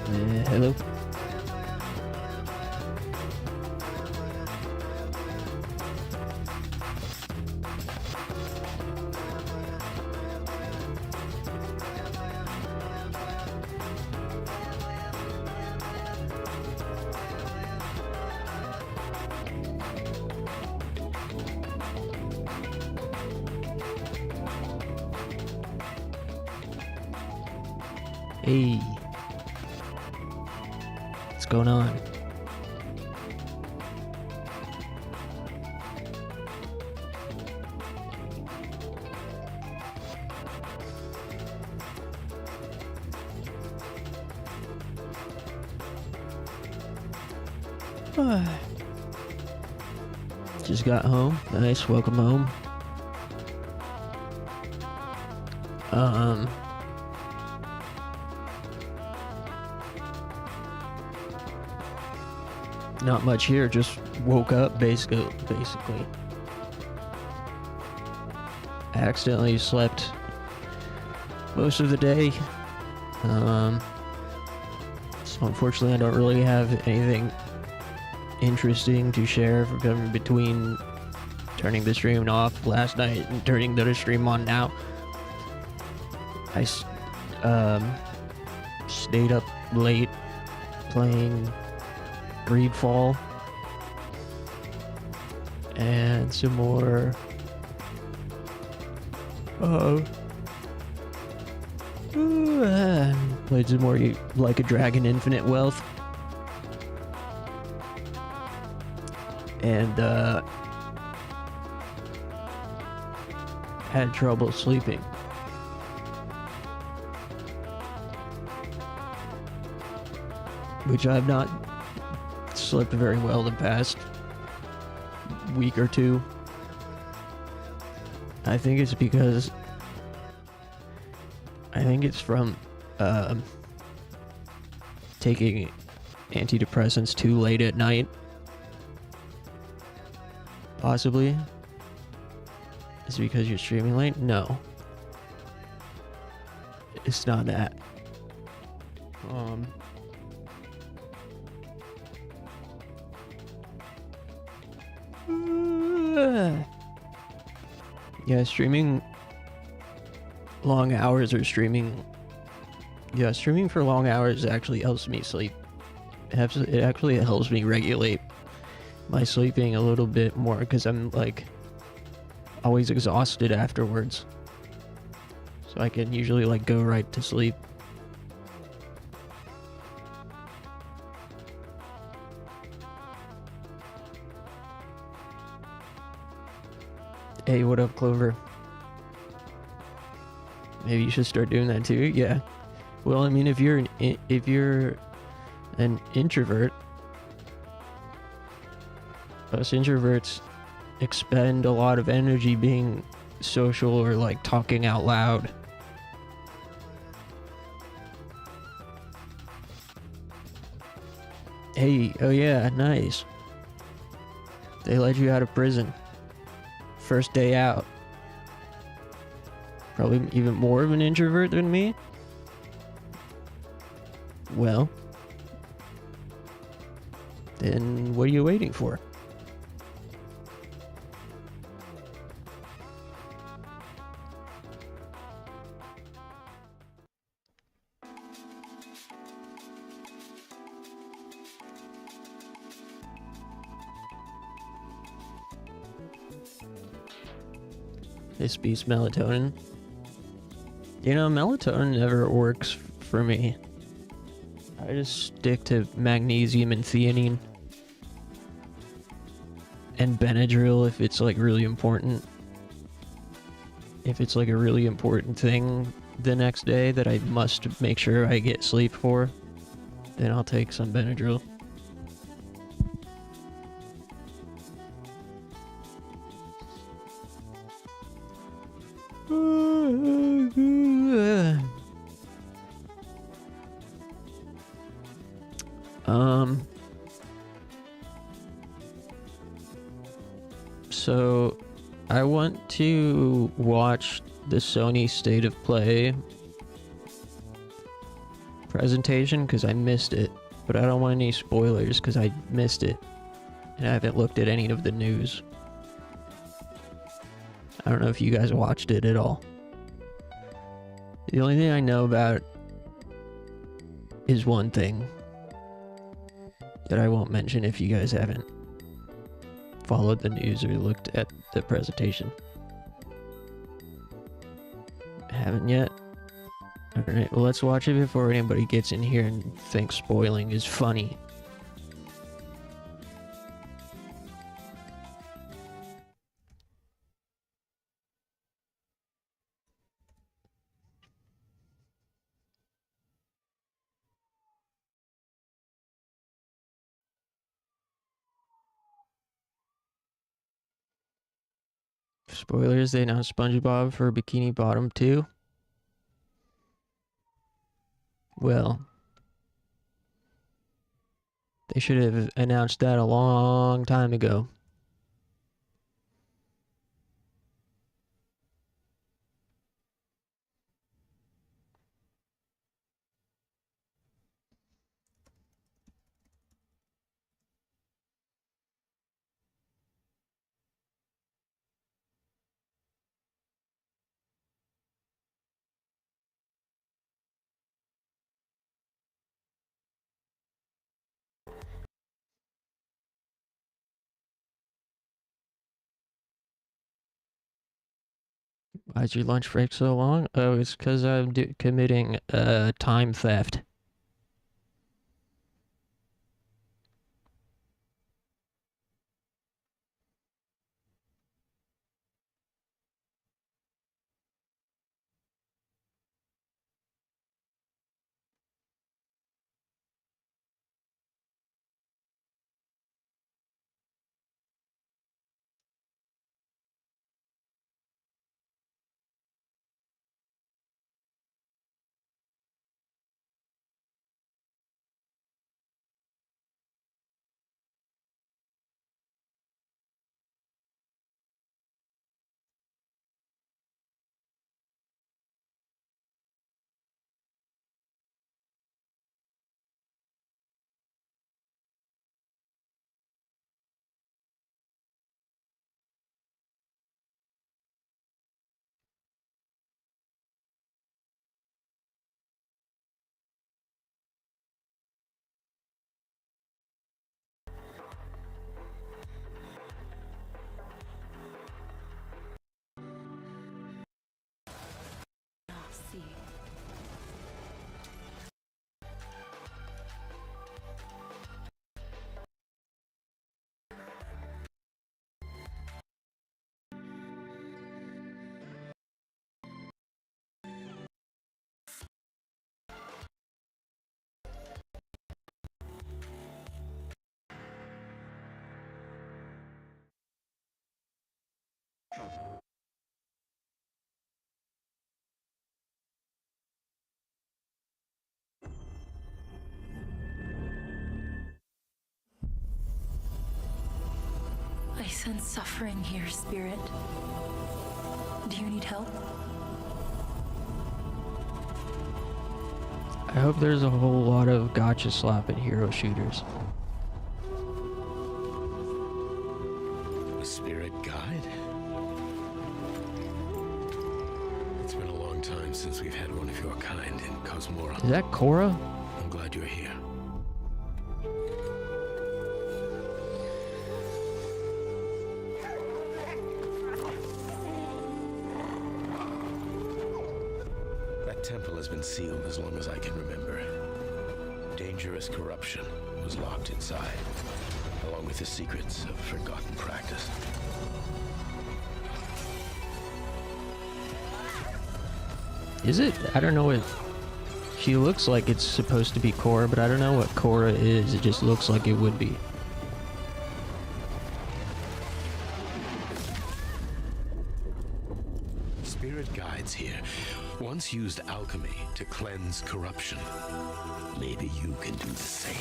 Hello. Hey, what's going on? Just got home. Nice, welcome home. Not much here. Just woke up, basically. I accidentally slept most of the day. So unfortunately, I don't really have anything interesting to share from between turning the stream off last night and turning the stream on now. I stayed up late playing Greedfall and some more played some more Like a Dragon Infinite Wealth, and had trouble sleeping. Which I've not slept very well the past week or two. I think it's because from taking antidepressants too late at night. Possibly. Is it because you're streaming late? No. It's not that. Yeah, streaming long hours or streaming for long hours actually helps me sleep. It actually helps me regulate my sleeping a little bit more because I'm like always exhausted afterwards. So I can usually like go right to sleep. Hey, what up, Clover? Maybe you should start doing that too. Yeah. Well, I mean, if you're an introvert, us introverts expend a lot of energy being social or like talking out loud. Hey, oh yeah, nice. They let you out of prison. First day out. Probably even more of an introvert than me. Well, then what are you waiting for? This beats melatonin. You know, melatonin never works for me. I just stick to magnesium and theanine. And Benadryl if it's like really important. If it's like a really important thing the next day that I must make sure I get sleep for, then I'll take some Benadryl. So I want to watch the Sony State of Play presentation because I missed it, but I don't want any spoilers because I missed it and I haven't looked at any of the news. I don't know if you guys watched it at all. The only thing I know about is one thing that I won't mention if you guys haven't followed the news or looked at the presentation. Haven't yet? Alright, well let's watch it before anybody gets in here and thinks spoiling is funny. Spoilers, they announced SpongeBob for Bikini Bottom 2. Well, they should have announced that a long time ago. Why is your lunch break so long? Oh, it's because I'm committing time theft. I sense suffering here, Spirit. Do you need help? I hope there's a whole lot of gotcha slapping hero shooters. A spirit guide? It's been a long time since we've had one of your kind in Cosmora. Is that Korra? I'm glad you're here. That temple has been sealed as long as I can remember. Dangerous corruption was locked inside, along with the secrets of forgotten practice. Is it? I don't know what... She looks like it's supposed to be Korra, but I don't know what Korra is. It just looks like it would be. Spirit guides here once used alchemy to cleanse corruption. Maybe you can do the same.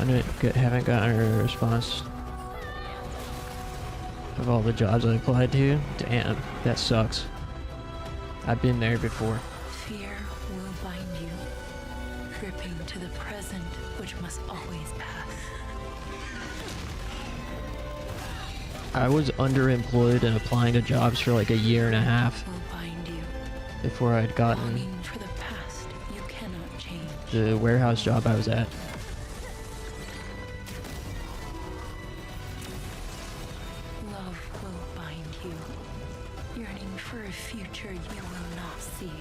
haven't gotten a response of all the jobs I applied to. Damn, that sucks. I've been there before. Fear will bind you, gripping to the present, which must always pass. I was underemployed and applying to jobs for like a year and a half Will bind you, before I'd gotten longing for the past you cannot change. the warehouse job I was at. Love will bind you, yearning for a future you will not see.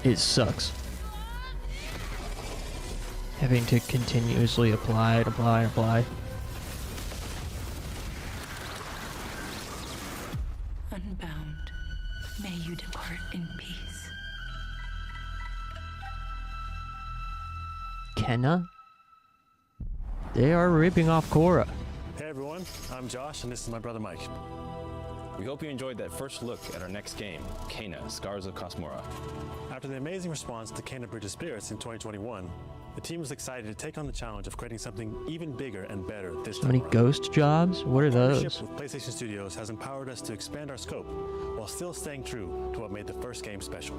It sucks. Having to continuously apply. Unbound, may you depart in peace. Kenna? They are ripping off Korra. Hey everyone, I'm Josh and this is my brother Mike. We hope you enjoyed that first look at our next game, Kena, Scars of Cosmora. After the amazing response to Kena Bridge of Spirits in 2021, the team was excited to take on the challenge of creating something even bigger and better this So time many around. ghost jobs? What are Partnership those? with PlayStation Studios has empowered us to expand our scope while still staying true to what made the first game special.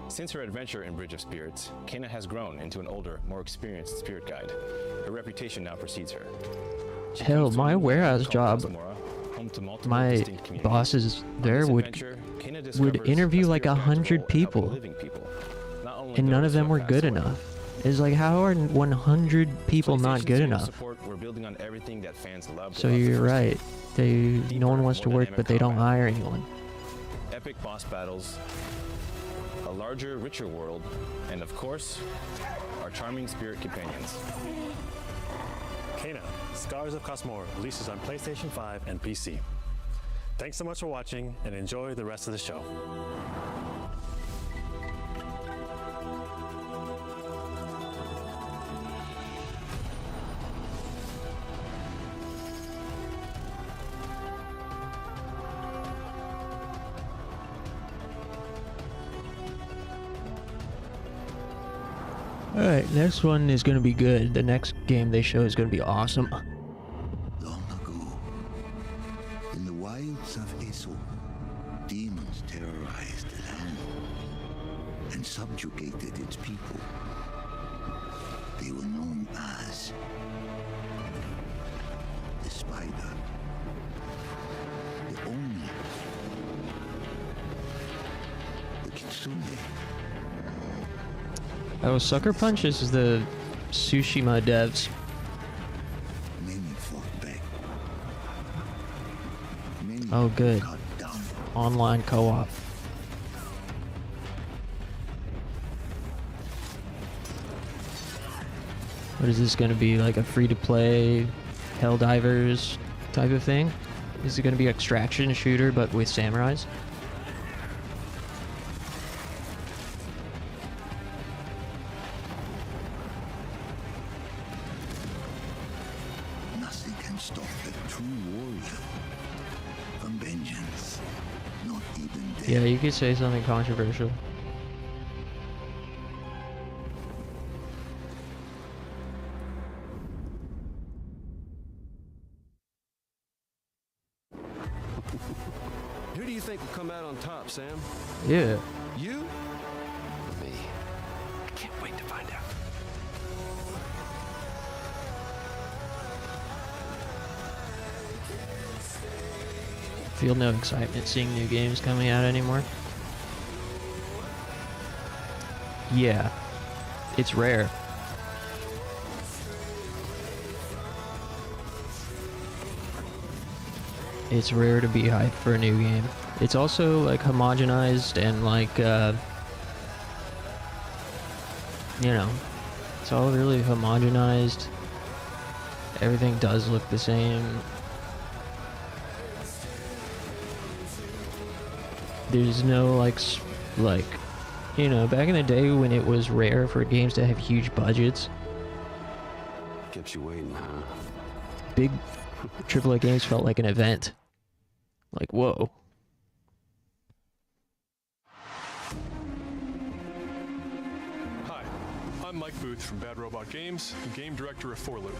Since her adventure in Bridge of Spirits, Kena has grown into an older, more experienced spirit guide. Her reputation now precedes her. She Hell, comes to my a new warehouse called job, Cosmora, home to multiple my distinct communities. bosses On there this would adventure, Kena would discovers interview a like spirit guide's 100 role in helping people. living people, not only and none those of them who were have good passed away. enough. It's like, how are 100 people not PlayStation good Studio enough? Support, we're building on everything that fans loved So about the you're first right. game. No one wants to more work, dynamic but they don't combat. hire anyone. Epic boss battles, a larger, richer world, and of course, our charming spirit companions. Kena, Scars of Cosmora releases on PlayStation 5 and PC. Thanks so much for watching and enjoy the rest of the show. Alright, next one is gonna be good. The next game they show is gonna be awesome. Long ago, in the wilds of Eso, demons terrorized the land and subjugated its people. They were known as the Spider, the Oni, the Kitsune. Oh, Sucker Punch is the Tsushima devs. Many fought back. Many Oh, good. cut down. Online co-op. What is this gonna be, like a free-to-play Helldivers type of thing? Is it gonna be extraction shooter but with samurais? Nothing can stop a true warrior from vengeance. Not even death. Yeah, you could say something controversial. Who do you think will come out on top, Sam? Yeah. You? Me. I can't wait to find out. Feel no excitement seeing new games coming out anymore. Yeah. It's rare. It's rare to be hyped for a new game. It's also like homogenized and like you know, it's all really homogenized. Everything does look the same. There's no like you know, back in the day when it was rare for games to have huge budgets, Kept you waiting, huh? big AAA games felt like an event. Like, whoa. Hi, Booth from Bad Robot Games, and game director of 4 Loop.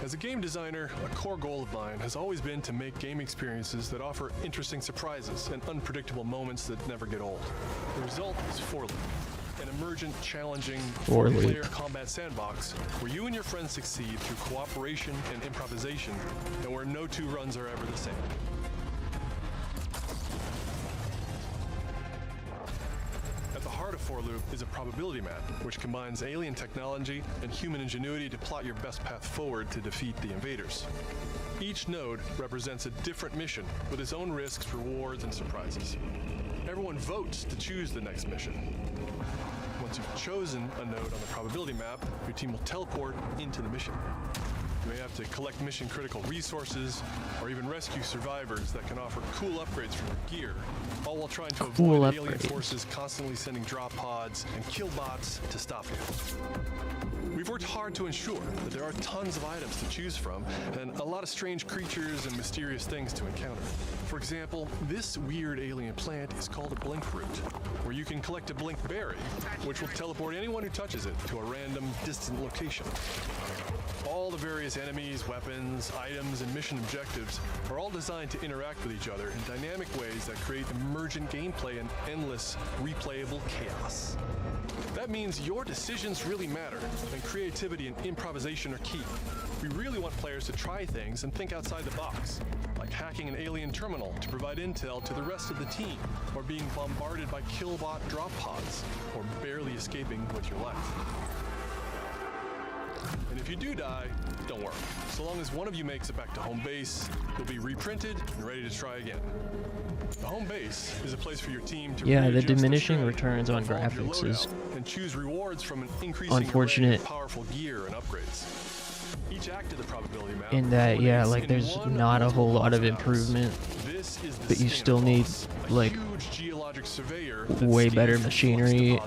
As a game designer, a core goal of mine has always been to make game experiences that offer interesting surprises and unpredictable moments that never get old. The result is 4 Loop, an emergent, challenging, 4-player combat sandbox where you and your friends succeed through cooperation and improvisation, and where no 2 runs are ever the same. At the heart of 4 Loop is a probability map, which combines alien technology and human ingenuity to plot your best path forward to defeat the invaders. Each node represents a different mission with its own risks, rewards, and surprises. Everyone votes to choose the next mission. Once you've chosen a node on the probability map, your team will teleport into the mission. You may have to collect mission-critical resources, or even rescue survivors that can offer cool upgrades from your gear, all while trying to avoid alien forces constantly sending drop pods and kill bots to stop you. We've worked hard to ensure that there are tons of items to choose from, and a lot of strange creatures and mysterious things to encounter. For example, this weird alien plant is called a blink root, where you can collect a blink berry, which will teleport anyone who touches it to a random, distant location. All the various enemies, weapons, items, and mission objectives are all designed to interact with each other in dynamic ways that create emergent gameplay and endless, replayable chaos. That means your decisions really matter, and creativity and improvisation are key. We really want players to try things and think outside the box, like hacking an alien terminal to provide intel to the rest of the team, or being bombarded by killbot drop pods, or barely escaping with your life. And if you do die, don't worry. So long as one of you makes it back to home base, you'll be reprinted and ready to try again. The home base is a place for your team to the diminishing returns on graphics is and choose rewards from an increasing unfortunate. Powerful gear and upgrades. Each act of the probability map In that, like there's not a whole lot of improvement, but you still need like way better machinery,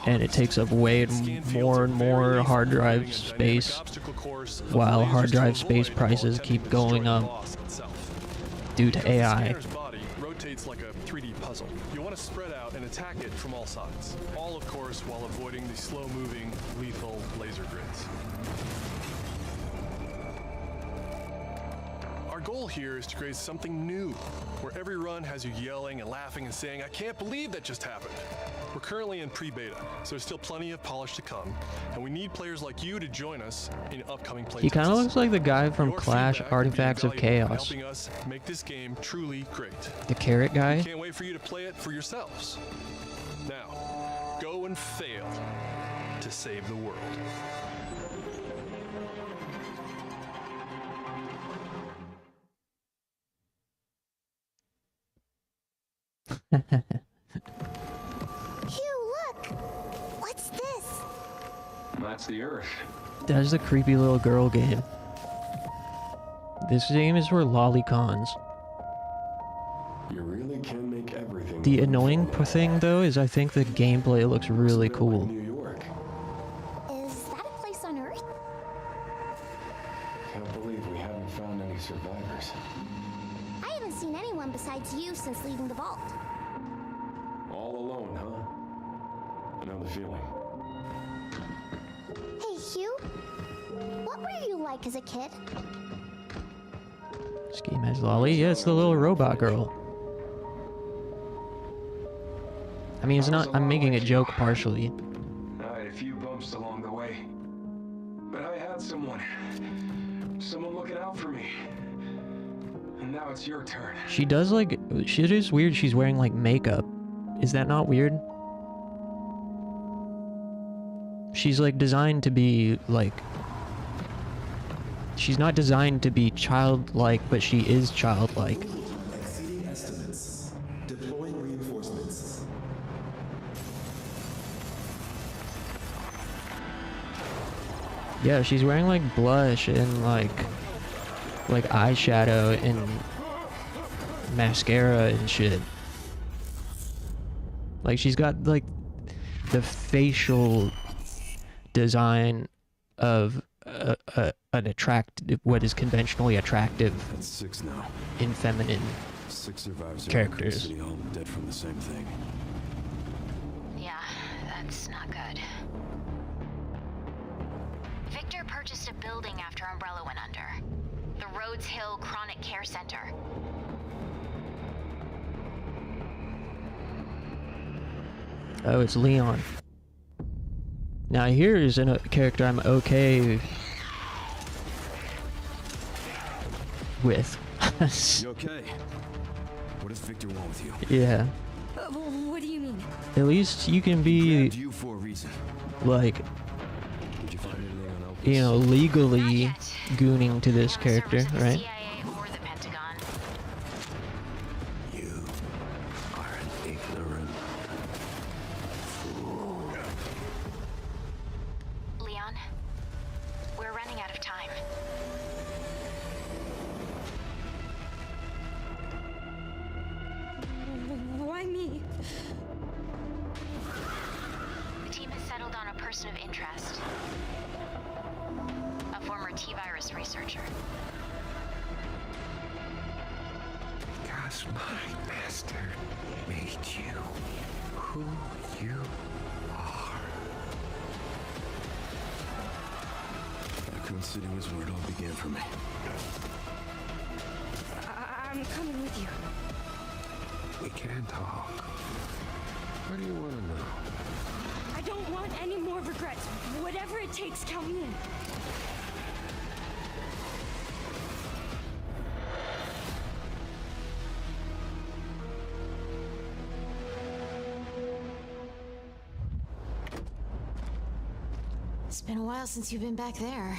and it takes up way more and more hard drive space, while hard drive space prices keep going up due to AI. Rotates like a 3D puzzle. You want to spread out and attack it from all sides. All, of course, while avoiding the slow-moving, lethal laser grids. Our goal here is to create something new, where every run has you yelling and laughing and saying, "I can't believe that just happened." We're currently in pre-beta, so there's still plenty of polish to come, and we need players like you to join us in upcoming playtests. He kind of looks like the guy from Clash Artifacts of Chaos. Helping us make this game truly great. The carrot guy? Can't wait for you to play it for yourselves. Now, go and fail to save the world. Hugh, look! What's this? That's the Earth. That's a creepy little girl game. This game is for lolicons. You really can make everything. The annoying thing, though, is I think the gameplay looks really cool. New York. Is that a place on Earth? Can't believe we haven't found any survivors. I haven't seen anyone besides you since leaving the vault. All alone, huh? I know the feeling. Hey, Hugh. What were you like as a kid? This game has Lolly? Yeah, it's the little robot girl. I mean, it's not. I'm making a joke partially. I had a few bumps along the way, but I had someone looking out for me. And now it's your turn. She does like. Shit is weird. She's wearing like makeup. Is that not weird? She's like designed to be like. She's not designed to be childlike, but she is childlike. Exceeding estimates. Deploying reinforcements. Yeah, she's wearing like blush and like eyeshadow and mascara and shit. Like she's got like the facial design of an attractive, what is conventionally attractive. That's 6 now. In feminine 6 survivors characters. City Hall, dead from the same thing. Yeah, that's not good. purchased a building after Umbrella went under. The Rhodes Hill Chronic Care Center. Oh, it's Leon. Now here is a character I'm okay with. You okay? What does Victor want with you? Yeah. What do you mean? At least you can be You for a reason. like, Did you find anything on Elpis? you know, legally gooning to this character, right? You are an ignorant fool. Leon, we're running out of time. Why me? The team has settled on a person of interest. A former T-virus researcher. Because my master made you who you are. Raccoon City was where it all began for me. I'm coming with you. We can talk. What do you want to know? I don't want any more regrets. Whatever it takes, count me in. It's been a while since you've been back there.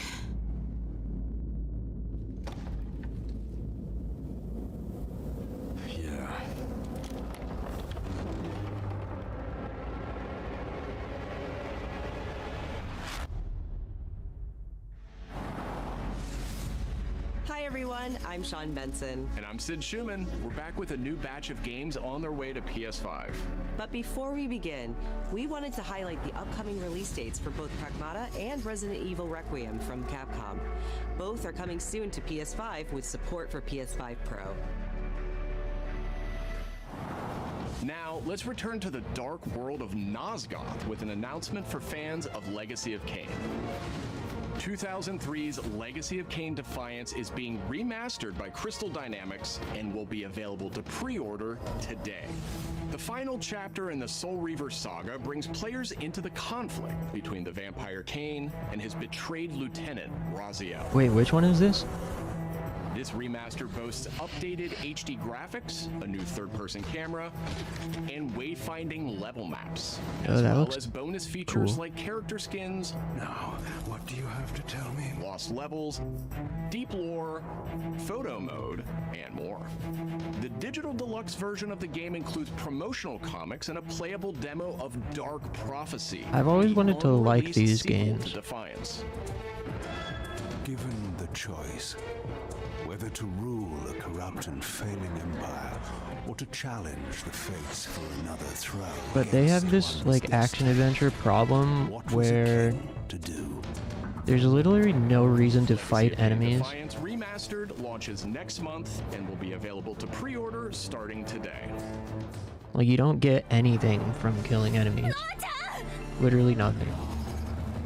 Yeah. Hi everyone, I'm Sean Benson. And I'm Sid Schumann. We're back with a new batch of games on their way to PS5. But before we begin, we wanted to highlight the upcoming release dates for both Pragmata and Resident Evil Requiem from Capcom. Both are coming soon to PS5 with support for PS5 Pro. Now, let's return to the dark world of Nosgoth with an announcement for fans of Legacy of Kain. 2003's Legacy of Kain Defiance is being remastered by Crystal Dynamics and will be available to pre-order today. The final chapter in the Soul Reaver saga brings players into the conflict between the vampire Kain and his betrayed lieutenant, Raziel. Wait, which one is this? This remaster boasts updated HD graphics, a new third-person camera, and wayfinding level maps, Oh, as that well looks as bonus features cool. like character skins. Now, what do you have to tell me? Lost levels, deep lore, photo mode, and more. The digital deluxe version of the game includes promotional comics and a playable demo of Dark Prophecy. I've always the wanted to like unreleased these sequel games. to Defiance. Given the choice, whether to rule a corrupt and failing empire, or to challenge the fates for another throne. But they have this like action adventure problem where to do. there's literally no reason to fight enemies. Defiance Remastered launches next month and will be available to pre-order starting today. Like you don't get anything from killing enemies. Literally nothing.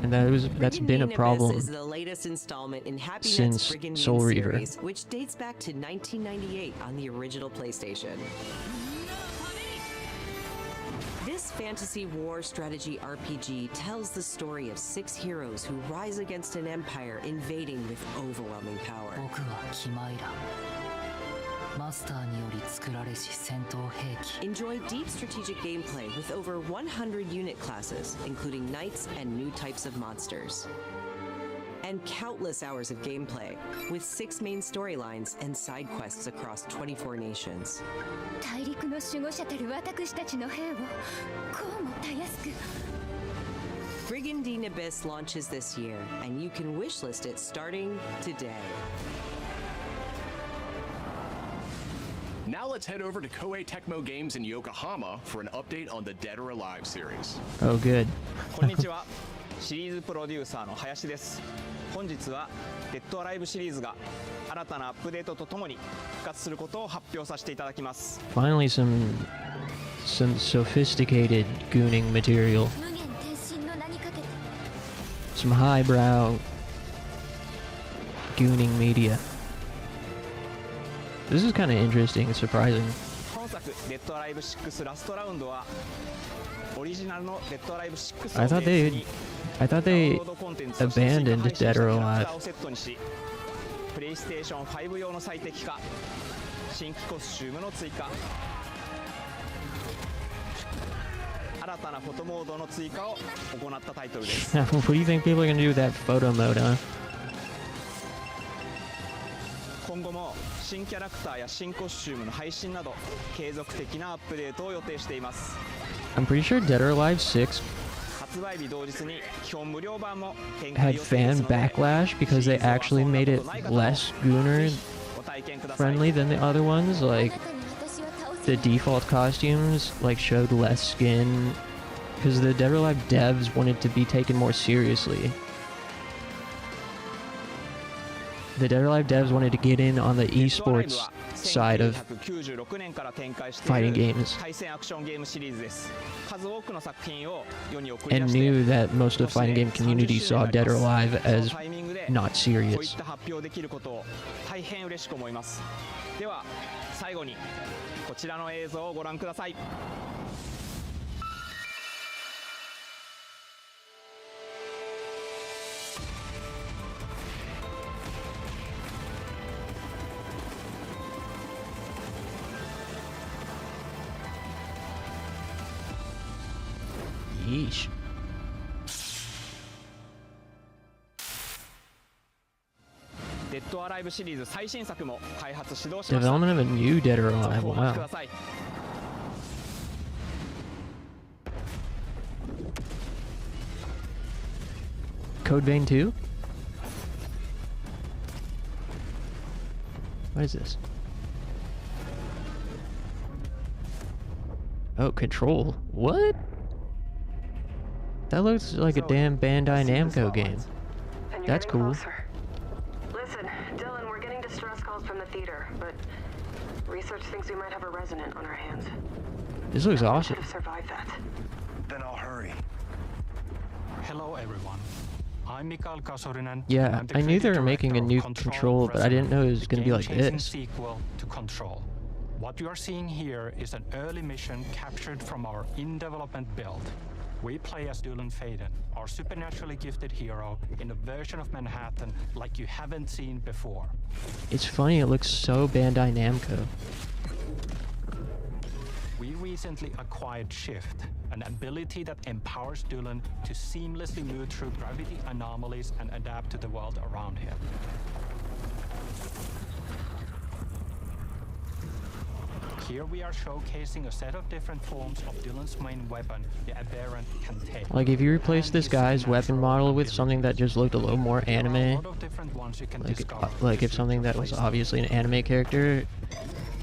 And that's been a Brigandine problem Abyss is the latest installment in Happy since Net's Brigandine Soul Reaver. series, which dates back to 1998 on the original PlayStation. This fantasy war strategy RPG tells the story of 6 heroes who rise against an empire invading with overwhelming power. 僕はキマイラ。マスターにより作られし戦闘兵器。 Enjoy deep strategic gameplay with over 100 unit classes, including knights and new types of monsters. And countless hours of gameplay, with 6 main storylines and side quests across 24 nations. 大陸の守護者たる私たちの兵をこうもたやすく。 Brigandine Abyss launches this year, and you can wishlist it starting today. Now let's head over to Koei Tecmo Games in Yokohama for an update on the Dead or Alive series. Oh, good. こんにちは。シリーズプロデューサーの林です。本日はデッドアライブシリーズが新たなアップデートとともに復活することを発表させていただきます。 Finally some sophisticated gooning material. 無限転身の名にかけて。 Some highbrow gooning media. This is kind of interesting and surprising. 本作デッドアライブ6ラストラウンドはオリジナルのデッドアライブ6 I を thought ベース they に I thought ダウン they ロードコンテンツとして追加 abandoned 配信 Dead した or キャラク Alive. ターをセットにしプレイステーション5用の最適化新規コスチュームの追加新たなフォトモードの追加を行ったタイトルです What do you think people are gonna do with that photo mode, huh? 今後も新キャラクターや新コスチュームの配信など継続的なアップデートを予定しています I'm pretty sure Dead or Alive 6発売日同日に基本無料版も展 had 開予定で fan すので backlash because they actually made it less Gooner ご体験ください friendly than the other ones. Like the default costumes like showed less skin because the Dead or Alive devs wanted to be taken more seriously. The Dead or Alive devs wanted to get in on the esports side of 1996年から展開してい fighting る games 対戦アクションゲームシリーズです数多くの作品を世に送り出 and して knew that most of the fighting game community saw Dead or Alive その as タイミングで not こういっ serious. た発表できることを大変嬉しく思いますでは最後にこちらの映像をご覧ください Yeesh. デッドアライブシリーズ最新作も開発始動しました Development of a new Dead or 続 Alive. 報をお待ちく Wow. ださい Code Vein 2? What is this? Oh, Control. What? That looks like a damn Bandai Namco game. That's cool. Listen, Dylan, we're getting distress calls from the theater, but research thinks we might have a resident on our hands. This looks We should awesome. have survived that. Then I'll hurry. Hello, everyone. I'm Mikael Kasurinen. Yeah, I'm the I knew they creative were making a director new of Control, but I didn't know it was going to be like game-changing this. sequel to Control. What you are seeing here is an early mission captured from our in-development build. We play as Dylan Faden, our supernaturally gifted hero, in a version of Manhattan like you haven't seen before. It's funny, it looks so Bandai Namco. We recently acquired Shift, an ability that empowers Dylan to seamlessly move through gravity anomalies and adapt to the world around him. Here we are showcasing a set of different forms of Dylan's main weapon, the Aberrant can take. Like, if you replace this guy's weapon model with something that just looked a little more anime, like if something that was obviously an anime character,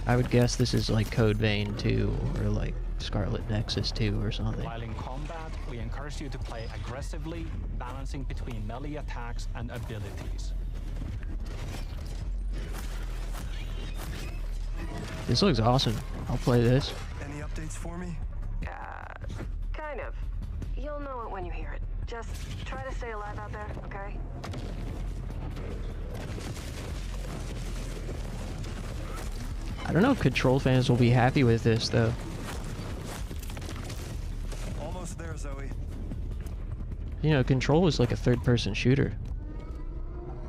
I would guess this is like Code Vein 2 or like Scarlet Nexus 2 or something. While in combat, we encourage you to play aggressively, balancing between melee attacks and abilities. This looks awesome. I'll play this. Any updates for me? Kind of. You'll know it when you hear it. Just try to stay alive out there, okay? I don't know if Control fans will be happy with this, though. Almost there, Zoe. You know, Control was like a third-person shooter.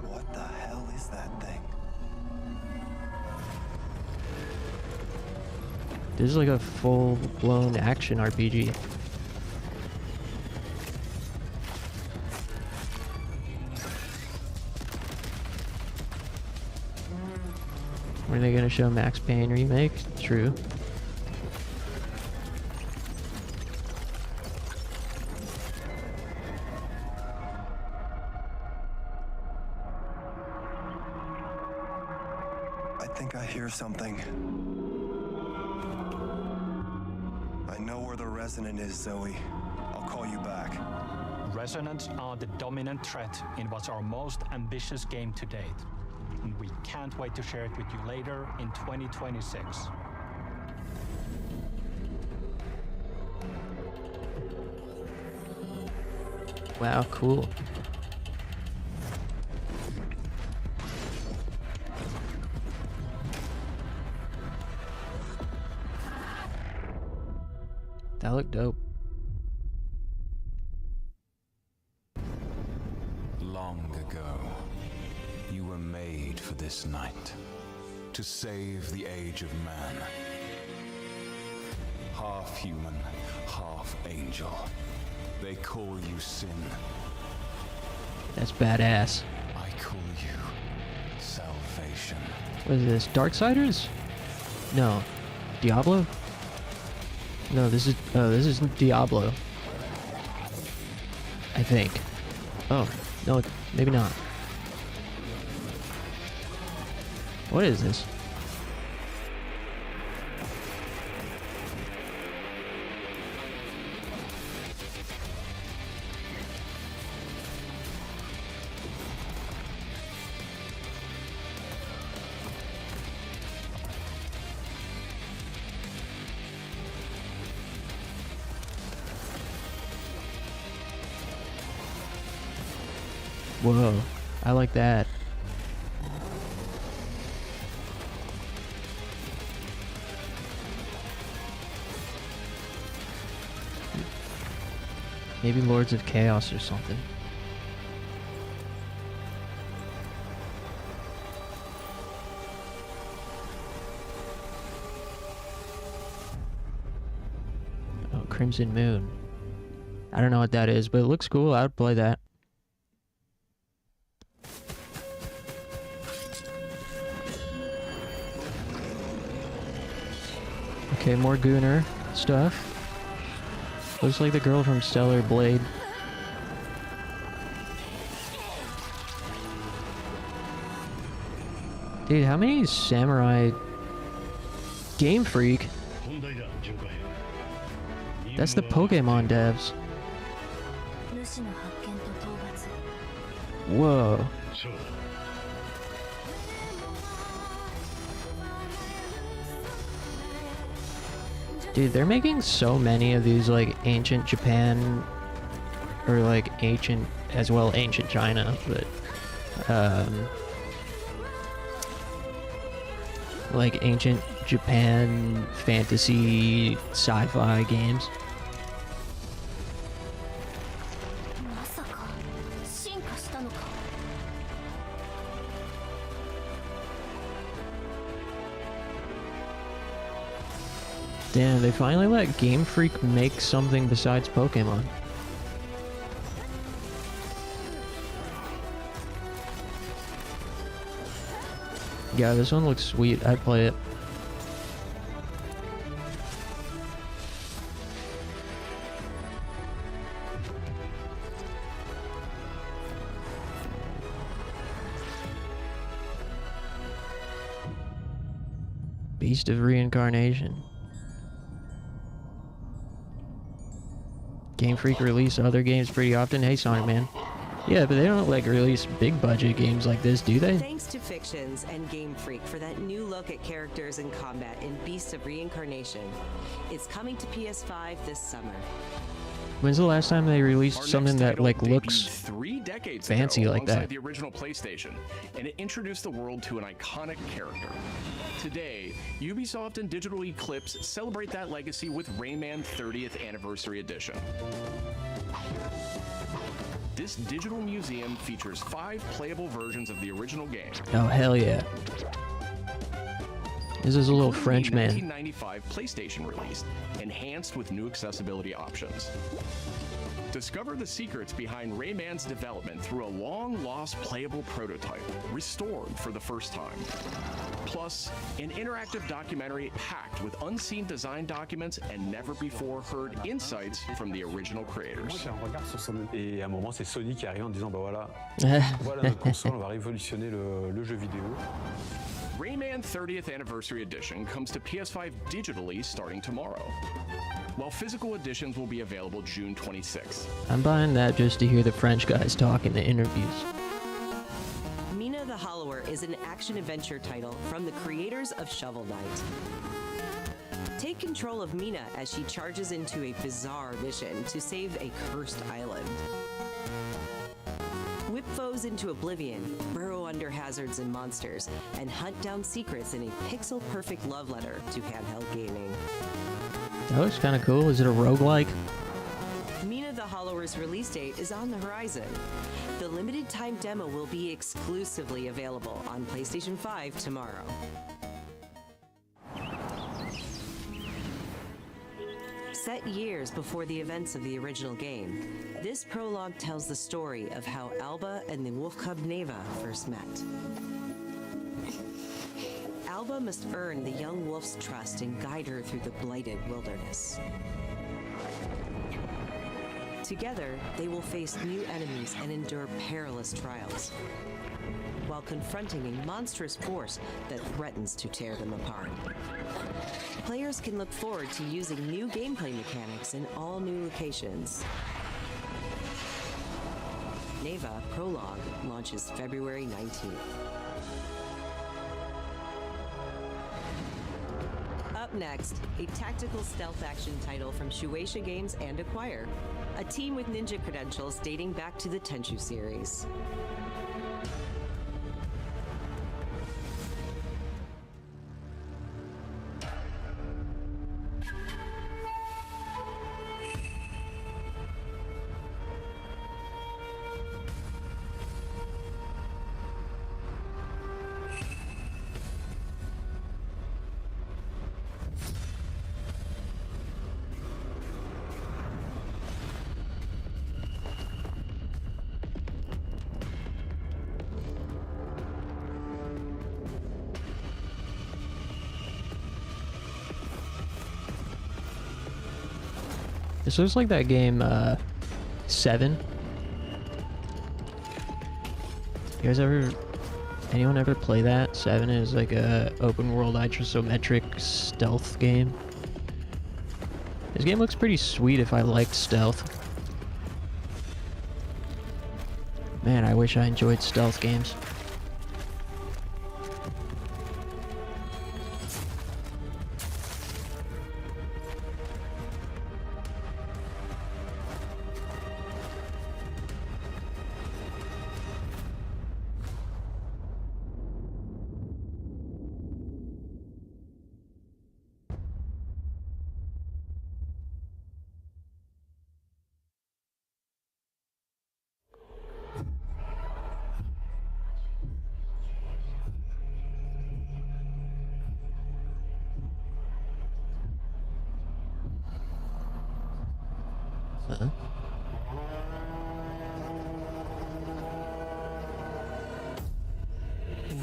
What the hell is that thing? This is like a full-blown action RPG. When are they gonna show Max Payne remake? True. I think I hear something. I know where the resonant is, Zoe. I'll call you back. Resonants are the dominant threat in what's our most ambitious game to date. And we can't wait to share it with you later in 2026. Wow, cool. That looked dope. Long ago, you were made for this night, to save the age of man. Half human, half angel. They call you Sin. That's badass. I call you Salvation. What is this? Darksiders? No. Diablo? No, this is Diablo. I think. Oh, no, maybe not. What is this? Whoa, I like that. Maybe Lords of Chaos or something. Oh, Crimson Moon. I don't know what that is, but it looks cool. I would play that. Okay, more Gunnar stuff. Looks like the girl from Stellar Blade. Dude, how many samurai... Game Freak? That's the Pokemon devs. Whoa. Dude, they're making so many of these, like, ancient Japan, or, like, ancient, as well, ancient China, but, like, ancient Japan fantasy sci-fi games. Damn, they finally let Game Freak make something besides Pokemon. Yeah, this one looks sweet. I'd play it. Beast of Reincarnation. Game Freak release other games pretty often. Hey, Sonic Man. Yeah, but they don't, like, release big budget games like this, do they? Thanks to Fictions and Game Freak for that new look at characters and combat in Beasts of Reincarnation. It's coming to PS5 this summer. When's the last time they released Our something next that, title like, debuted looks 3 decades fancy ago like alongside that? the original PlayStation, and it introduced the world to an iconic character. Today, Ubisoft and Digital Eclipse celebrate that legacy with Rayman 30th Anniversary Edition. This digital museum features 5 playable versions of the original game. Oh, hell yeah. This is a little French man. 1995 PlayStation release, enhanced with new accessibility options. Discover the secrets behind Rayman's development through a long-lost playable prototype, restored for the first time. Plus, an interactive documentary packed with unseen design documents and never-before-heard insights from the original creators. Et à un moment, c'est Sony qui arrive en disant, bah voilà, voilà notre console, on va révolutionner le jeu vidéo. Rayman 30th Anniversary Edition comes to PS5 digitally starting tomorrow, while physical editions will be available June 26th. I'm buying that just to hear the French guys talk in the interviews. Mina the Hollower is an action-adventure title from the creators of Shovel Knight. Take control of Mina as she charges into a bizarre mission to save a cursed island. Whip foes into oblivion, burrow under hazards and monsters, and hunt down secrets in a pixel-perfect love letter to handheld gaming. That looks kind of cool. Is it a roguelike? Mina the Hollower's release date is on the horizon. The limited time demo will be exclusively available on PlayStation 5 tomorrow. Set years before the events of the original game, this prologue tells the story of how Alba and the wolf cub Neva first met. Alba must earn the young wolf's trust and guide her through the blighted wilderness. Together, they will face new enemies and endure perilous trials, while confronting a monstrous force that threatens to tear them apart. Players can look forward to using new gameplay mechanics in all new locations. Neva Prologue launches February 19th. Up next, a tactical stealth action title from Shueisha Games and Acquire, a team with ninja credentials dating back to the Tenchu series. This looks like that game, 7. You guys anyone ever play that? 7 is like a open world isometric stealth game. This game looks pretty sweet if I liked stealth. Man, I wish I enjoyed stealth games.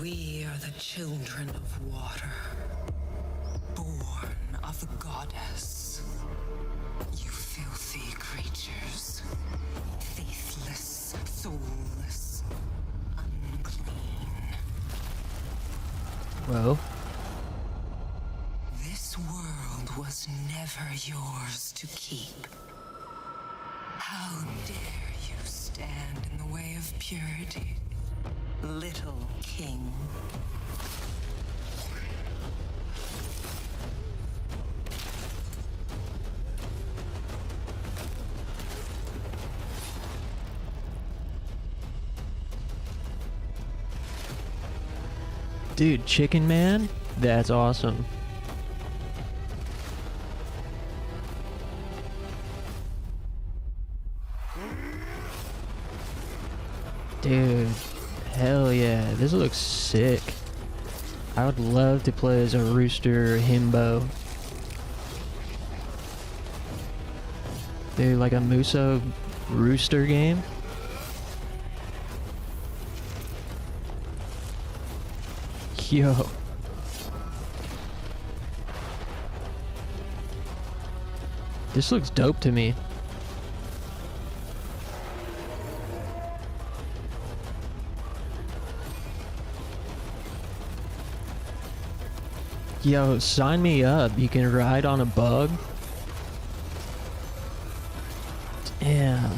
We are the children of water, born of the goddess. You filthy creatures, faithless, soulless, unclean. Whoa. This world was never yours to keep. How dare you stand in the way of purity, little king? Dude, Chicken Man? That's awesome. Dude, hell yeah, this looks sick. I would love to play as a rooster himbo. Dude, like a Muso rooster game? Yo. This looks dope to me. Yo, sign me up. You can ride on a bug. Damn.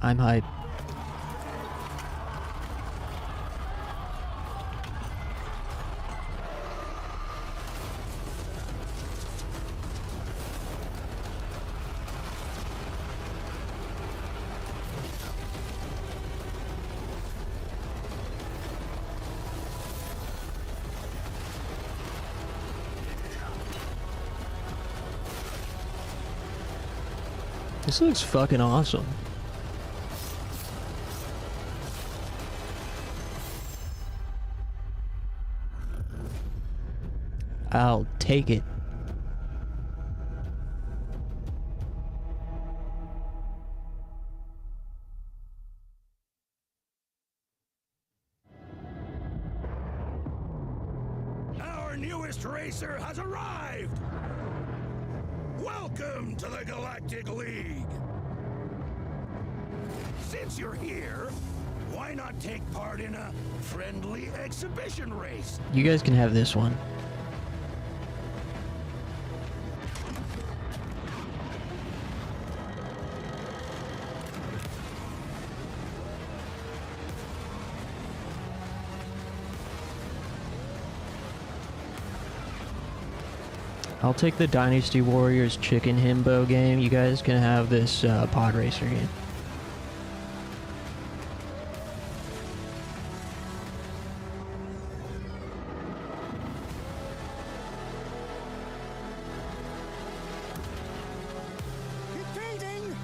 I'm hyped. This looks fucking awesome. I'll take it. Our newest racer has arrived! Welcome to the Galactic League! Since you're here, why not take part in a friendly exhibition race? You guys can have this one. I'll take the Dynasty Warriors Chicken Himbo game. You guys can have this pod racer game. Impeding!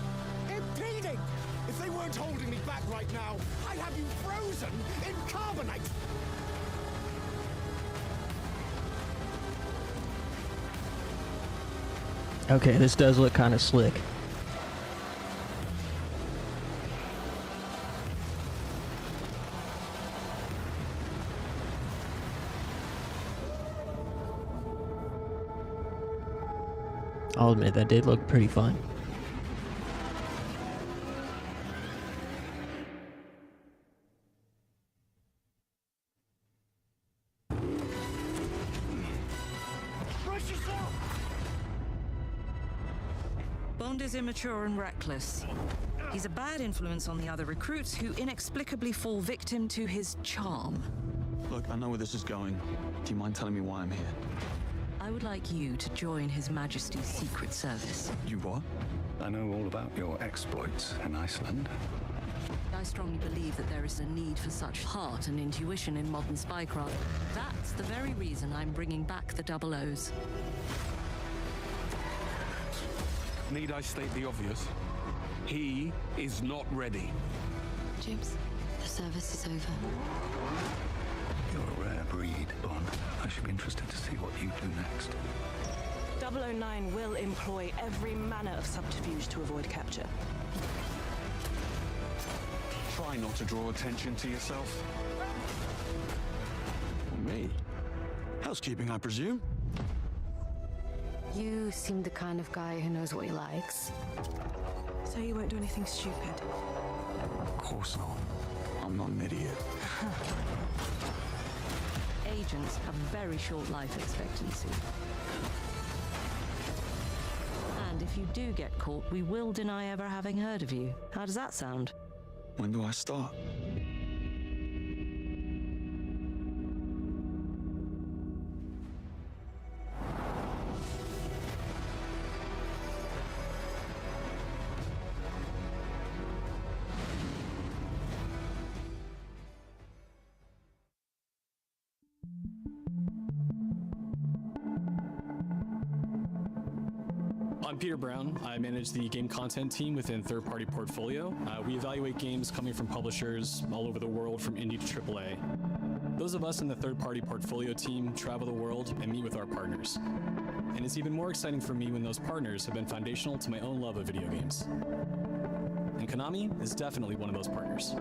Impeding! If they weren't holding me back right now, I'd have you frozen in carbonite! Okay, this does look kind of slick. I'll admit that did look pretty fun. Bond is immature and reckless. He's a bad influence on the other recruits who inexplicably fall victim to his charm. Look, I know where this is going. Do you mind telling me why I'm here? I would like you to join His Majesty's Secret Service. You what? I know all about your exploits in Iceland. I strongly believe that there is a need for such heart and intuition in modern spycraft. That's the very reason I'm bringing back the Double O's. Need I state the obvious? He is not ready. James, the service is over. You're a rare breed, Bond. I should be interested to see what you do next. 009 will employ every manner of subterfuge to avoid capture. Try not to draw attention to yourself. Or me? Housekeeping, I presume? You seem the kind of guy who knows what he likes. So you won't do anything stupid? Of course not. I'm not an idiot. Agents have very short life expectancy. And if you do get caught, we will deny ever having heard of you. How does that sound? When do I start? I'm Peter Brown. I manage the game content team within Third Party Portfolio. We evaluate games coming from publishers all over the world, from indie to AAA. Those of us in the Third Party Portfolio team travel the world and meet with our partners. And it's even more exciting for me when those partners have been foundational to my own love of video games. And Konami is definitely one of those partners.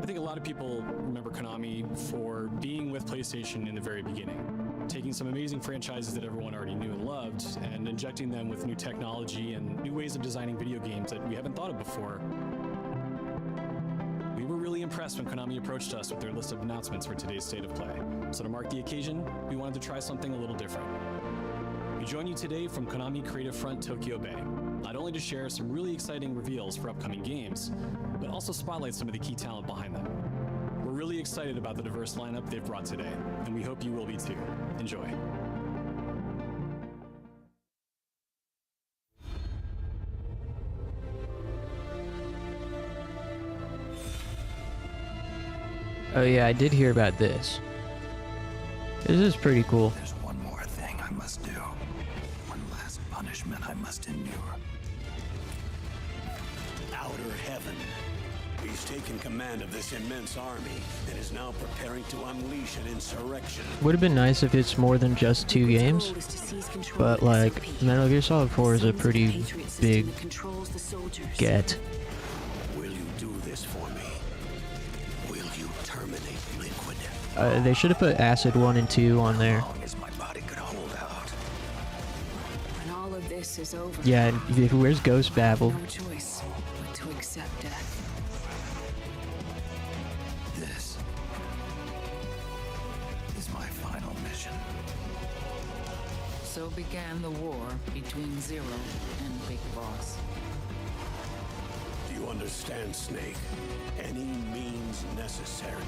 I think a lot of people remember Konami for being with PlayStation in the very beginning, taking some amazing franchises that everyone already knew and loved and injecting them with new technology and new ways of designing video games that we haven't thought of before. We were really impressed when Konami approached us with their list of announcements for today's State of Play. So to mark the occasion, we wanted to try something a little different. We join you today from Konami Creative Front Tokyo Bay, not only to share some really exciting reveals for upcoming games, but also spotlight some of the key talent behind them. We're really excited about the diverse lineup they've brought today, and we hope you will be too. Enjoy. Oh yeah, I did hear about this. This is pretty cool. There's one more thing I must do. One last punishment I must endure. He's taken command of this immense army and is now preparing to unleash an insurrection. Would have been nice if it's more than just 2 games, but like Metal Gear Solid 4 is a pretty big get. Will you do this for me? Will you terminate Liquid? They should have put Acid 1 and 2 on there. When all of this is over, Yeah, where's Ghost Babel? no choice but to accept death. This is my final mission. So began the war between Zero and Big Boss. Do you understand, Snake? Any means necessary.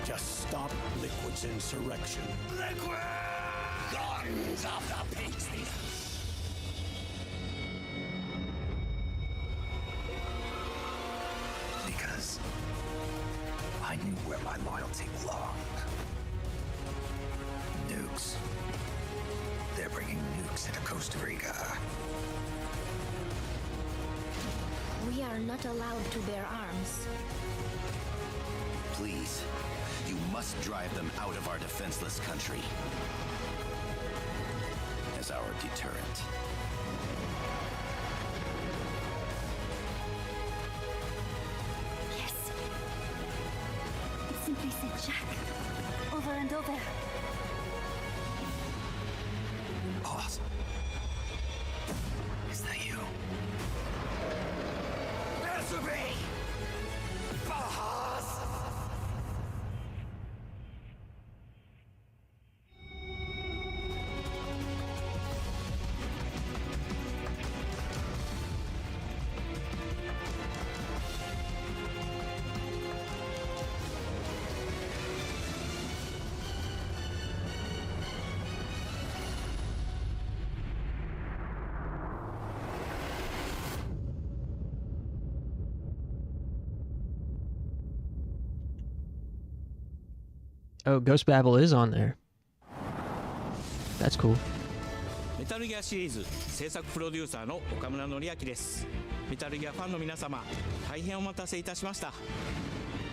Just stop Liquid's insurrection. Liquid! Guns of the Patriots! Because I knew where my loyalty belonged. Nukes. They're bringing nukes into Costa Rica. We are not allowed to bear arms. Please, you must drive them out of our defenseless country. As our deterrent. Yes. It simply said Jack. Over and over. Boss. Is that you? Answer me! Boss! Oh, Ghost Babel is on there. That's cool. メタルギアシリーズ制作プロデューサーの岡村典明です。メタルギアファンの皆様、大変お待たせいたしました。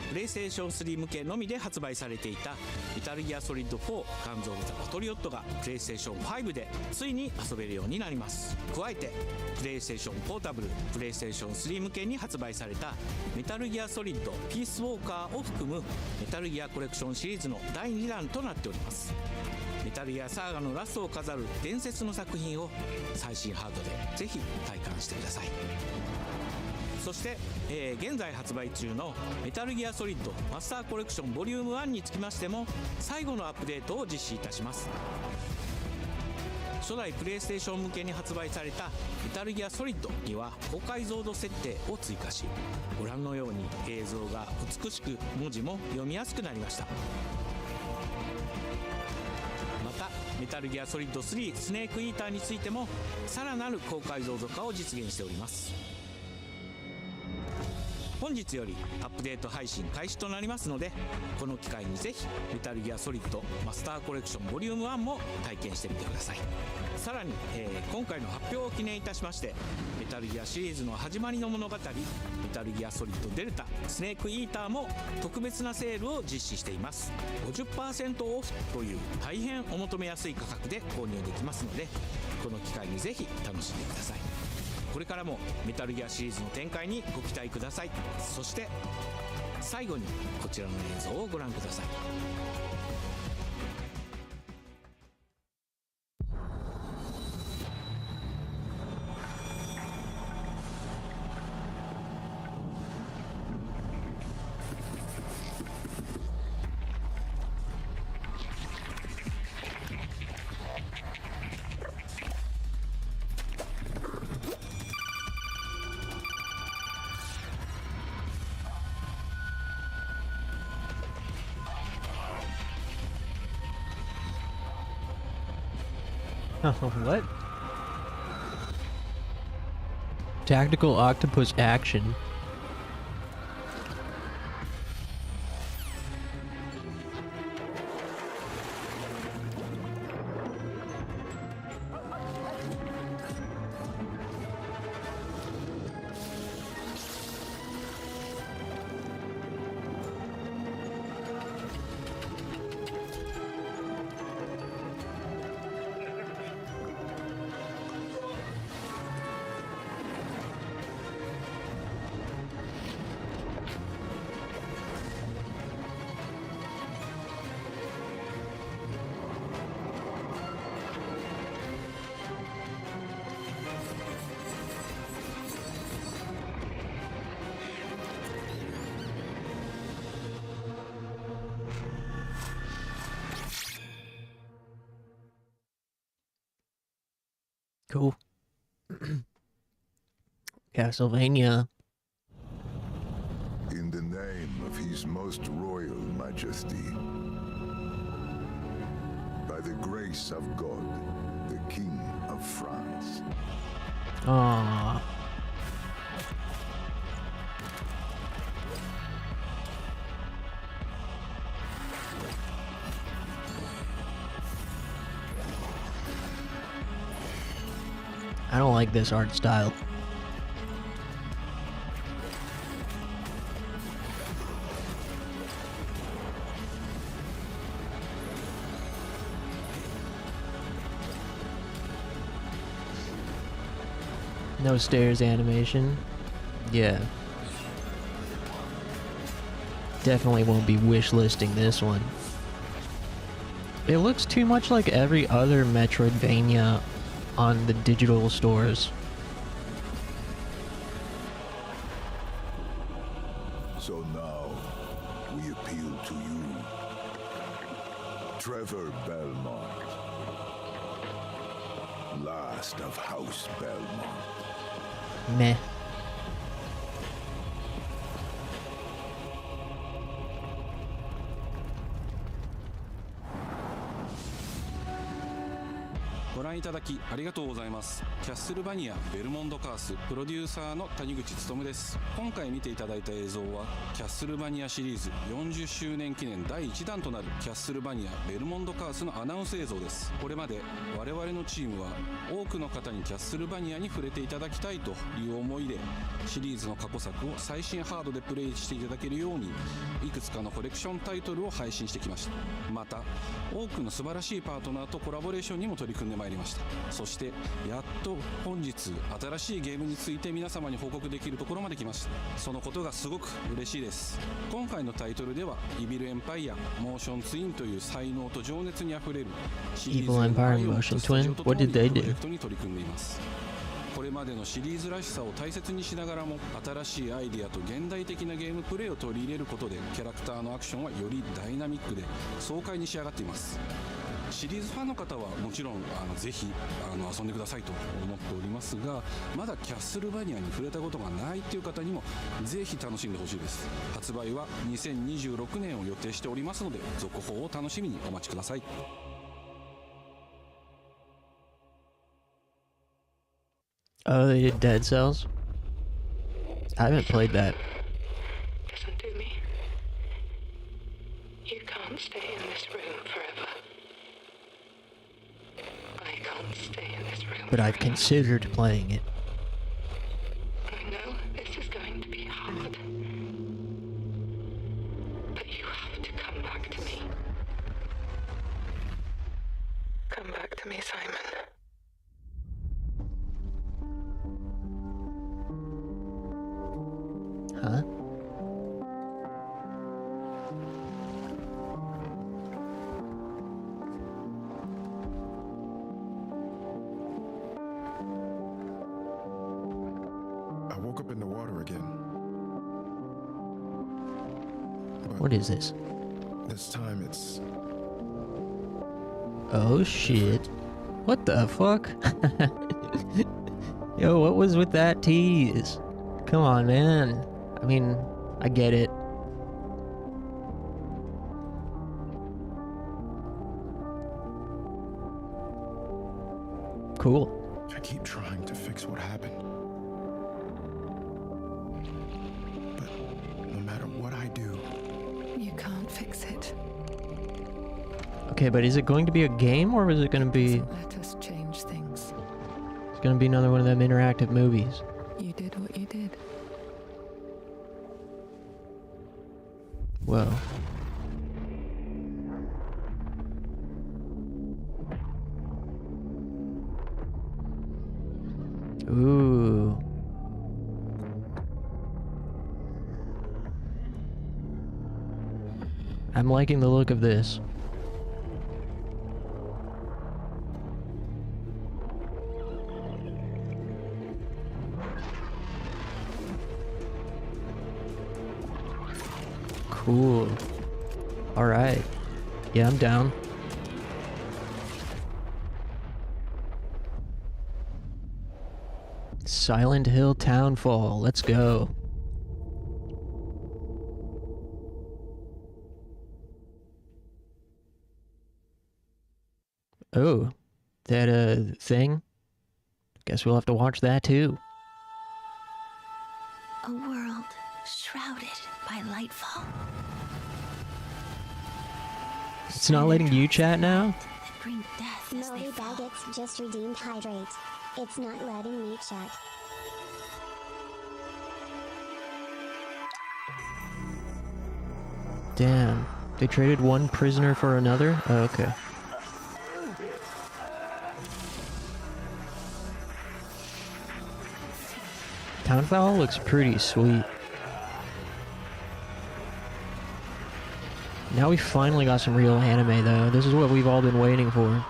プレイステーション3向けのみで発売されていたメタルギアソリッド4ガンズ・オブ・ザ・パトリオットがプレイステーション5でついに遊べるようになります。加えてプレイステーションポータブル、プレイステーション3向けに発売されたメタルギアソリッドピースウォーカーを含むメタルギアコレクションシリーズの第2弾となっております。メタルギアサーガのラストを飾る伝説の作品を最新ハードでぜひ体感してください。そして、現在発売中のメタルギアソリッドマスターコレクションボリューム1につきましても最後のアップデートを実施いたします。初代プレイステーション向けに発売されたメタルギアソリッドには高解像度設定を追加し、ご覧のように映像が美しく文字も読みやすくなりました。またメタルギアソリッド3スネークイーターについてもさらなる高解像度化を実現しております。本日よりアップデート配信開始となりますので、この機会にぜひメタルギアソリッドマスターコレクションボリューム1も体験してみてください。さらに、今回の発表を記念いたしましてメタルギアシリーズの始まりの物語メタルギアソリッドデルタスネークイーターも特別なセールを実施しています。 50% オフという大変お求めやすい価格で購入できますので、この機会にぜひ楽しんでください。これからもメタルギアシリーズの展開にご期待ください。そして最後にこちらの映像をご覧ください。What? Tactical octopus action. Cool. Castlevania. In the name of His Most Royal Majesty, by the grace of God, the King of France. Aww. I don't like this art style. No stairs animation. Yeah. Definitely won't be wish listing this one. It looks too much like every other Metroidvania on the digital stores. So now, we appeal to you, Trevor Belmont, last of House Belmont. Meh.ご覧いただきありがとうございます。キャッスルバニアベルモンドカースプロデューサーの谷口勉です。今回見ていただいた映像はキャッスルバニアシリーズ40周年記念第1弾となるキャッスルバニアベルモンドカースのアナウンス映像です。これまで我々のチームは多くの方にキャッスルバニアに触れていただきたいという思いでシリーズの過去作を最新ハードでプレイしていただけるようにいくつかのコレクションタイトルを配信してきました。また多くの素晴らしいパートナーとコラボレーションにも取り組んでまいりました。そしてやっと本日新しいゲームについて皆様に報告できるところまで来ました。そのことがすごく嬉しいです。今回のタイトルではイビルエンパイアモーションツインという才能と情熱にあふれるシリーズの愛を持つスタジオと共にプロジェクトに取り組んでいます。これまでのシリーズらしさを大切にしながらも新しいアイディアと現代的なゲームプレイを取り入れることでキャラクターのアクションはよりダイナミックで爽快に仕上がっています。シリーズファンの方はもちろんぜひ遊んでくださいと思っておりますが、まだキャッスルバニアに触れたことがないという方にもぜひ楽しんでほしいです。発売は2026年を予定しておりますので続報を楽しみにお待ちください。Oh, they did Dead Cells? I haven't played that. Listen to me. You can't stay in this room forever. I can't stay in this room. But I've considered playing it. I know this is going to be hard. But you have to come back to me. Come back to me, Simon. Huh? I woke up in the water again. What is this? This time it's... Oh shit. What the fuck? Yo, what was with that tease? Come on, man. I mean, I get it. Cool. I keep trying to fix what happened. But no matter what I do... You can't fix it. Okay, but is it going to be a game or is it going to be... Let us change things. It's going to be another one of them interactive movies. You did what you did. Whoa. Ooh. I'm liking the look of this. Cool. Alright. Yeah, I'm down. Silent Hill Townfall. Let's go. Oh, that thing? Guess we'll have to watch that too. A world shrouded by lightfall. It's not letting you chat now? Bring death as they fall. Baggett's just redeemed Hydrate. It's not letting me chat. Damn. They traded one prisoner for another? Oh, okay. Townfall looks pretty sweet. Now we finally got some real anime though. This is what we've all been waiting for.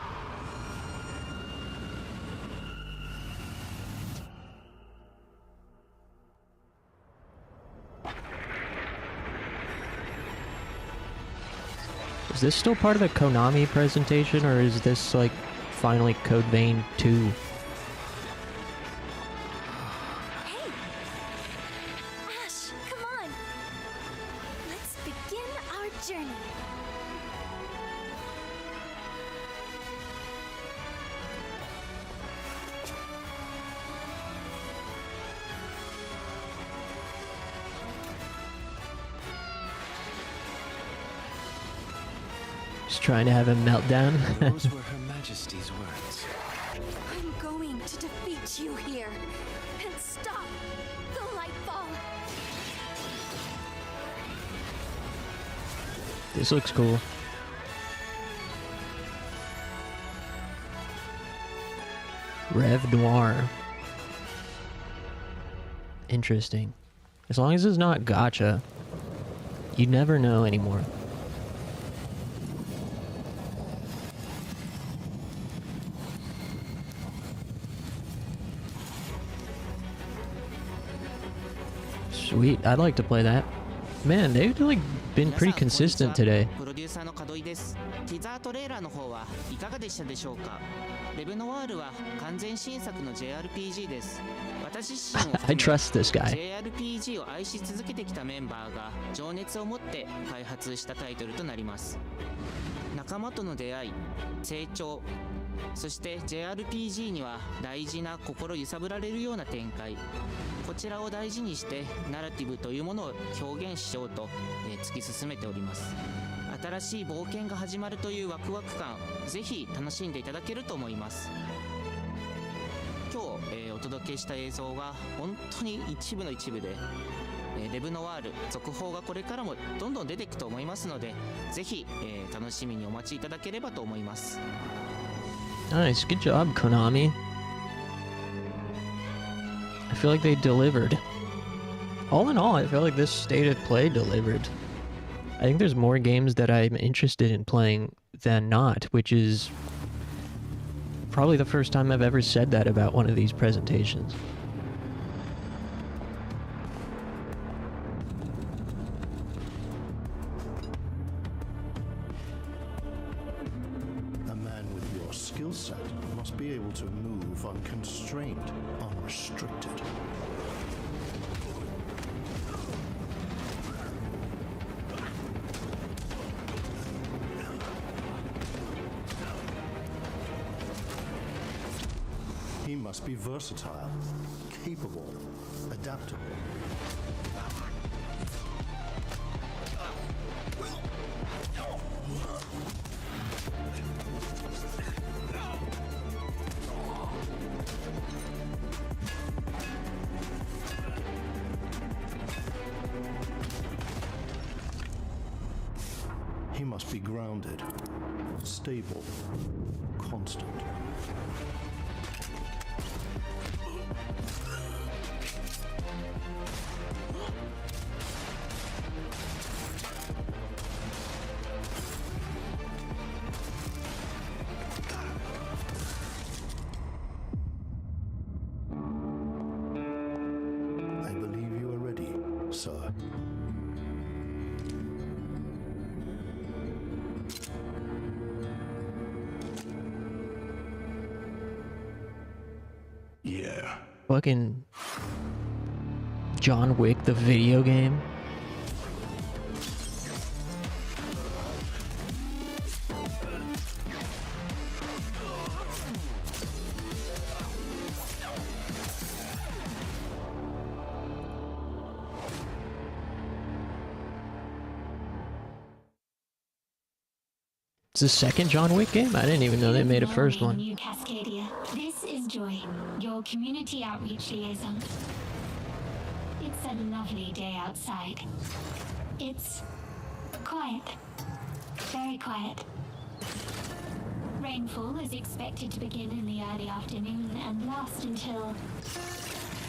Is this still part of the Konami presentation, or is this like finally Code Vein 2? Trying to have a meltdown. Those were Her Majesty's words. I'm going to defeat you here and stop the Lightfall. This looks cool. Rev Noir. Interesting. As long as it's not gacha, you never know anymore. Sweet, I'd like to play that. Man, they've like been pretty consistent today. プロデューサーの門井です。ティザートレーラーの方はいかがでしたでしょうか。レブノワールは完全新作の JRPG です。私自身を I trust this guy. JRPG を愛し続けてきたメンバーが情熱を持って開発したタイトルとなります。仲間との出会い、成長、そして JRPG には大事な心揺さぶられるような展開、こちらを大事にしてナラティブというものを表現しようと、突き進めております。新しい冒険が始まるというワクワク感、ぜひ楽しんでいただけると思います。今日、お届けした映像は本当に一部の一部で、レブノワール続報がこれからもどんどん出ていくと思いますので、ぜひ、楽しみにお待ちいただければと思います。Nice, good job, Konami. I feel like they delivered. All in all, I feel like this state of play delivered. I think there's more games that I'm interested in playing than not, which is probably the first time I've ever said that about one of these presentations. A man with your skill set must be able to move unconstrained, unrestricted. He must be versatile, capable, adaptable. He must be grounded, stable, constant. I believe you are ready, sir. Yeah, Fucking John Wick, the video game. It's the second John Wick game? I didn't even know they made a first one. New Cascadia. This is Joy, your community outreach liaison. It's a lovely day outside. It's quiet. Very quiet. Rainfall is expected to begin in the early afternoon and last until...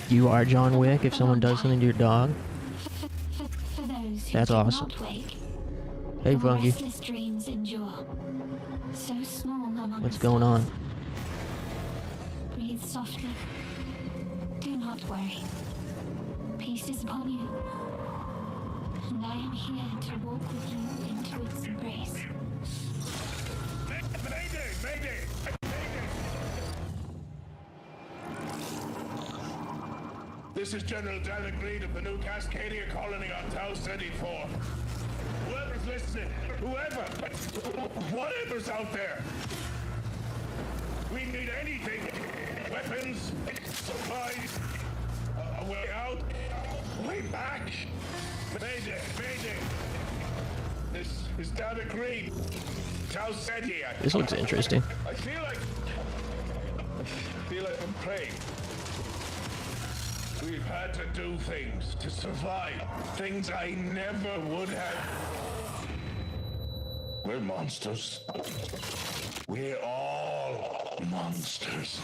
You are John Wick if someone does something to your dog? For those who That's do awesome. not wake, Hey, the Funky. restless dreams endure. So small among What's us. going on? Breathe softly. Do not worry. Peace is upon you. And I am here to walk with you into its embrace. Mayday! Mayday! This is General Danik Reed of the new Cascadia colony on Tau Ceti 4. Whoever's listening, whatever's out there, we need anything. Weapons, supplies, a way out, a way back. Mayday, mayday. This is Danik Reed. Tau Ceti. This looks interesting. I feel like I'm praying. We've had to do things to survive. Things I never would have. We're monsters. We're all monsters.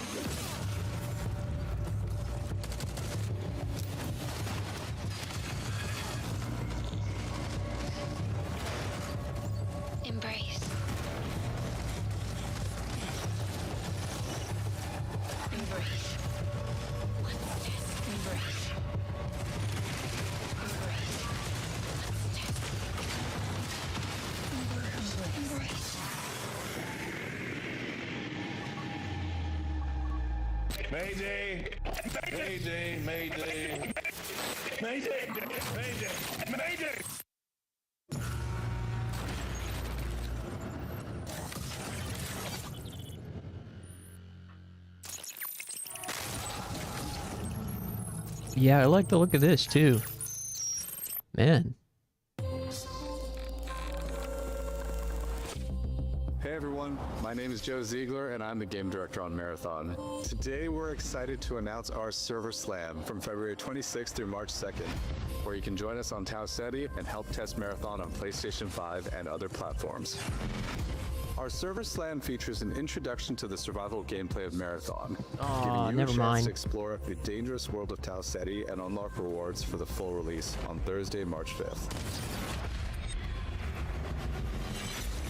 Embrace. Embrace. Embrace. Mayday! Mayday! Mayday! Mayday! Mayday! Mayday! Yeah, I like the look of this too. Man. Hey everyone, my name is Joe Ziegler and I'm the game director on Marathon. Today we're excited to announce our Server Slam from February 26th through March 2nd, where you can join us on Tau Ceti and help test Marathon on PlayStation 5 and other platforms. Our Server Slam features an introduction to the survival gameplay of Marathon, giving you never a chance mind. to explore the dangerous world of Tau Ceti and unlock rewards for the full release on Thursday, March 5th.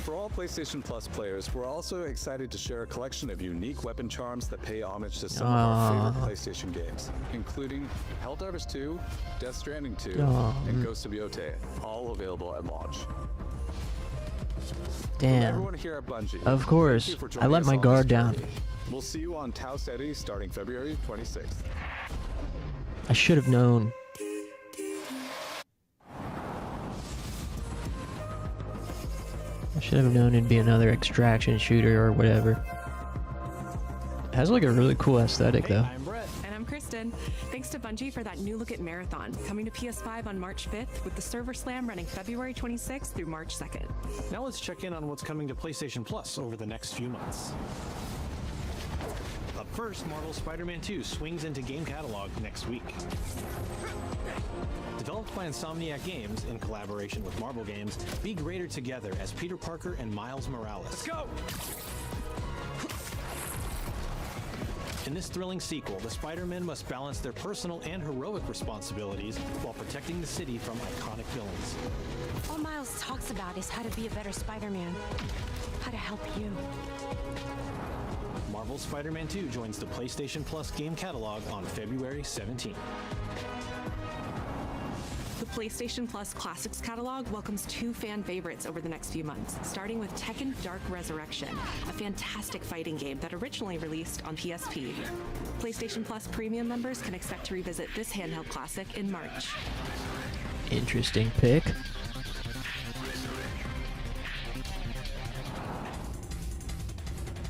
For all PlayStation Plus players, we're also excited to share a collection of unique weapon charms that pay homage to some of our favorite PlayStation games, including Helldivers 2, Death Stranding 2, and Ghost of Yotei, all available at launch. From Damn. everyone here at Bungie, Of course. thank you for I joining let us my on guard this down. journey. We'll see you on Tau Ceti starting February 26th. I should have known. I should have known it'd be another extraction shooter or whatever. It has like a really cool aesthetic though. And I'm Kristen. Thanks to Bungie for that new look at Marathon, coming to PS5 on March 5th with the Server Slam running February 26th through March 2nd. Now let's check in on what's coming to PlayStation Plus over the next few months. Up first, Marvel's Spider-Man 2 swings into game catalog next week. Developed by Insomniac Games in collaboration with Marvel Games, be greater together as Peter Parker and Miles Morales. Let's go! In this thrilling sequel, the Spider-Men must balance their personal and heroic responsibilities while protecting the city from iconic villains. All Miles talks about is how to be a better Spider-Man. How to help you. Marvel's Spider-Man 2 joins the PlayStation Plus game catalog on February 17th. The PlayStation Plus Classics catalog welcomes 2 fan favorites over the next few months, starting with Tekken Dark Resurrection, a fantastic fighting game that originally released on PSP. PlayStation Plus Premium members can expect to revisit this handheld classic in March. Interesting pick.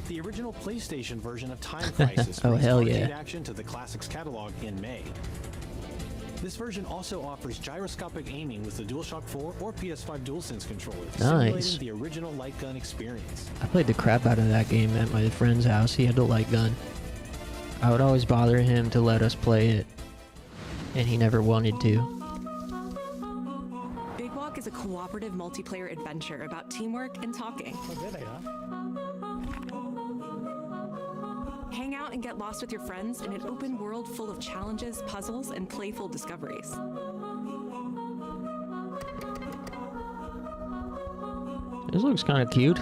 The original PlayStation version of Time Crisis Oh, brings hell arcade yeah. action to the Classics catalog in May. This version also offers gyroscopic aiming with the DualShock 4 or PS5 DualSense controller, simulating the original light gun experience. I played the crap out of that game at my friend's house. He had a light gun. I would always bother him to let us play it, and he never wanted to. Big Walk is a cooperative multiplayer adventure about teamwork and talking. Hang out and get lost with your friends in an open world full of challenges, puzzles, and playful discoveries. This looks kind of cute.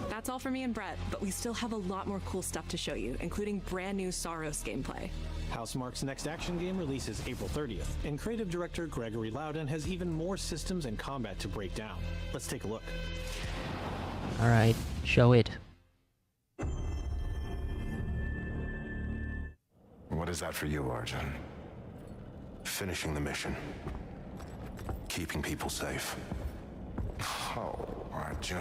That's all for me and Brett, but we still have a lot more cool stuff to show you, including brand new Saros gameplay. Housemarque's next action game releases April 30th, and creative director Gregory Loudon has even more systems and combat to break down. Let's take a look. Alright, show it. What is that for you, Arjun? Finishing the mission. Keeping people safe. Oh, Arjun.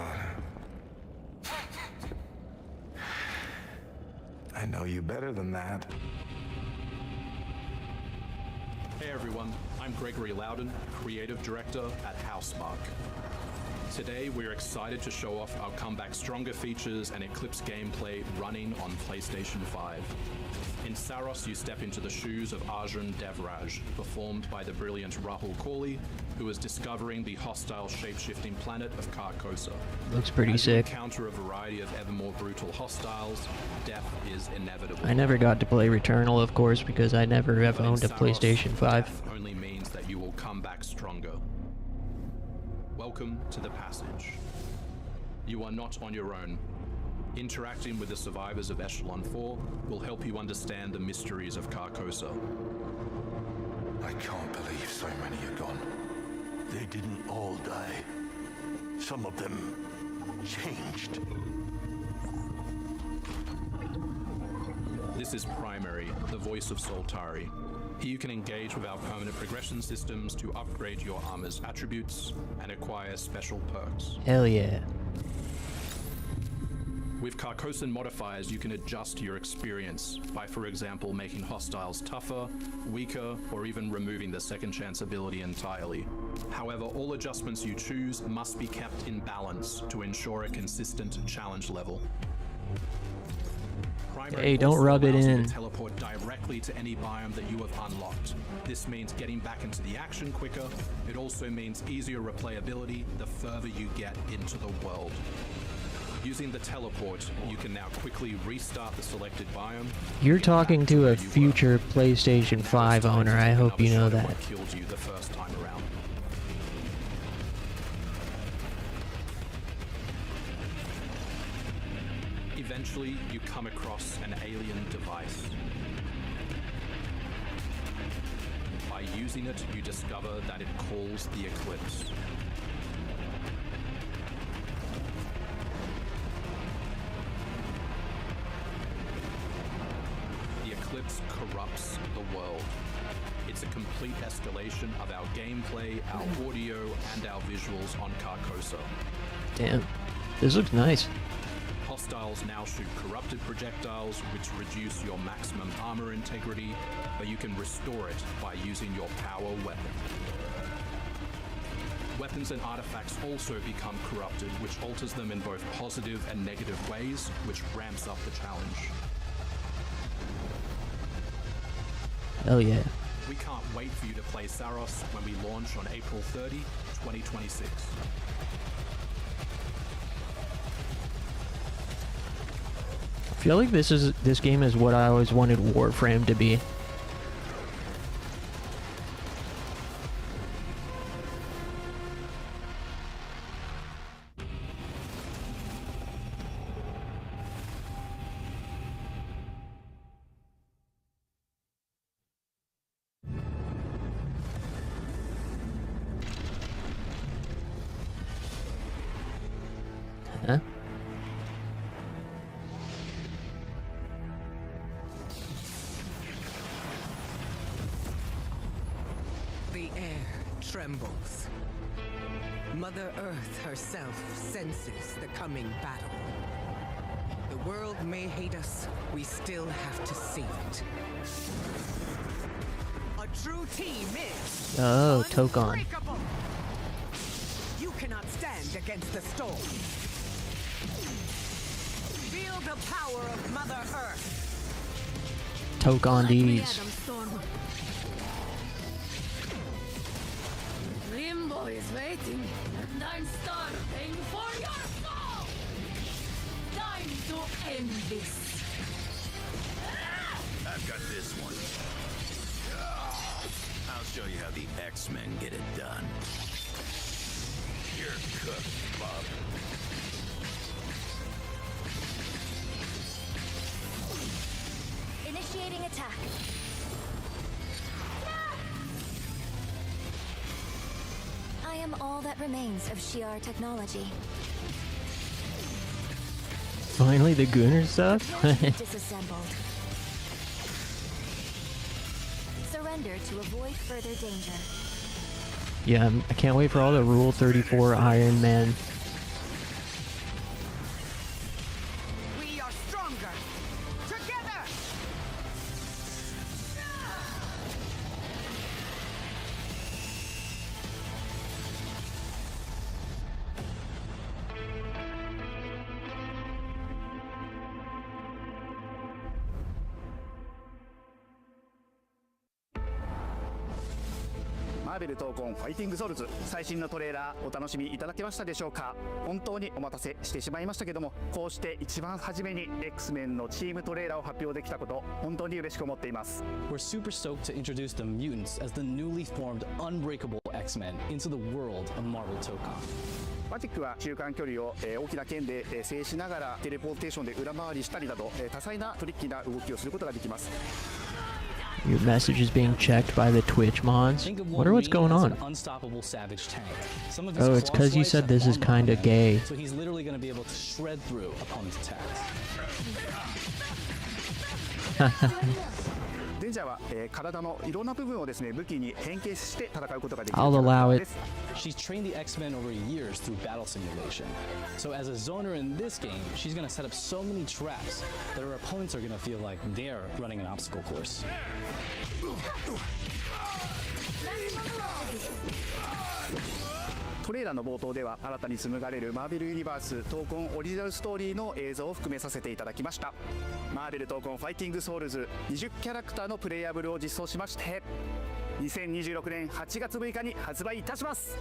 I know you better than that. Hey everyone, I'm Gregory Loudon, Creative Director at Housemarque. Today we're excited to show off our Comeback Stronger features and Eclipse gameplay running on PlayStation 5. In Saros, you step into the shoes of Arjun Devraj, performed by the brilliant Rahul Kohli, who is discovering the hostile shape-shifting planet of Carcosa. Looks pretty As you sick. encounter a variety of ever more brutal hostiles, death is inevitable. I never got to play Returnal, of course, because I never have But in owned a Saros, PlayStation 5. death only means that you will come back stronger. Welcome to the Passage. You are not on your own. Interacting with the survivors of Echelon 4 will help you understand the mysteries of Carcosa. I can't believe so many are gone. They didn't all die. Some of them changed. This is Primary, the voice of Soltari. Here you can engage with our permanent progression systems to upgrade your armor's attributes and acquire special perks. Hell yeah. With Carcosan modifiers, you can adjust your experience by, for example, making hostiles tougher, weaker, or even removing the second chance ability entirely. However, all adjustments you choose must be kept in balance to ensure a consistent challenge level. Hey, don't rub it allows you to in. teleport directly to any biome that you have unlocked. This means getting back into the action quicker. It also means easier replayability the further you get into the world. Using the teleport, you can now quickly restart the selected biome. You're talking to a future PlayStation 5 owner. I hope you know that. What killed you the first time around. Eventually, you come across an alien device. By using it, you discover that it calls the Eclipse. The Eclipse corrupts the world. It's a complete escalation of our gameplay, our audio, and our visuals on Carcosa. Damn. This looks nice. Hostiles now shoot corrupted projectiles, which reduce your maximum armor integrity, but you can restore it by using your power weapon. Weapons and artifacts also become corrupted, which alters them in both positive and negative ways, which ramps up the challenge. Hell yeah. We can't wait for you to play Saros when we launch on April 30, 2026. I feel like this game is what I always wanted Warframe to be. air trembles. Mother Earth herself senses the coming battle. The world may hate us, we still have to save it. A true team is Oh, Tokon. unbreakable. You cannot stand against the storm. Feel the power of Mother Earth. Tokon D's. Limbo is waiting, and I'm starving for your soul! Time to end this! I've got this one. I'll show you how the X-Men get it done. You're cooked, Bob. Initiating attack. I am all that remains of Shi'ar technology. Finally, the Gunner stuff? Disassembled. Surrender to avoid further danger. Yeah, I can't wait for all the Rule 34 Iron Man. We are stronger together.「マーベル闘魂ファイティングソウルズ」最新のトレーラーお楽しみいただけましたでしょうか。本当にお待たせしてしまいましたけども、こうして一番初めに X-Men のチームトレーラーを発表できたこと、本当に嬉しく思っています。 We're super stoked to introduce the mutants as the newly formed unbreakable X-Men into the world of Marvel Tokon. マジックは中間距離を大きな剣で制しながらテレポーテーションで裏回りしたりなど多彩なトリッキーな動きをすることができます。 Your message is being checked by the Twitch mods. Wonder what's going on. Unstoppable savage tank. Oh, it's because you said this is kinda gay. So he's literally going to be able to shred through opponents' attacks. デンジャーは、体のいろんな部分をですね武器に変形して戦うことができる I'll allow it. She's trained the X-Men over years through battle simulation. So as a zoner in this game, she's going to set up so many traps that her opponents are going to feel like they're running an obstacle course. トレーラーの冒頭では新たに紡がれるマーベルユニバース闘魂オリジナルストーリーの映像を含めさせていただきました。マーベル闘魂ファイティングソウルズ20キャラクターのプレイヤブルを実装しまして2026年8月6日に発売いたします。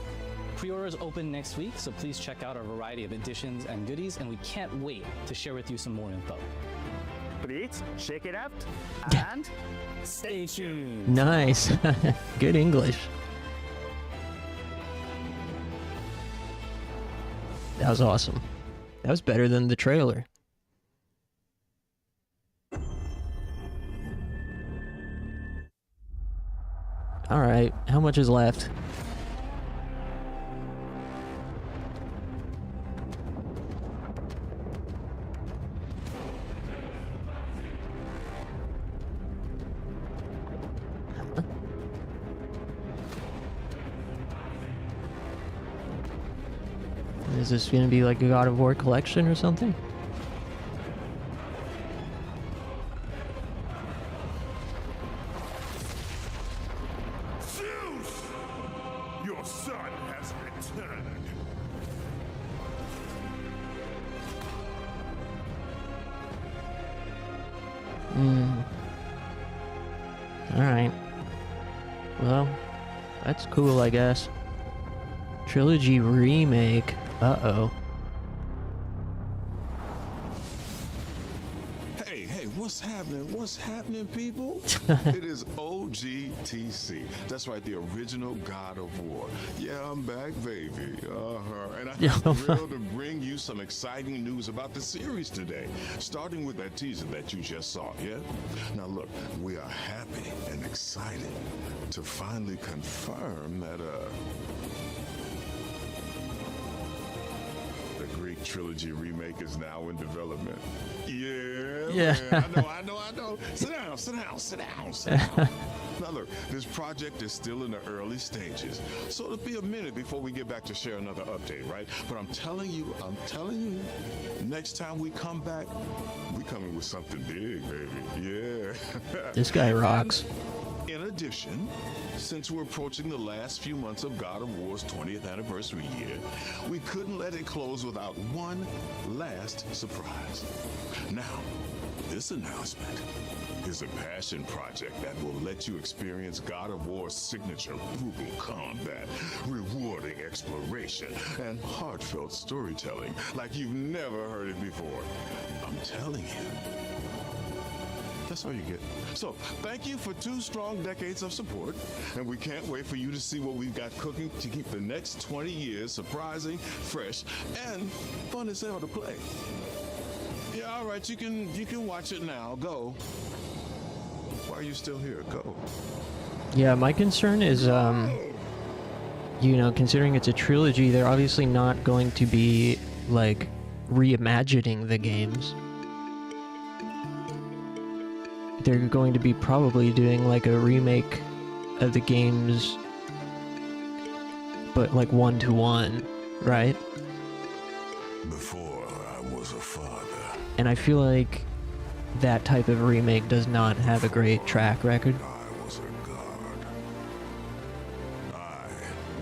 Pre-orders open next week, so please check out our variety of editions and goodies, and we can't wait to share with you some more info. Please check it out and stay tuned. Nice. Good English. That was awesome. That was better than the trailer. Alright, how much is left? Is this gonna be like a God of War collection or something? Zeus! Your son has returned. Alright. Well, that's cool, I guess. Trilogy remake. Uh-oh. Hey, what's happening? What's happening, people? It is OGTC. That's right, the original God of War. Yeah, I'm back, baby. And I'm thrilled to bring you some exciting news about the series today, starting with that teaser that you just saw, yeah? Now look, we are happy and excited to finally confirm that, the Greek trilogy remake is now in development. Yeah. Yeah. Man, I know. Sit down. Now look, this project is still in the early stages, so it'll be a minute before we get back to share another update, right? But I'm telling you, next time we come back, we coming with something big, baby. Yeah. This guy rocks. In addition, since we're approaching the last few months of God of War's 20th anniversary year, we couldn't let it close without one last surprise. Now, this announcement is a passion project that will let you experience God of War's signature brutal combat, rewarding exploration, and heartfelt storytelling like you've never heard it before. I'm telling you. That's all you get. So, thank you for 2 strong decades of support, and we can't wait for you to see what we've got cooking to keep the next 20 years surprising, fresh, and fun as hell to play. Yeah, all right, you can watch it now. Go. Why are you still here? Go. Yeah, my concern is, considering it's a trilogy, they're obviously not going to be, like, reimagining the games. They're going to be probably doing, like, a remake of the games, but, like, 1-to-1, right? Before I was a father. And I feel like that type of remake does not have a great track record. I was a god. I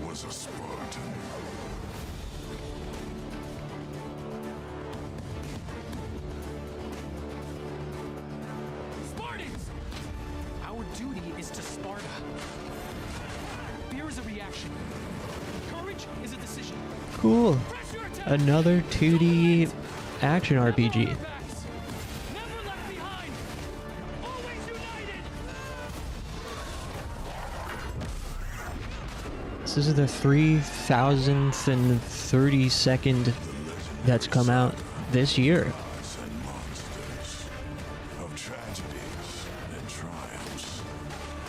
was a Spartan. Spartans! Our duty is to Sparta. Fear is a reaction. Courage is a decision. Cool. Another 2D action RPG. This is the 3,032nd that's come out this year. Of tragedies and triumphs,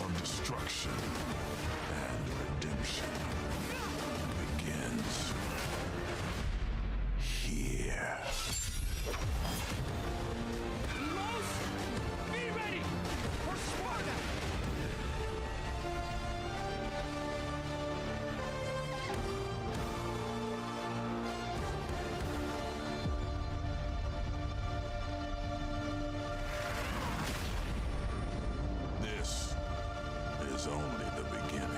of destruction and redemption begins here. Be ready for Sparta! This is only the beginning.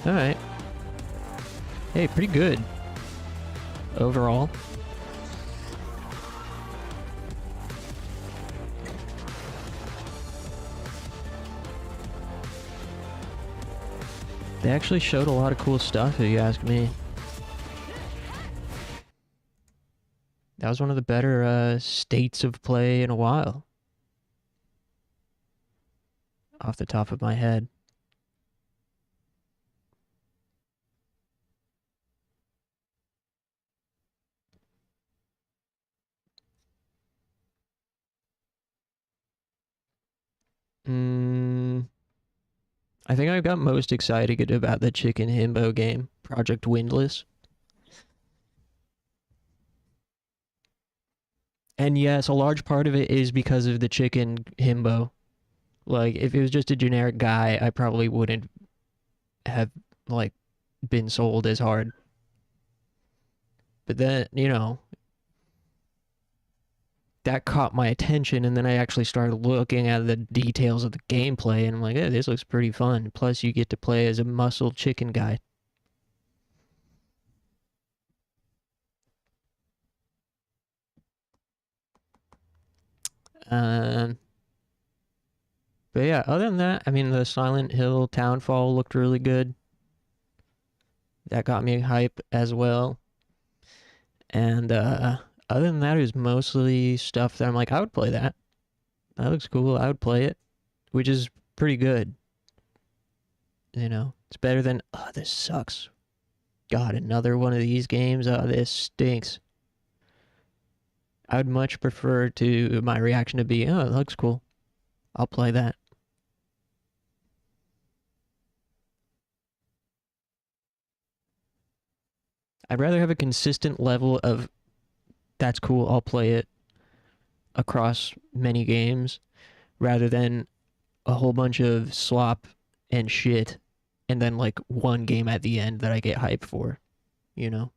Alright. Hey, pretty good. Overall. They actually showed a lot of cool stuff, if you ask me. That was one of the better states of play in a while. Off the top of my head. I think I got most excited about the Chicken Himbo game, Project Windless. And yes, a large part of it is because of the Chicken Himbo. Like, if it was just a generic guy, I probably wouldn't have, like, been sold as hard. But then, you know, that caught my attention, and then I actually started looking at the details of the gameplay, and I'm like, hey, this looks pretty fun. Plus, you get to play as a muscle chicken guy. But yeah, other than that, I mean, the Silent Hill Townfall looked really good. That got me hype as well. And, other than that, it was mostly stuff that I'm like, I would play that. That looks cool. I would play it. Which is pretty good. You know, it's better than, oh, this sucks. God, another one of these games. Oh, this stinks. I would much prefer to my reaction to be, oh, it looks cool. I'll play that. I'd rather have a consistent level of, that's cool, I'll play it across many games, rather than a whole bunch of slop and shit, and then like one game at the end that I get hyped for, you know?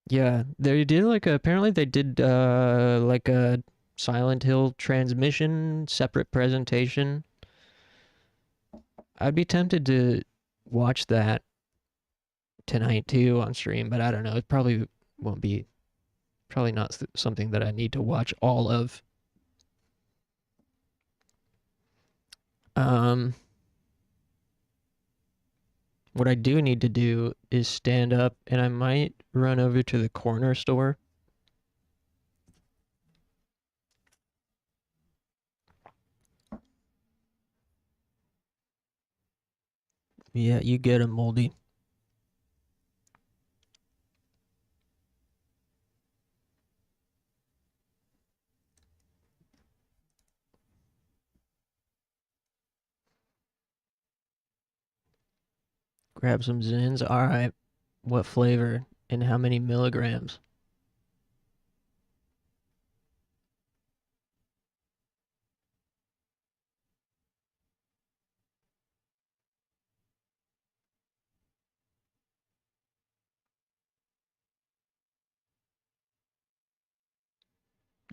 Yeah, they did like apparently they did like a Silent Hill transmission, separate presentation. I'd be tempted to watch that tonight too on stream, but I don't know. It probably won't be, probably not something that I need to watch all of. What I do need to do is stand up, and I might run over to the corner store. Yeah, you get 'em, Moldy. Grab some Zins. Alright. What flavor and how many milligrams?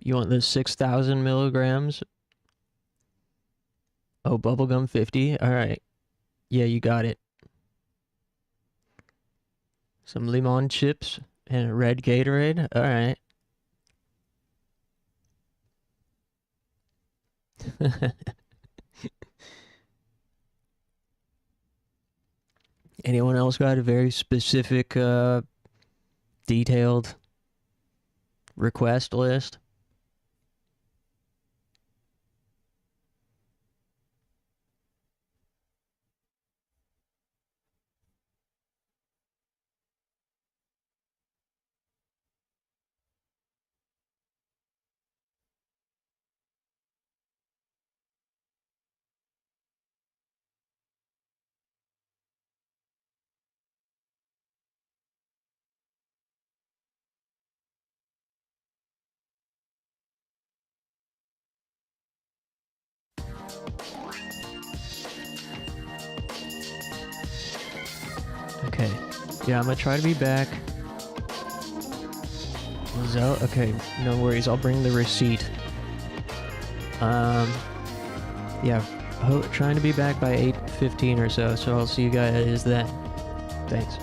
You want the 6,000 milligrams? Oh, bubblegum 50? Alright. Yeah, you got it. Some limon chips and a red Gatorade? Alright. Anyone else got a very specific, detailed request list? Okay. Yeah, I'm gonna try to be back. Okay, no worries. I'll bring the receipt. Yeah, trying to be back by 8:15 or so, so I'll see you guys then. Thanks.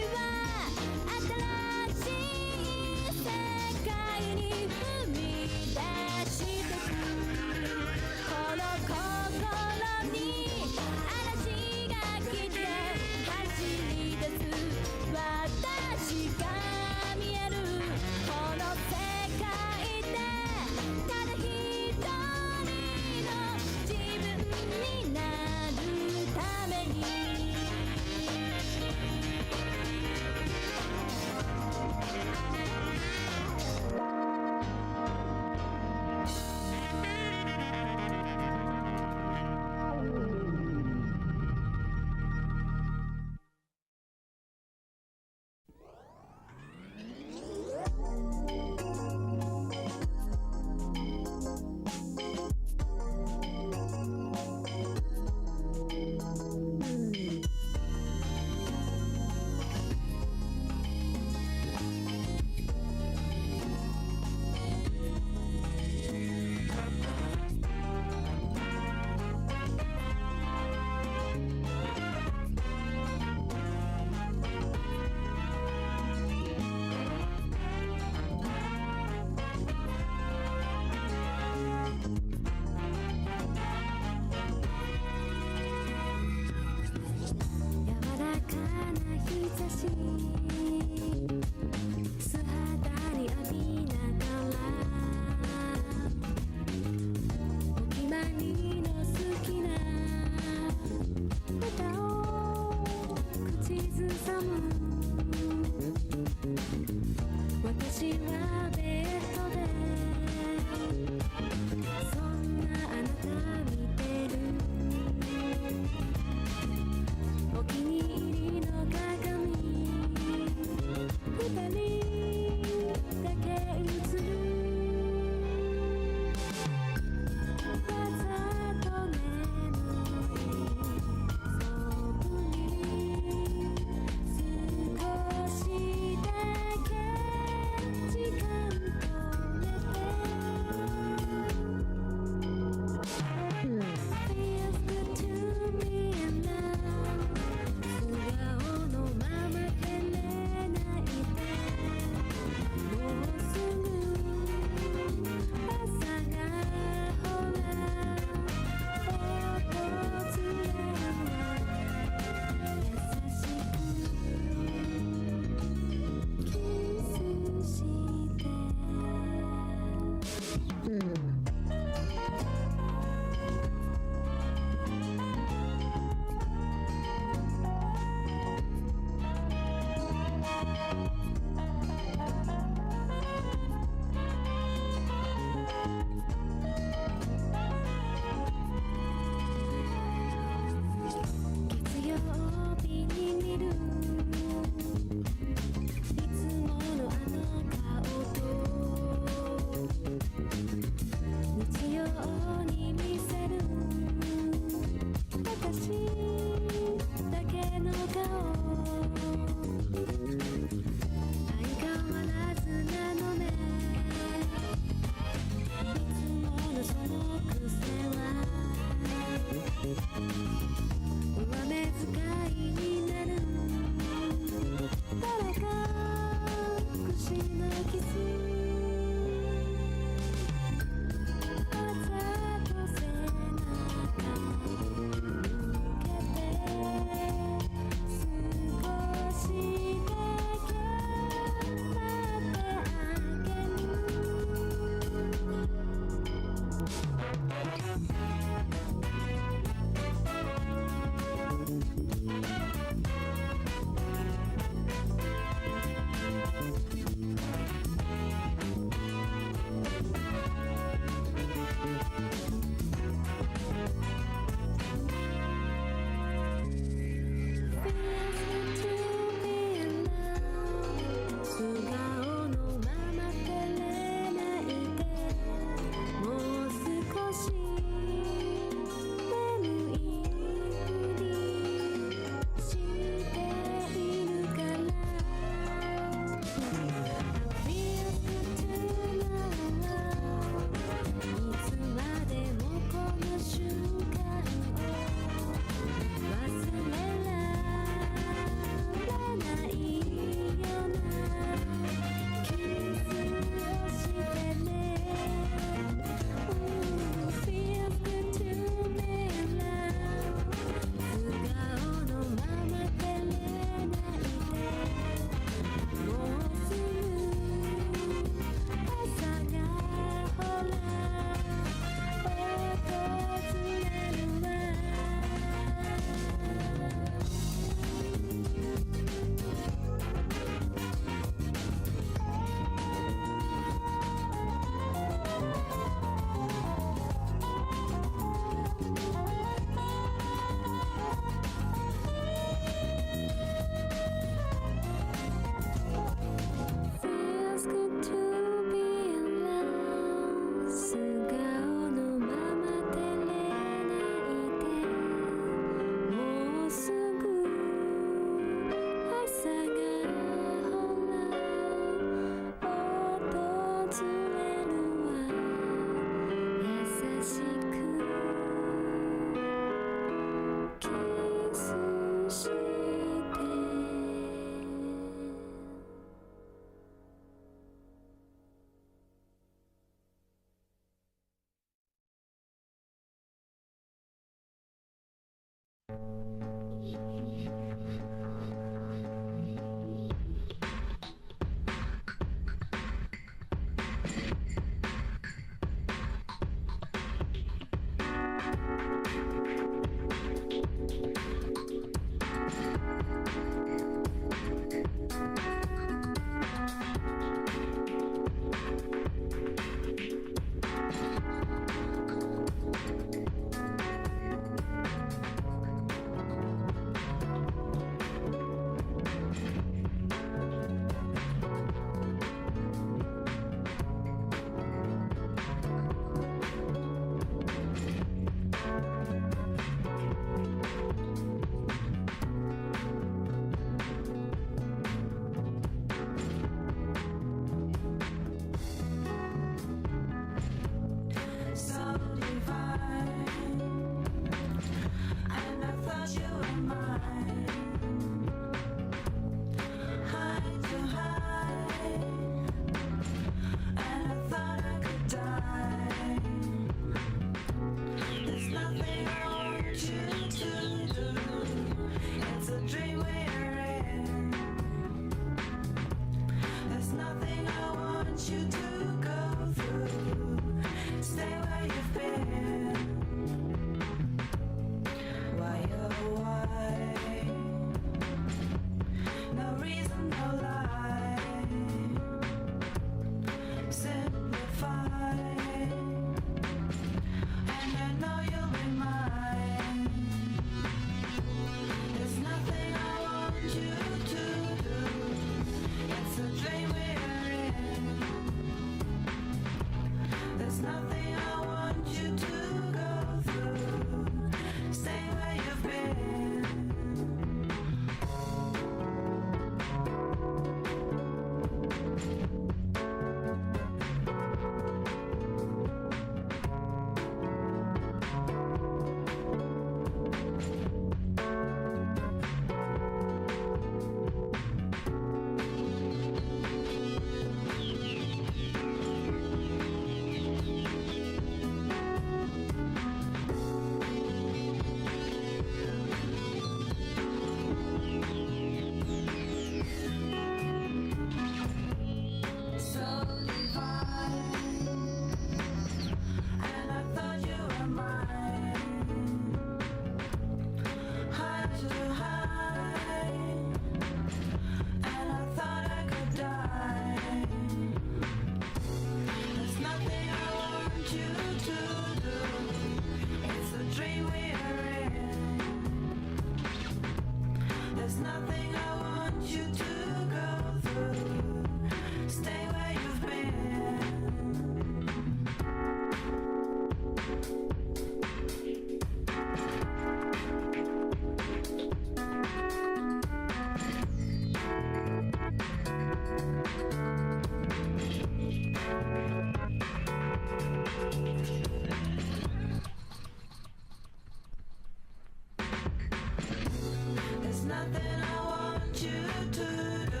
nothing I want you to do.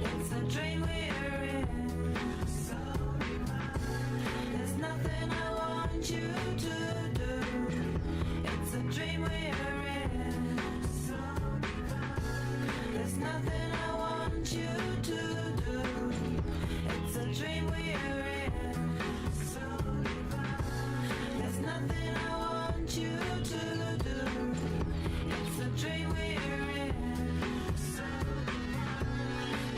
It's a dream we're in, so divine. There's nothing I want you to do. It's a dream we're in, so divine. There's nothing I want you to do. It's a dream we're in, so divine. There's nothing I want you to do. It's a dream we're in, so divine.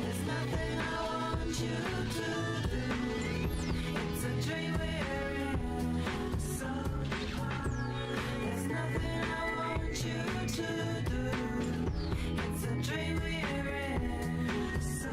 There's nothing I want you to do. It's a dream we're in, so divine. There's nothing I want you to do. It's a dream we're in, so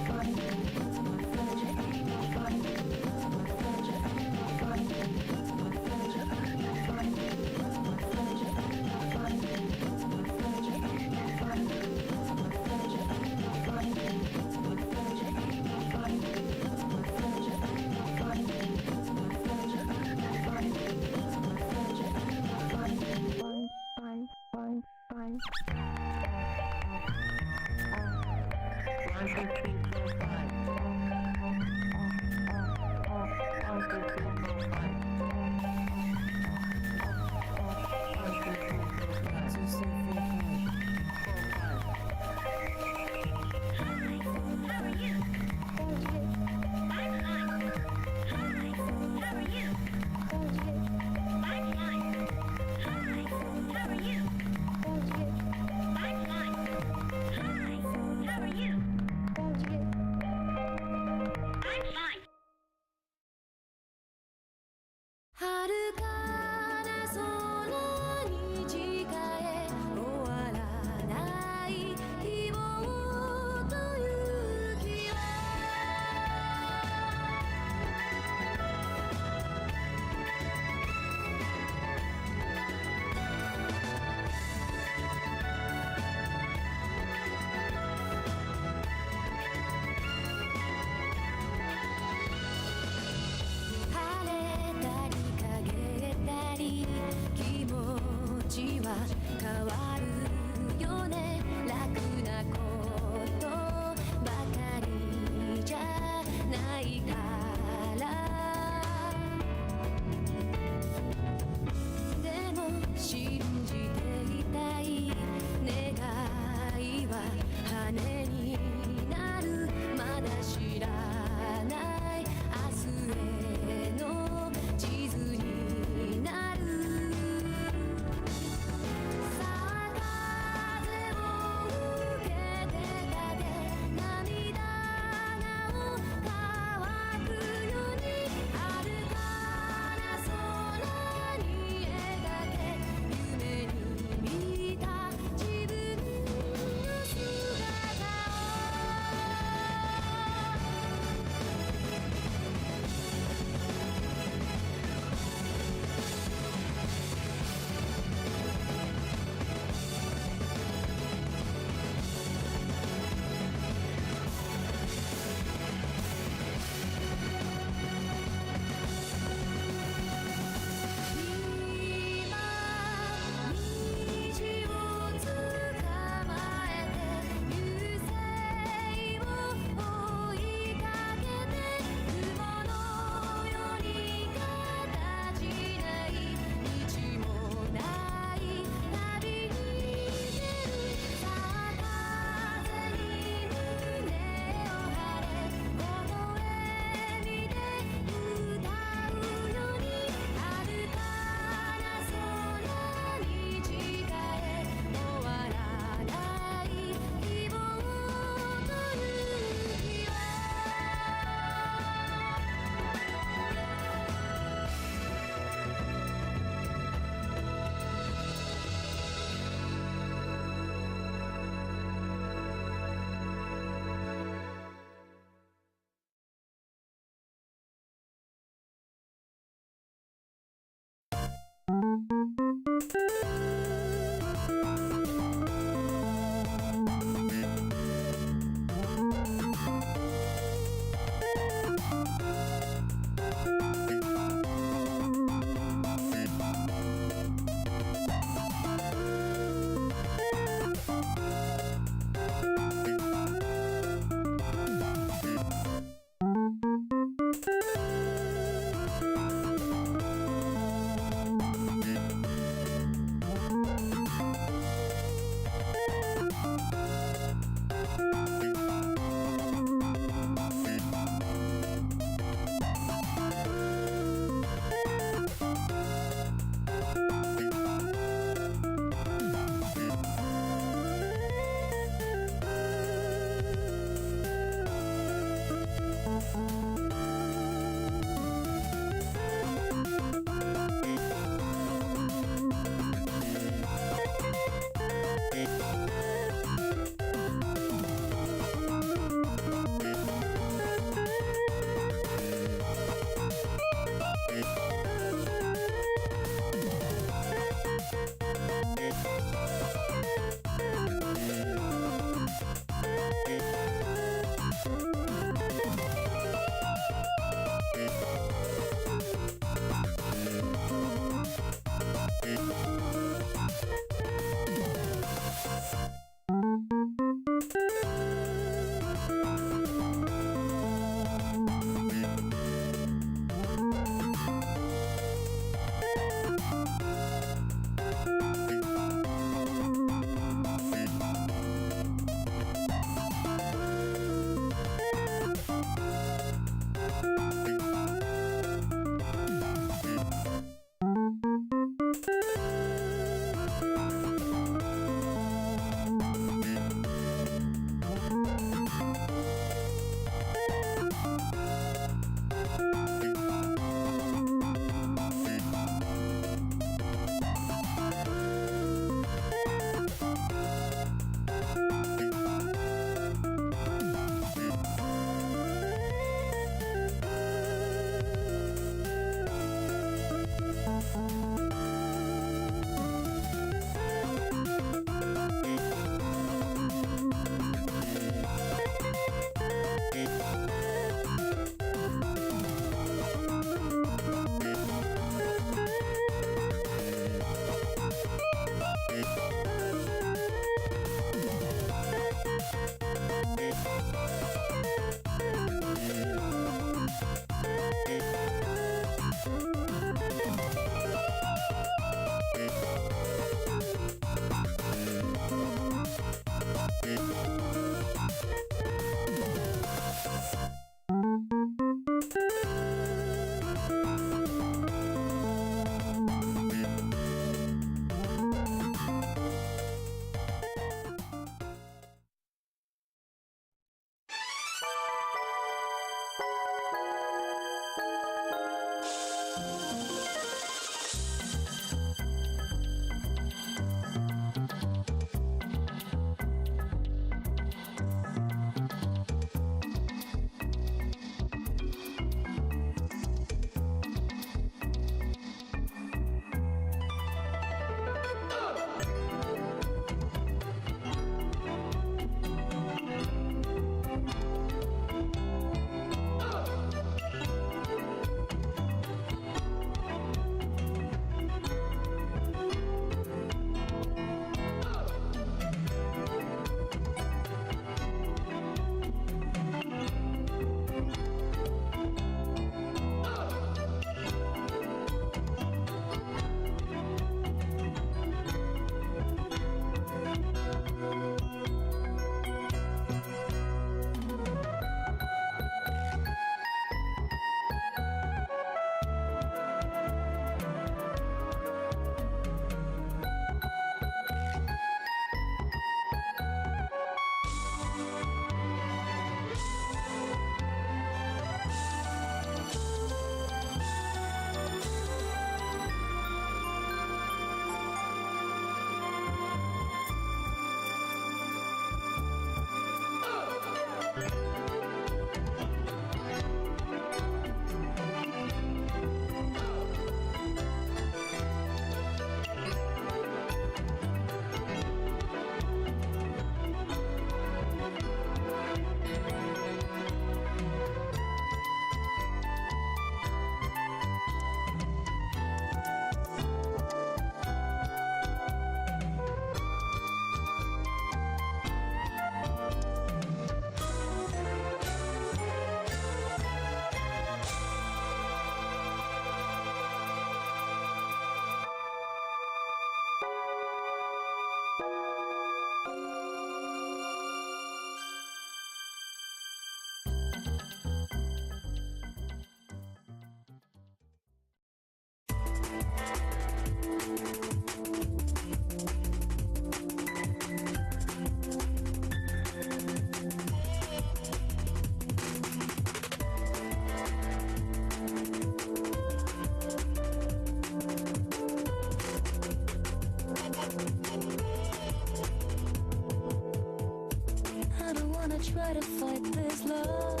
wanna try to fight this love?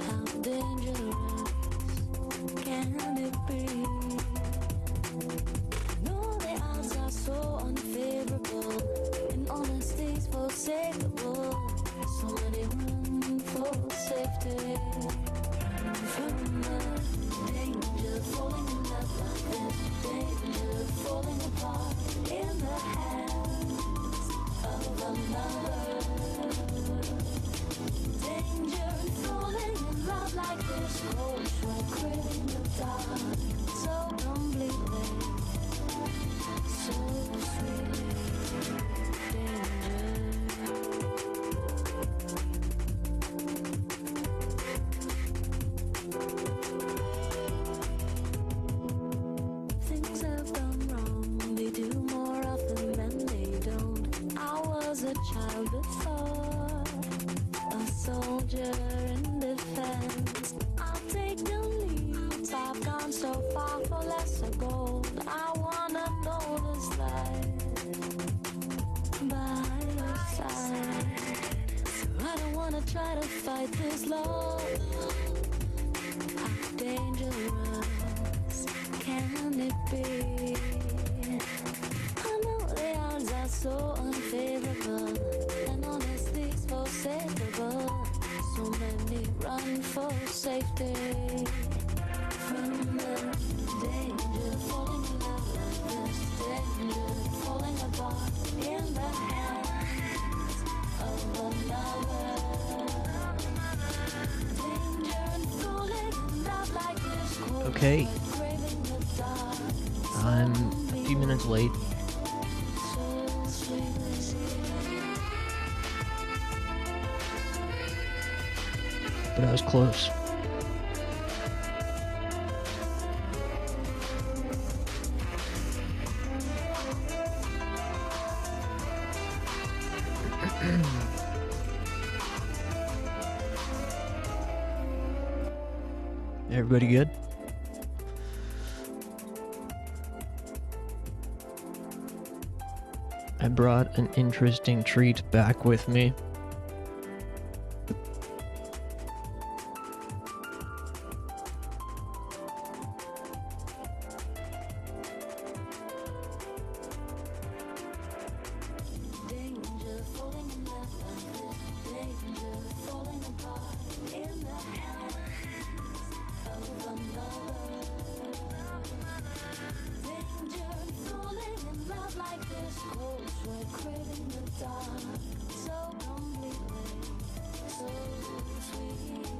How dangerous can it be? No, the odds are so unfavorable, and honesty's forsakable. So many run for safety from the danger, falling in love like this, danger, falling apart in the hands of another. Danger, falling in love like this, cold sweat, craving the dark, so completely, so sweetly. Things have gone wrong, they do more often than they don't. I was a child before, a soldier in defense. I'll take the lead, I've gone so far for lesser gold. I wanna know this life by your side. So I don't wanna try to fight this love. How dangerous can it be? I know the odds are so unfavorable, and honesty's forsakable. So many run for safety from the danger, falling in love like this, danger, falling apart in the hands of another. Danger and falling in love like this, cold Okay. sweat, craving the dark. I'm a few minutes late. So sweetly. But I was close. Everybody good? I brought an interesting treat back with me. Danger, falling in love like this, danger, falling apart in the hands of another. Danger, falling in love like this, cold sweat, craving the dark, so completely, so sweetly.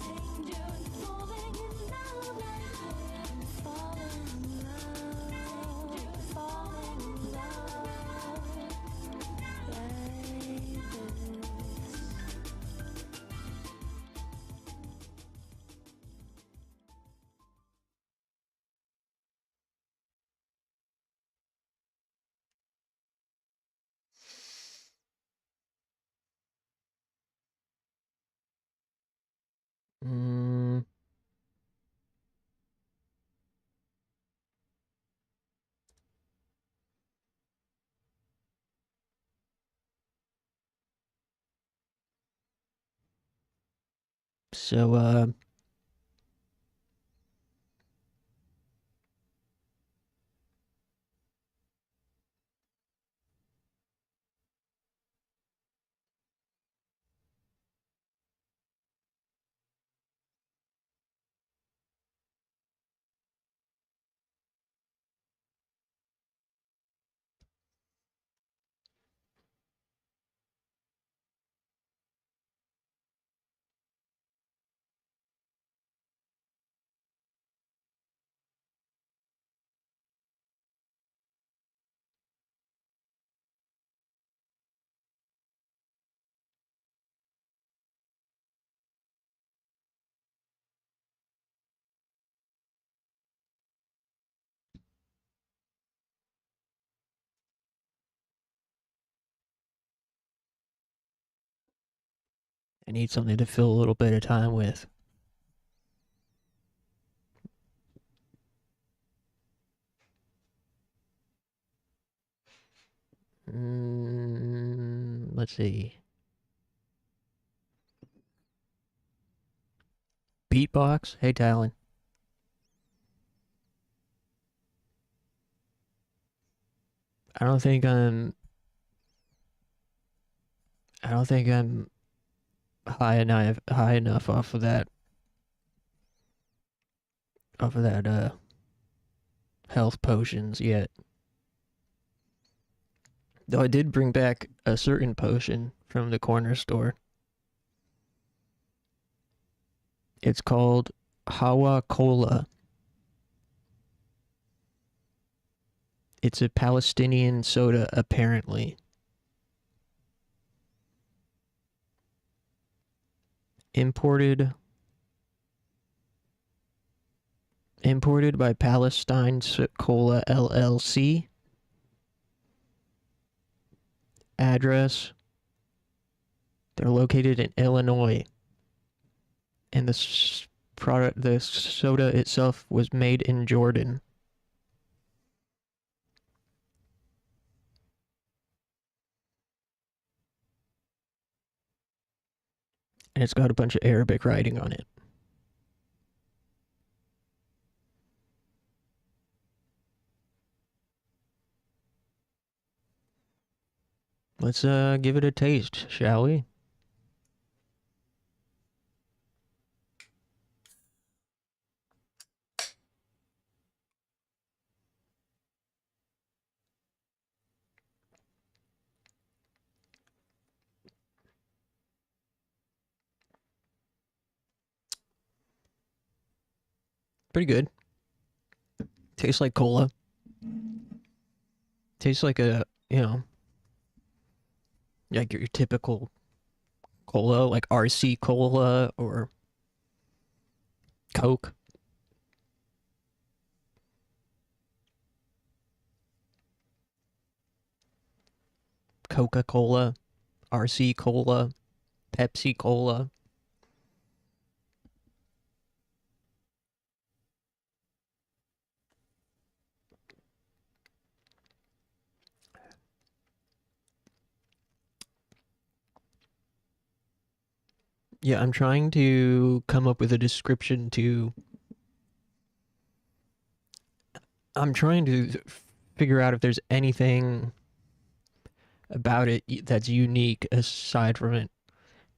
Danger, falling in love like this, falling in love, falling in love. Mm. So, I need something to fill a little bit of time with. Let's see. Beatbox? Hey, Talon. I don't think I'm high enough off of that health potions yet. Though I did bring back a certain potion from the corner store. It's called Hawa Cola. It's a Palestinian soda, apparently. Imported by Palestine Cola LLC. Address. They're located in Illinois. And the soda itself was made in Jordan. And it's got a bunch of Arabic writing on it. Let's give it a taste, shall we? Pretty good. Tastes like cola. Tastes like a, you know, like your typical cola, like RC Cola or Coke. Coca-Cola, RC Cola, Pepsi Cola. Yeah, I'm trying to come up with a description to... I'm trying to figure out if there's anything about it that's unique aside from it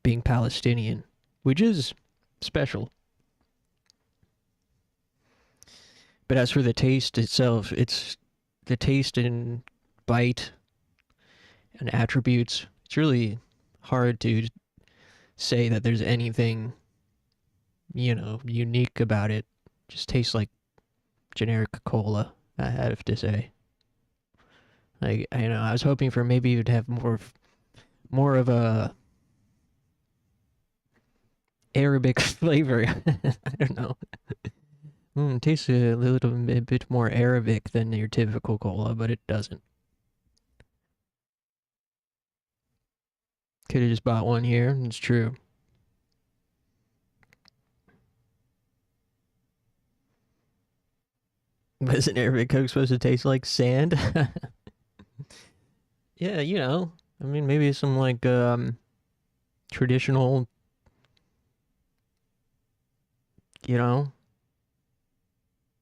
being Palestinian, which is special. But as for the taste itself, it's the taste and bite and attributes. It's really hard to say that there's anything, you know, unique about it. Just tastes like generic cola, I have to say. Like, I know, I was hoping for maybe you'd have more of a Arabic flavor. I don't know. It tastes a little bit more Arabic than your typical cola, but it doesn't. Could have just bought one here, it's true. But isn't Arabic Coke supposed to taste like sand? Yeah, you know, I mean, maybe some like traditional, you know,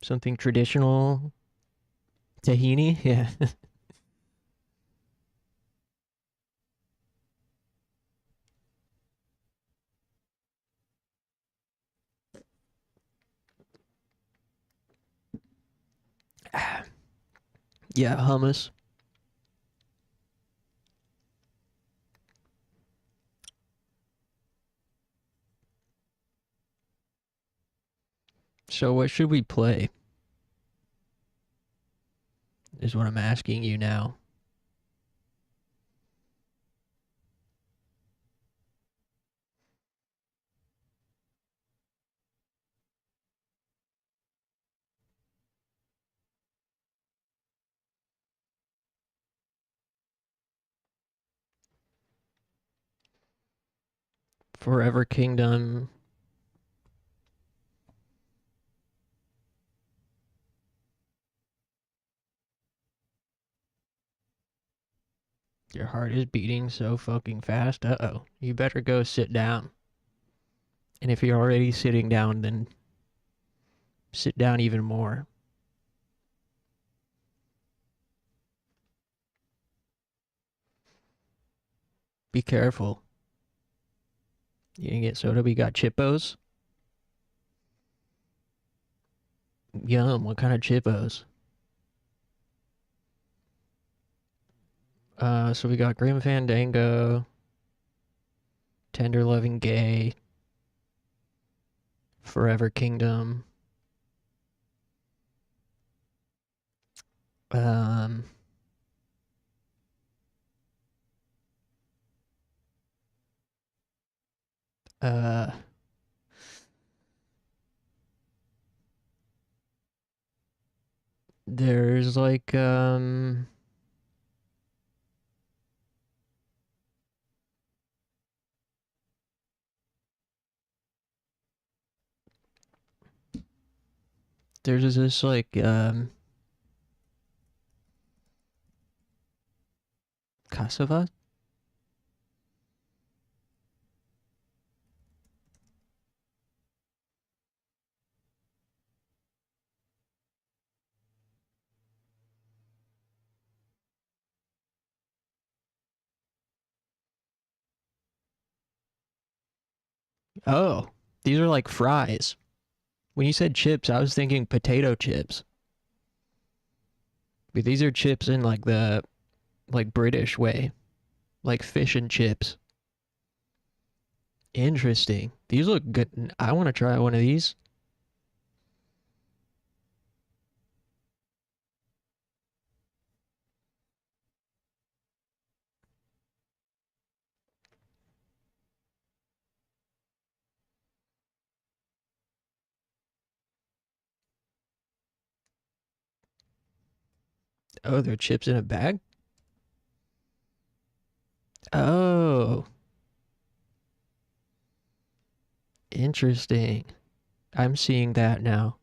something traditional. Tahini, yeah. Yeah, hummus. So what should we play? Is what I'm asking you now. Forever Kingdom. Your heart is beating so fucking fast. Uh-oh. You better go sit down. And if you're already sitting down, then sit down even more. Be careful. You didn't get soda? We got Chippos. Yum, what kind of Chippos? So we got Grim Fandango, Tender Loving Gay, Forever Kingdom, um, uh, there's like, there's this like, Cassava? Oh, these are like fries. When you said chips, I was thinking potato chips. But these are chips in like the like British way. Like fish and chips. Interesting. These look good. I want to try one of these. Oh, they're chips in a bag? Oh. Interesting. I'm seeing that now.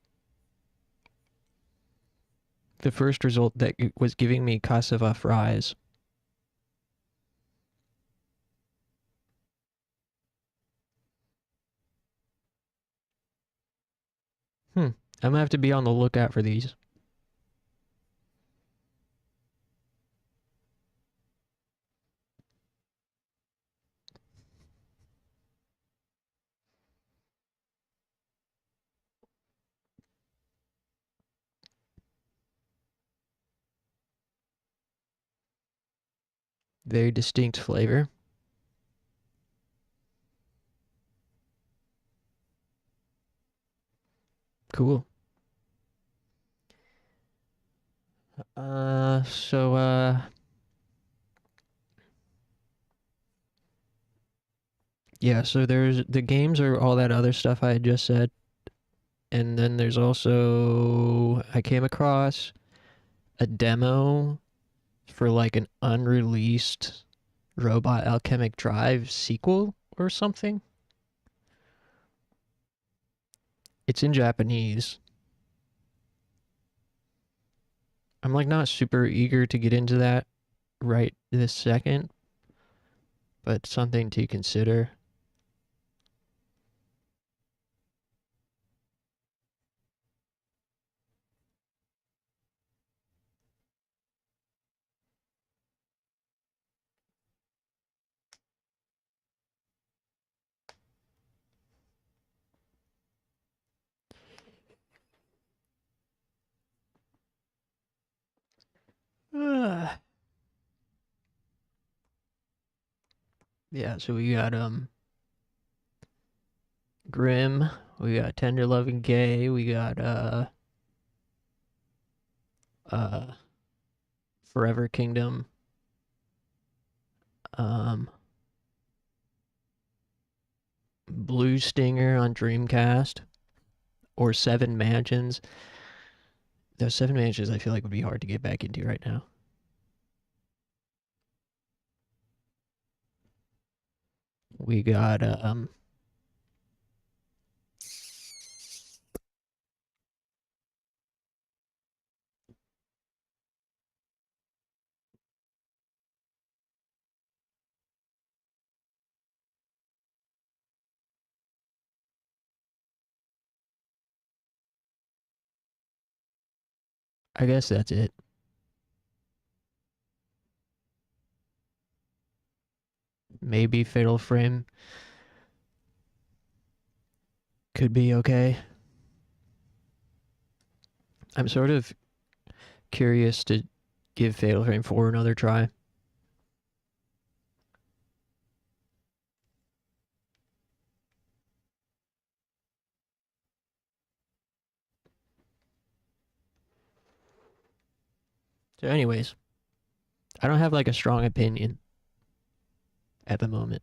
The first result that was giving me cassava fries. I'm gonna have to be on the lookout for these. Very distinct flavor. Cool. Yeah, so there's the games are all that other stuff I had just said. And then there's also I came across a demo for like an unreleased Robot Alchemic Drive sequel or something. It's in Japanese. I'm like not super eager to get into that right this second, but something to consider. Yeah, so we got Grim, we got Tender Loving Gay, we got Forever Kingdom, Blue Stinger on Dreamcast, or Seven Mansions. Those Seven Mansions I feel like would be hard to get back into right now. We got I guess that's it. Maybe Fatal Frame could be okay. I'm sort of curious to give Fatal Frame 4 another try. So anyways, I don't have like a strong opinion at the moment.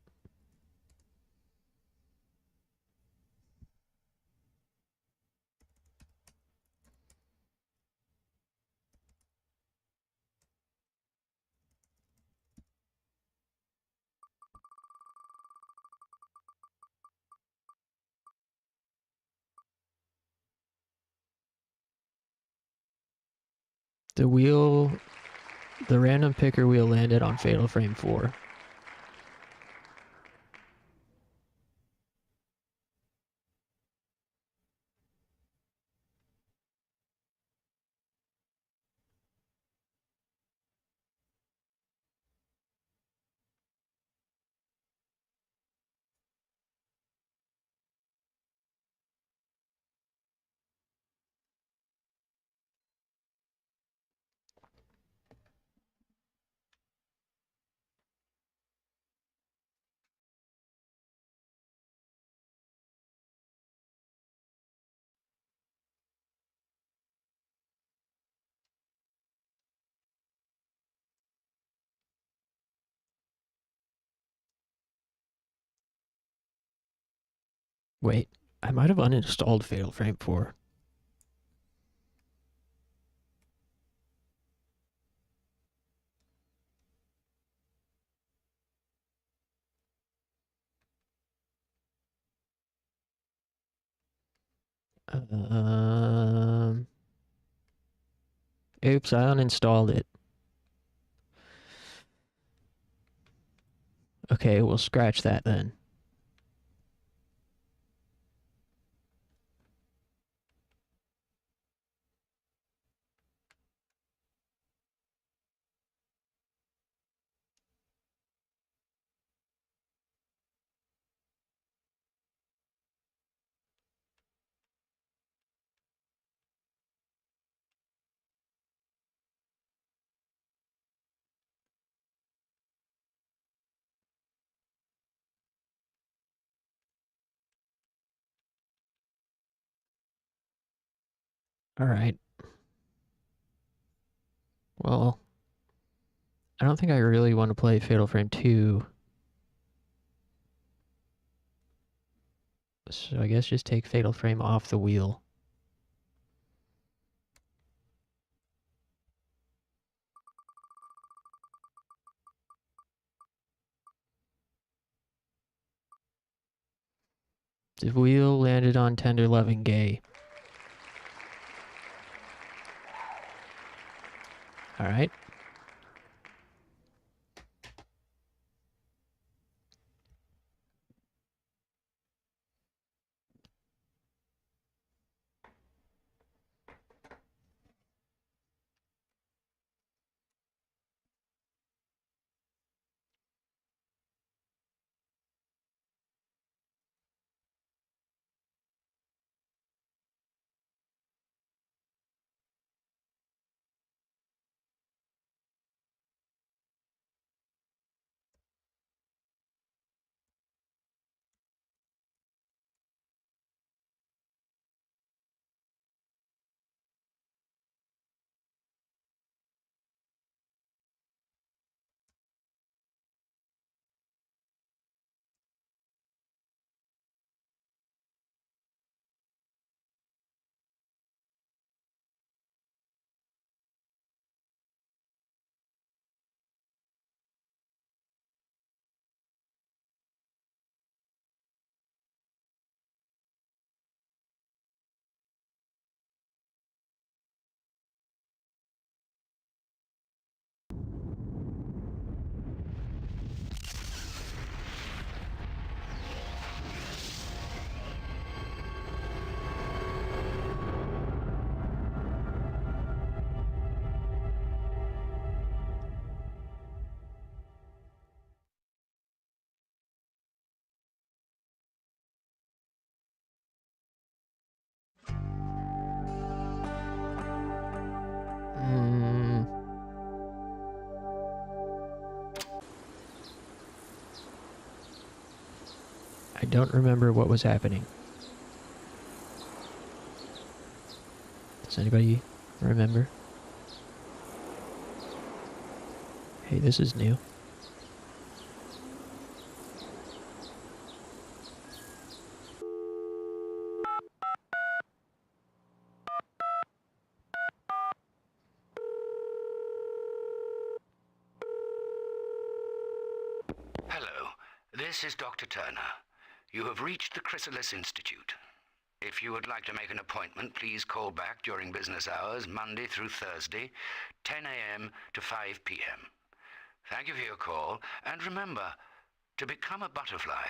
The random picker wheel landed on Fatal Frame 4. Wait, I might have uninstalled Fatal Frame 4. Oops, I uninstalled it. Okay, we'll scratch that then. Alright. Well, I don't think I really want to play Fatal Frame 2. So I guess just take Fatal Frame off the wheel. The wheel landed on Tender Loving Gay. Alright. don't remember what was happening. Does anybody remember? Hey, this is new. Hello, this is Dr. Turner. You have reached the Chrysalis Institute. If you would like to make an appointment, please call back during business hours, Monday through Thursday, 10 a.m. to 5 p.m. Thank you for your call, and remember, to become a butterfly,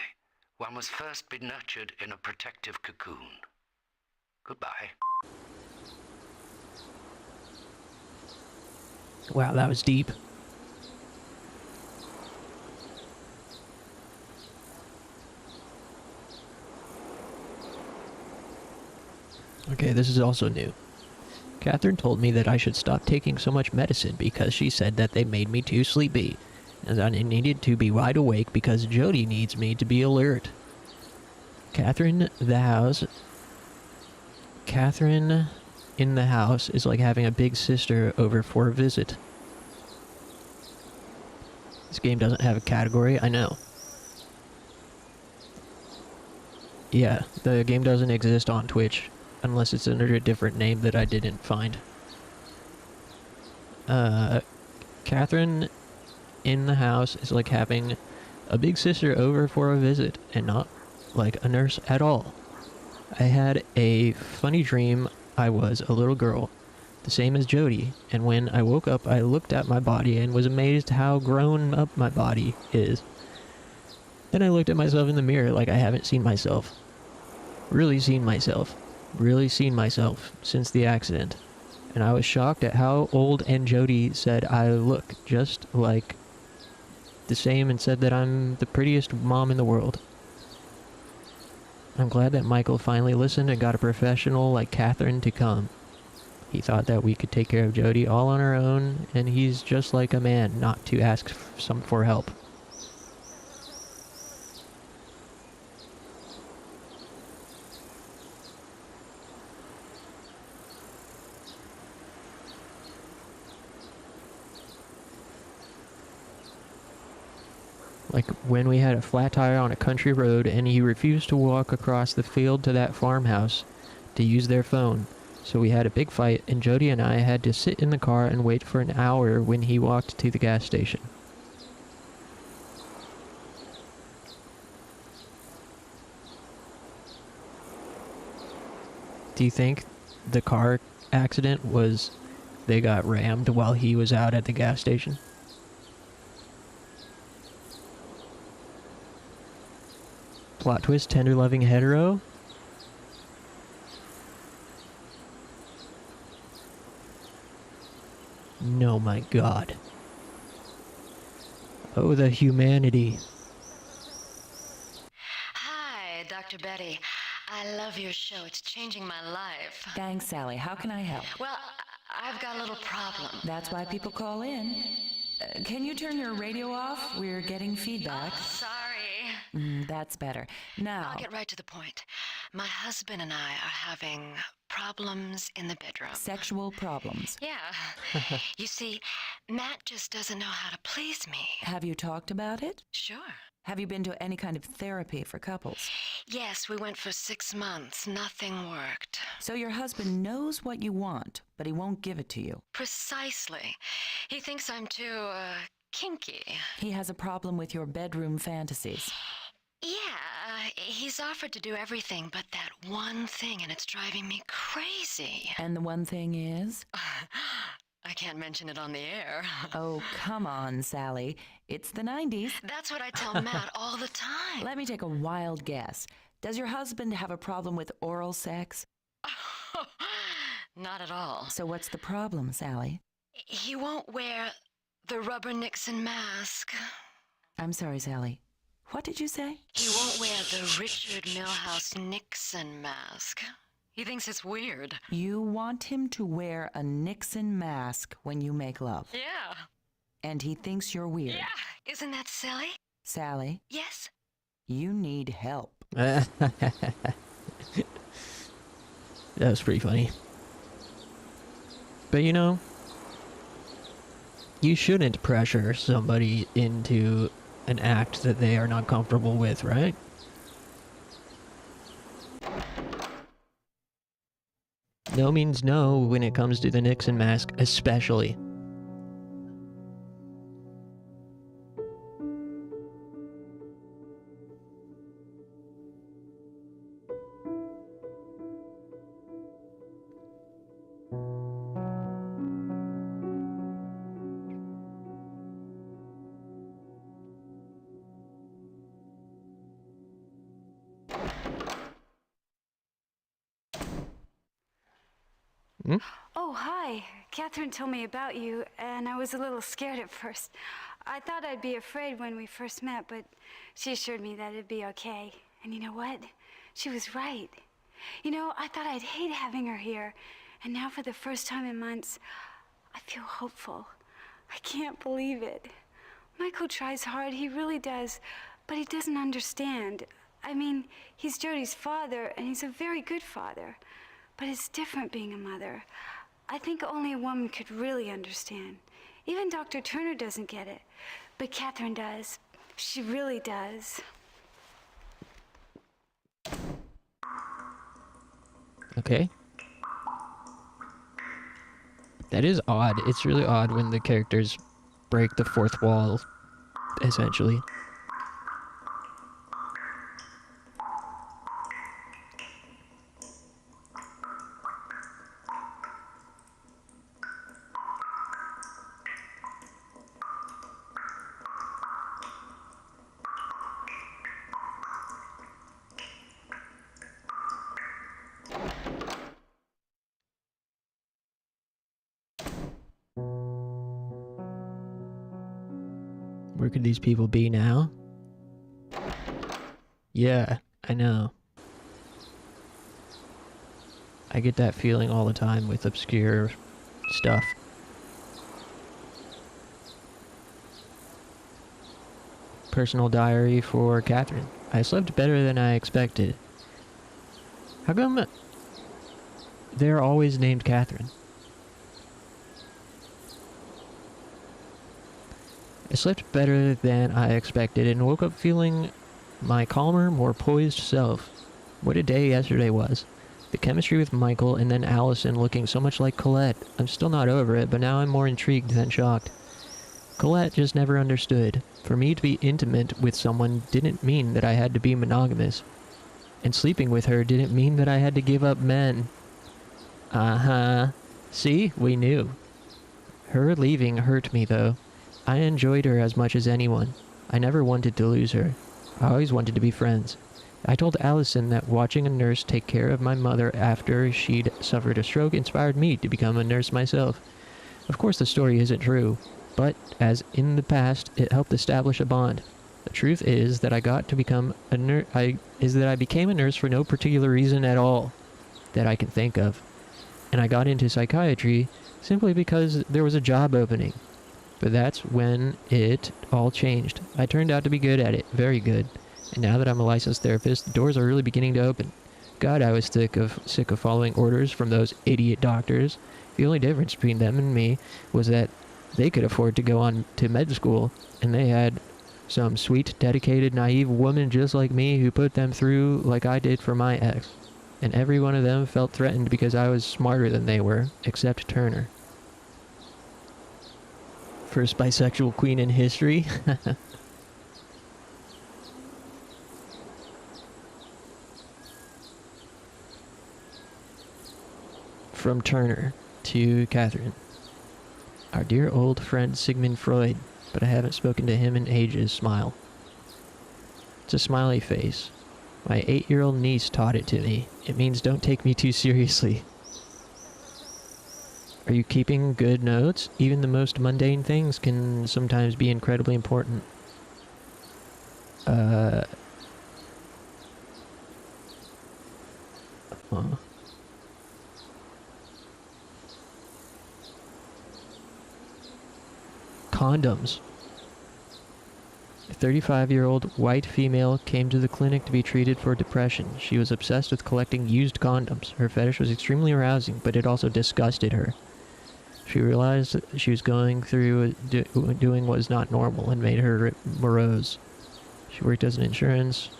one must first be nurtured in a protective cocoon. Goodbye. Wow, that was deep. Okay, this is also new. Catherine told me that I should stop taking so much medicine because she said that they made me too sleepy, and that I needed to be wide awake because Jody needs me to be alert. Catherine in the house is like having a big sister over for a visit. This game doesn't have a category, I know. Yeah, the game doesn't exist on Twitch. Unless it's under a different name that I didn't find. Catherine in the house is like having a big sister over for a visit, and not like a nurse at all. I had a funny dream. I was a little girl, the same as Jody, and when I woke up I looked at my body and was amazed how grown up my body is. Then I looked at myself in the mirror like I haven't seen myself. Really seen myself since the accident, and I was shocked at how old, and Jody said I look just like the same and said that I'm the prettiest mom in the world. I'm glad that Michael finally listened and got a professional like Catherine to come. He thought that we could take care of Jody all on our own, and he's just like a man not to ask for help. Like when we had a flat tire on a country road and he refused to walk across the field to that farmhouse to use their phone. So we had a big fight, and Jody and I had to sit in the car and wait for an hour when he walked to the gas station. Do you think the car accident was they got rammed while he was out at the gas station? Plot twist, tender-loving hetero? No, my God. Oh, the humanity. Hi, Dr. Betty. I love your show. It's changing my life. Thanks, Sally. How can I help? Well, I've got a little problem. That's why people call in. Can you turn your radio off? We're getting feedback. Oh, sorry. That's better. Now... I'll get right to the point. My husband and I are having problems in the bedroom. Sexual problems. Yeah. You see, Matt just doesn't know how to please me. Have you talked about it? Sure. Have you been to any kind of therapy for couples? Yes, we went for 6 months. Nothing worked. So your husband knows what you want, but he won't give it to you. Precisely. He thinks I'm too, kinky. He has a problem with your bedroom fantasies. Yeah, he's offered to do everything but that one thing, and it's driving me crazy. And the one thing is? I can't mention it on the air. Oh, come on, Sally. It's the 90s. That's what I tell Matt all the time. Let me take a wild guess. Does your husband have a problem with oral sex? Not at all. So what's the problem, Sally? He won't wear the rubber Nixon mask. I'm sorry, Sally. What did you say? He won't wear the Richard Milhouse Nixon mask. He thinks it's weird. You want him to wear a Nixon mask when you make love? Yeah. And he thinks you're weird? Yeah. Isn't that silly? Sally? Yes? You need help. That was pretty funny. But you know, you shouldn't pressure somebody into an act that they are not comfortable with, right? No means no when it comes to the Nixon mask, especially. Oh, hi. Catherine told me about you, and I was a little scared at first. I thought I'd be afraid when we first met, but she assured me that it'd be okay. And you know what? She was right. You know, I thought I'd hate having her here, and now for the first time in months, I feel hopeful. I can't believe it. Michael tries hard, he really does, but he doesn't understand. I mean, he's Jodie's father, and he's a very good father. But it's different being a mother. I think only a woman could really understand. Even Dr. Turner doesn't get it. But Catherine does. She really does. Okay. That is odd. It's really odd when the characters break the fourth wall, essentially. Where could these people be now? Yeah, I know. I get that feeling all the time with obscure stuff. Personal diary for Catherine. I slept better than I expected. How come they're always named Catherine? I slept better than I expected and woke up feeling my calmer, more poised self. What a day yesterday was. The chemistry with Michael and then Allison looking so much like Colette. I'm still not over it, but now I'm more intrigued than shocked. Colette just never understood. For me to be intimate with someone didn't mean that I had to be monogamous. And sleeping with her didn't mean that I had to give up men. Uh-huh. See? We knew. Her leaving hurt me, though. I enjoyed her as much as anyone. I never wanted to lose her. I always wanted to be friends. I told Allison that watching a nurse take care of my mother after she'd suffered a stroke inspired me to become a nurse myself. Of course the story isn't true, but as in the past, it helped establish a bond. The truth is that I got to become a nurse. I became a nurse for no particular reason at all that I can think of. And I got into psychiatry simply because there was a job opening. But that's when it all changed. I turned out to be good at it, very good. And now that I'm a licensed therapist, the doors are really beginning to open. God, I was sick of following orders from those idiot doctors. The only difference between them and me was that they could afford to go on to med school, and they had some sweet, dedicated, naive woman just like me who put them through like I did for my ex. And every one of them felt threatened because I was smarter than they were, except Turner. First bisexual queen in history. From Turner to Catherine. Our dear old friend Sigmund Freud, but I haven't spoken to him in ages, smile. It's a smiley face. My 8-year-old niece taught it to me. It means don't take me too seriously. Are you keeping good notes? Even the most mundane things can sometimes be incredibly important. Condoms. 35-year-old white female came to the clinic to be treated for depression. She was obsessed with collecting used condoms. Her fetish was extremely arousing, but it also disgusted her. She realized that she was going through doing what was not normal and made her morose. She worked as an insurance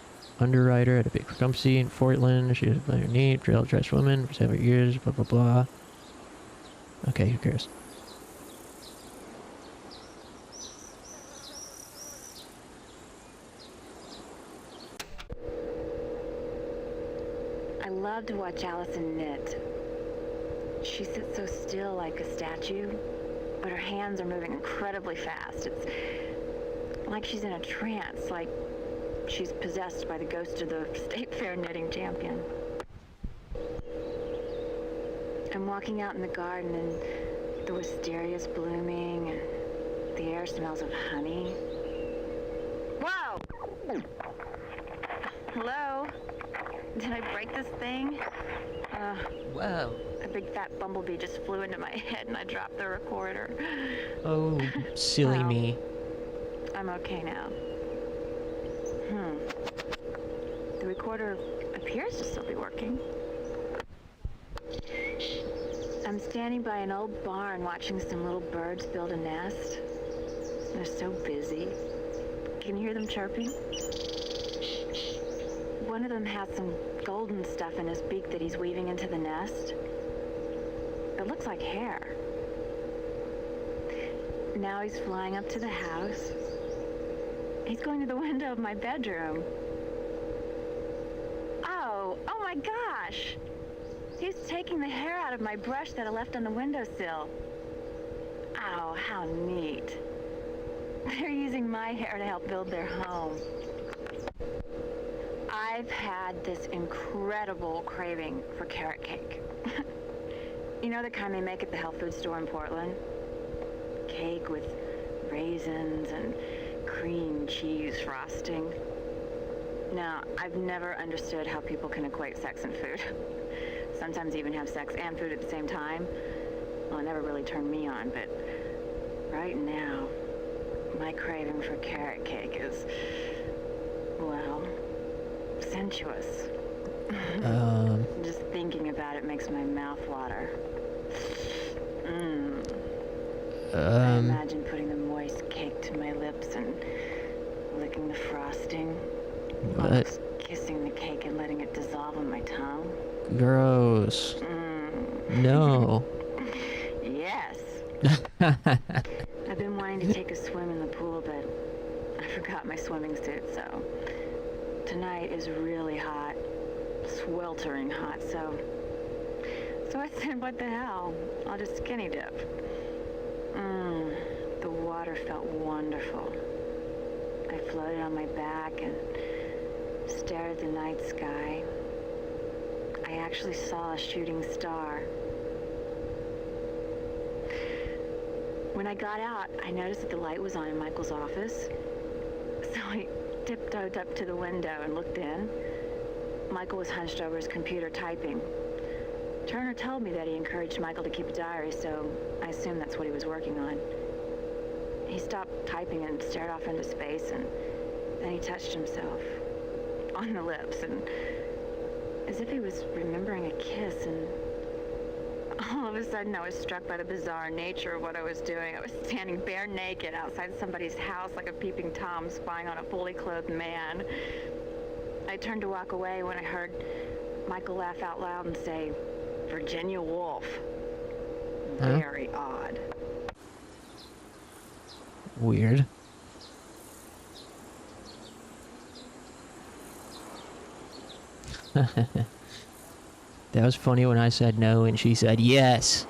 underwriter at a big company in Portland. She was a neat, well-dressed woman for several years, blah, blah, blah. Okay, who cares? I love to watch Allison knit. She sits so still like a statue, but her hands are moving incredibly fast. It's like she's in a trance, like she's possessed by the ghost of the State Fair knitting champion. I'm walking out in the garden and the wisteria's blooming and the air smells of honey. Whoa! Hello? Did I break this thing? Wow. A big fat bumblebee just flew into my head and I dropped the recorder. Oh, silly Well, me. I'm okay now. The recorder appears to still be working. I'm standing by an old barn watching some little birds build a nest. They're so busy. Can you hear them chirping? One of them has some golden stuff in his beak that he's weaving into the nest. It looks like hair. Now he's flying up to the house. He's going to the window of my bedroom. Oh my gosh! He's taking the hair out of my brush that I left on the windowsill. Oh, how neat. They're using my hair to help build their home. I've had this incredible craving for carrot cake. You know the kind they make at the health food store in Portland? Cake with raisins and cream cheese frosting. Now, I've never understood how people can equate sex and food. Sometimes even have sex and food at the same time. Well, it never really turned me on, but right now, my craving for carrot cake is, well, sensuous. Just thinking about it makes my mouth water. I imagine putting the moist cake to my lips and licking the frosting. Almost kissing the cake and letting it dissolve on my tongue. Gross. No. Yes. I've been wanting to take a swim in the pool, but I forgot my swimming suit, so tonight is really hot, sweltering hot, so I said, what the hell? I'll just skinny dip. The water felt wonderful. I floated on my back and stared at the night sky. I actually saw a shooting star. When I got out, I noticed that the light was on in Michael's office. So I tiptoed up to the window and looked in. Michael was hunched over his computer typing. Turner told me that he encouraged Michael to keep a diary, so I assumed that's what he was working on. He stopped typing and stared off into space, and then he touched himself on the lips, and as if he was remembering a kiss, and all of a sudden I was struck by the bizarre nature of what I was doing. I was standing bare naked outside somebody's house like a peeping Tom spying on a fully clothed man. I turned to walk away when I heard Michael laugh out loud and say, "Virginia Woolf." Very odd. Weird. That was funny when I said no and she said yes.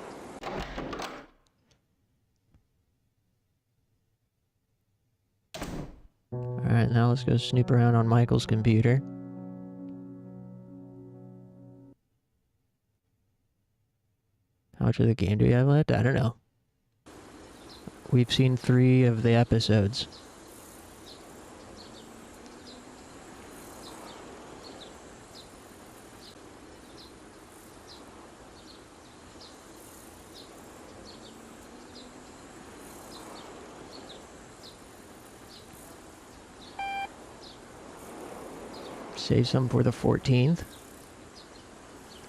Alright, now let's go snoop around on Michael's computer. How much of the game do we have left? I don't know. We've seen 3 of the episodes. Save some for the 14th.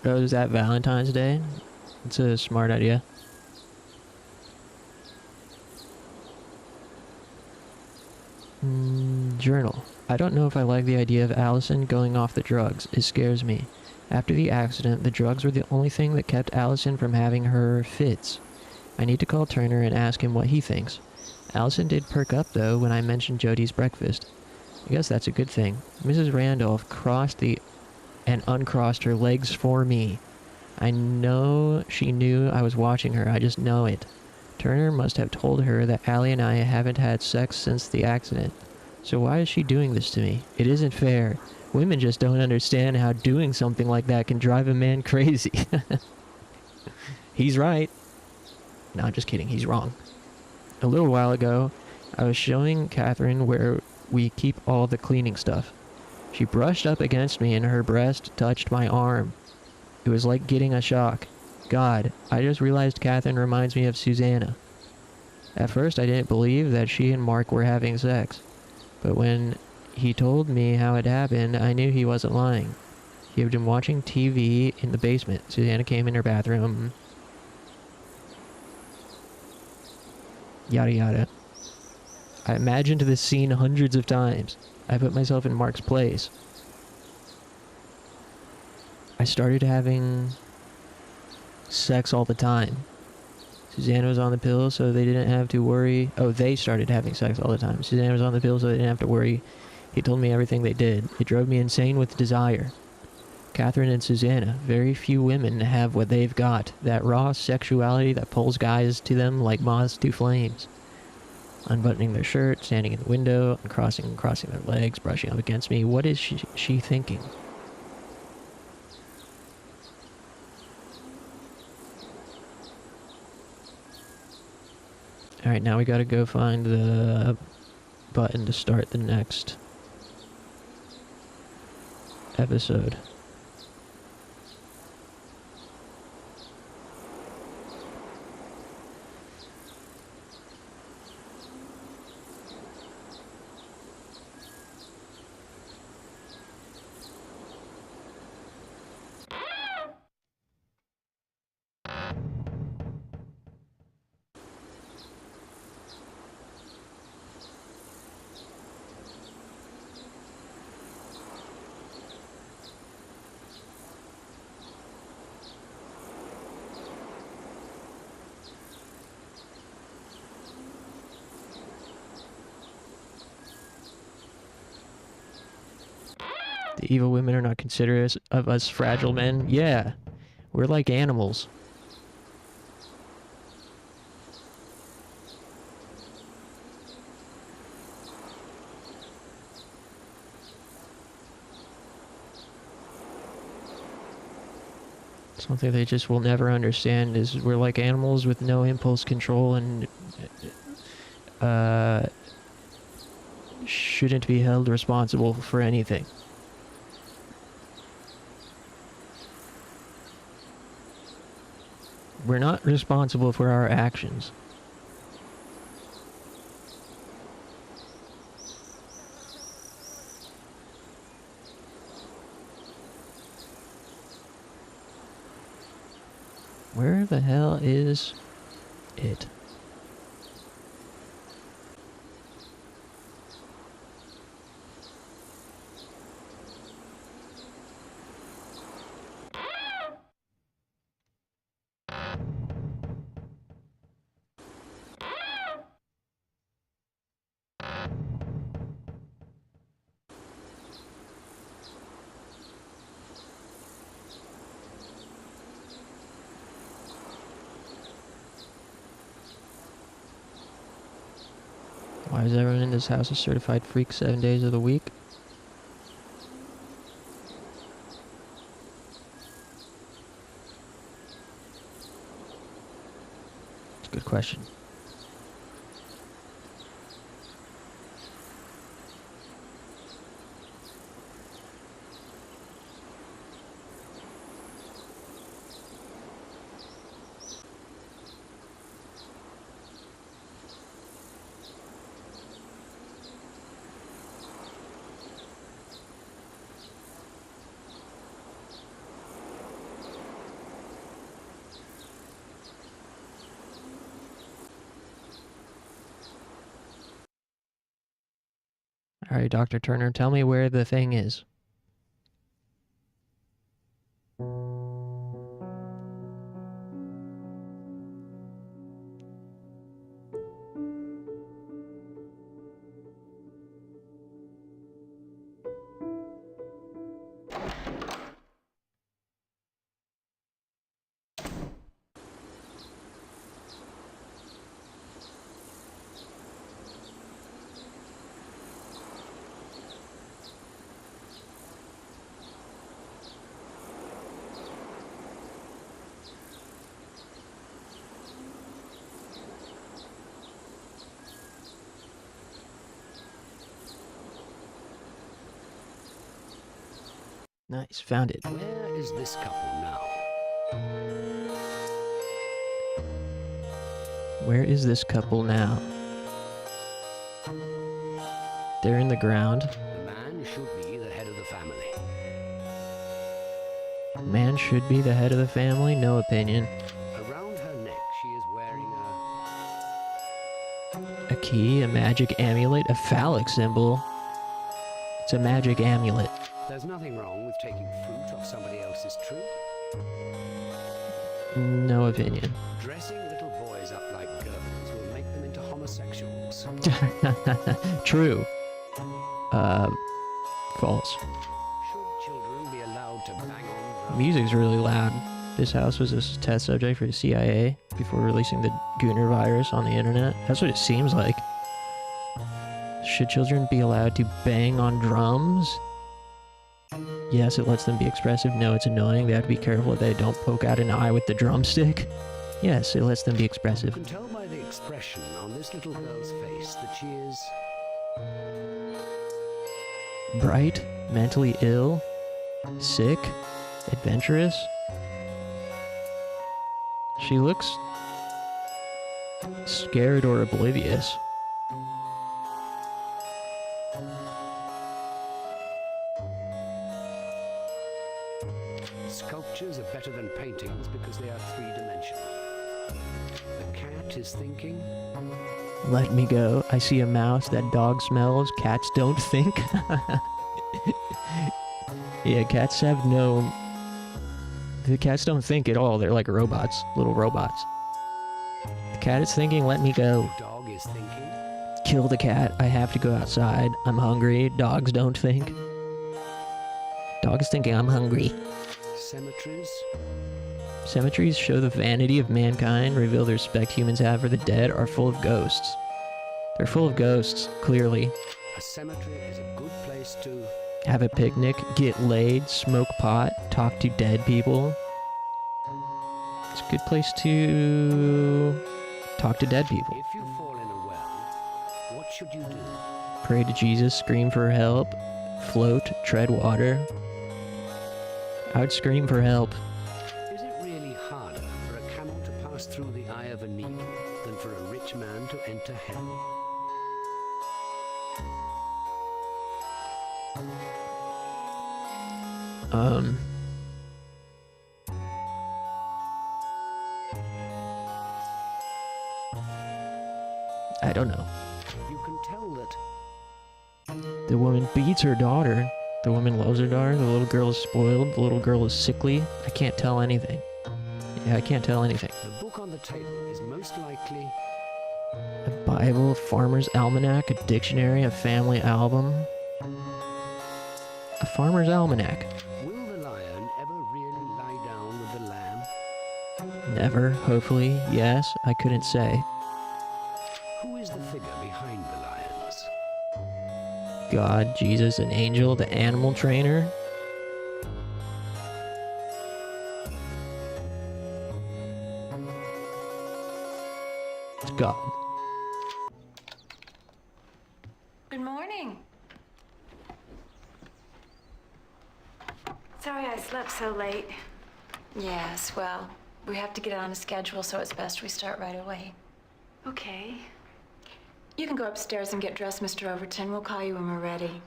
Oh, is that Valentine's Day? It's a smart idea. Journal. I don't know if I like the idea of Allison going off the drugs. It scares me. After the accident, the drugs were the only thing that kept Allison from having her fits. I need to call Turner and ask him what he thinks. Allison did perk up, though, when I mentioned Jodie's breakfast. I guess that's a good thing. Mrs. Randolph crossed and uncrossed her legs for me. I know she knew I was watching her. I just know it. Turner must have told her that Allie and I haven't had sex since the accident. So why is she doing this to me? It isn't fair. Women just don't understand how doing something like that can drive a man crazy. He's right. No, just kidding. He's wrong. A little while ago, I was showing Catherine where we keep all the cleaning stuff. She brushed up against me and her breast touched my arm. It was like getting a shock. God, I just realized Catherine reminds me of Susanna. At first I didn't believe that she and Mark were having sex. But when he told me how it happened, I knew he wasn't lying. He had been watching TV in the basement. Susanna came in her bathroom. Yada yada. I imagined this scene hundreds of times. I put myself in Mark's place. I started having sex all the time. Susanna was on the pill, so they didn't have to worry. Oh, they started having sex all the time. Susanna was on the pill, so they didn't have to worry. He told me everything they did. It drove me insane with desire. Catherine and Susanna, very few women have what they've got. That raw sexuality that pulls guys to them like moths to flames. Unbuttoning their shirt, standing in the window, uncrossing and crossing their legs, brushing up against me. What is she thinking? Alright, now we gotta go find the button to start the next episode. The evil women are not considerate of us fragile men. Yeah, we're like animals. Something they just will never understand is we're like animals with no impulse control and shouldn't be held responsible for anything. We're not responsible for our actions. Where the hell is it? Why is everyone in this house a certified freak 7 days of the week? It's a good question. Alright, Dr. Turner, tell me where the thing is. Nice, found it. Where is this couple now? Where is this couple now? They're in the ground. The man should be the head of the family. Man should be the head of the family, no opinion. Around her neck, she is wearing A key, a magic amulet, a phallic symbol. It's a magic amulet. There's nothing wrong with taking fruit off somebody else's tree. No opinion. Dressing little boys up like girls will make them into homosexuals. True. False. Should children be allowed to bang on? Music's really loud. This house was a test subject for the CIA before releasing the Gunner virus on the internet. That's what it seems like. Should children be allowed to bang on drums? Yes, it lets them be expressive. No, it's annoying. They have to be careful that they don't poke out an eye with the drumstick. Yes, it lets them be expressive. You can tell by the expression on this little girl's face that she is bright, mentally ill, sick, adventurous. She looks scared or oblivious. Sculptures are better than paintings because they are three-dimensional. The cat is thinking. Let me go. I see a mouse. That dog smells. Cats don't think. Yeah, cats have no... The cats don't think at all. They're like robots. Little robots. The cat is thinking, let me go. The dog is thinking. Kill the cat. I have to go outside. I'm hungry. Dogs don't think. Dog is thinking, I'm hungry. Cemeteries. Cemeteries show the vanity of mankind, reveal the respect humans have for the dead, are full of ghosts. They're full of ghosts, clearly. A cemetery is a good place to... Have a picnic, get laid, smoke pot, talk to dead people. It's a good place to talk to dead people. If you fall in a well, what should you do? Pray to Jesus, scream for help, float, tread water. I would scream for help. Is it really harder for a camel to pass through the eye of a needle than for a rich man to enter heaven? I don't know. You can tell that The woman beats her daughter. The woman loves her daughter. The little girl is spoiled. The little girl is sickly. I can't tell anything. Yeah, I can't tell anything. the book on the table is most likely... A Bible, a farmer's almanac, a dictionary, a family album. A farmer's almanac. Will the lion ever really lie down with the lamb? Never, hopefully, yes, I couldn't say. Who is the figure behind the lions? God, Jesus, an angel, the animal trainer. It's God. Good morning. Sorry I slept so late. Yes, well, we have to get on a schedule, so it's best we start right away. Okay. You can go upstairs and get dressed, Mr. Overton. We'll call you when we're ready.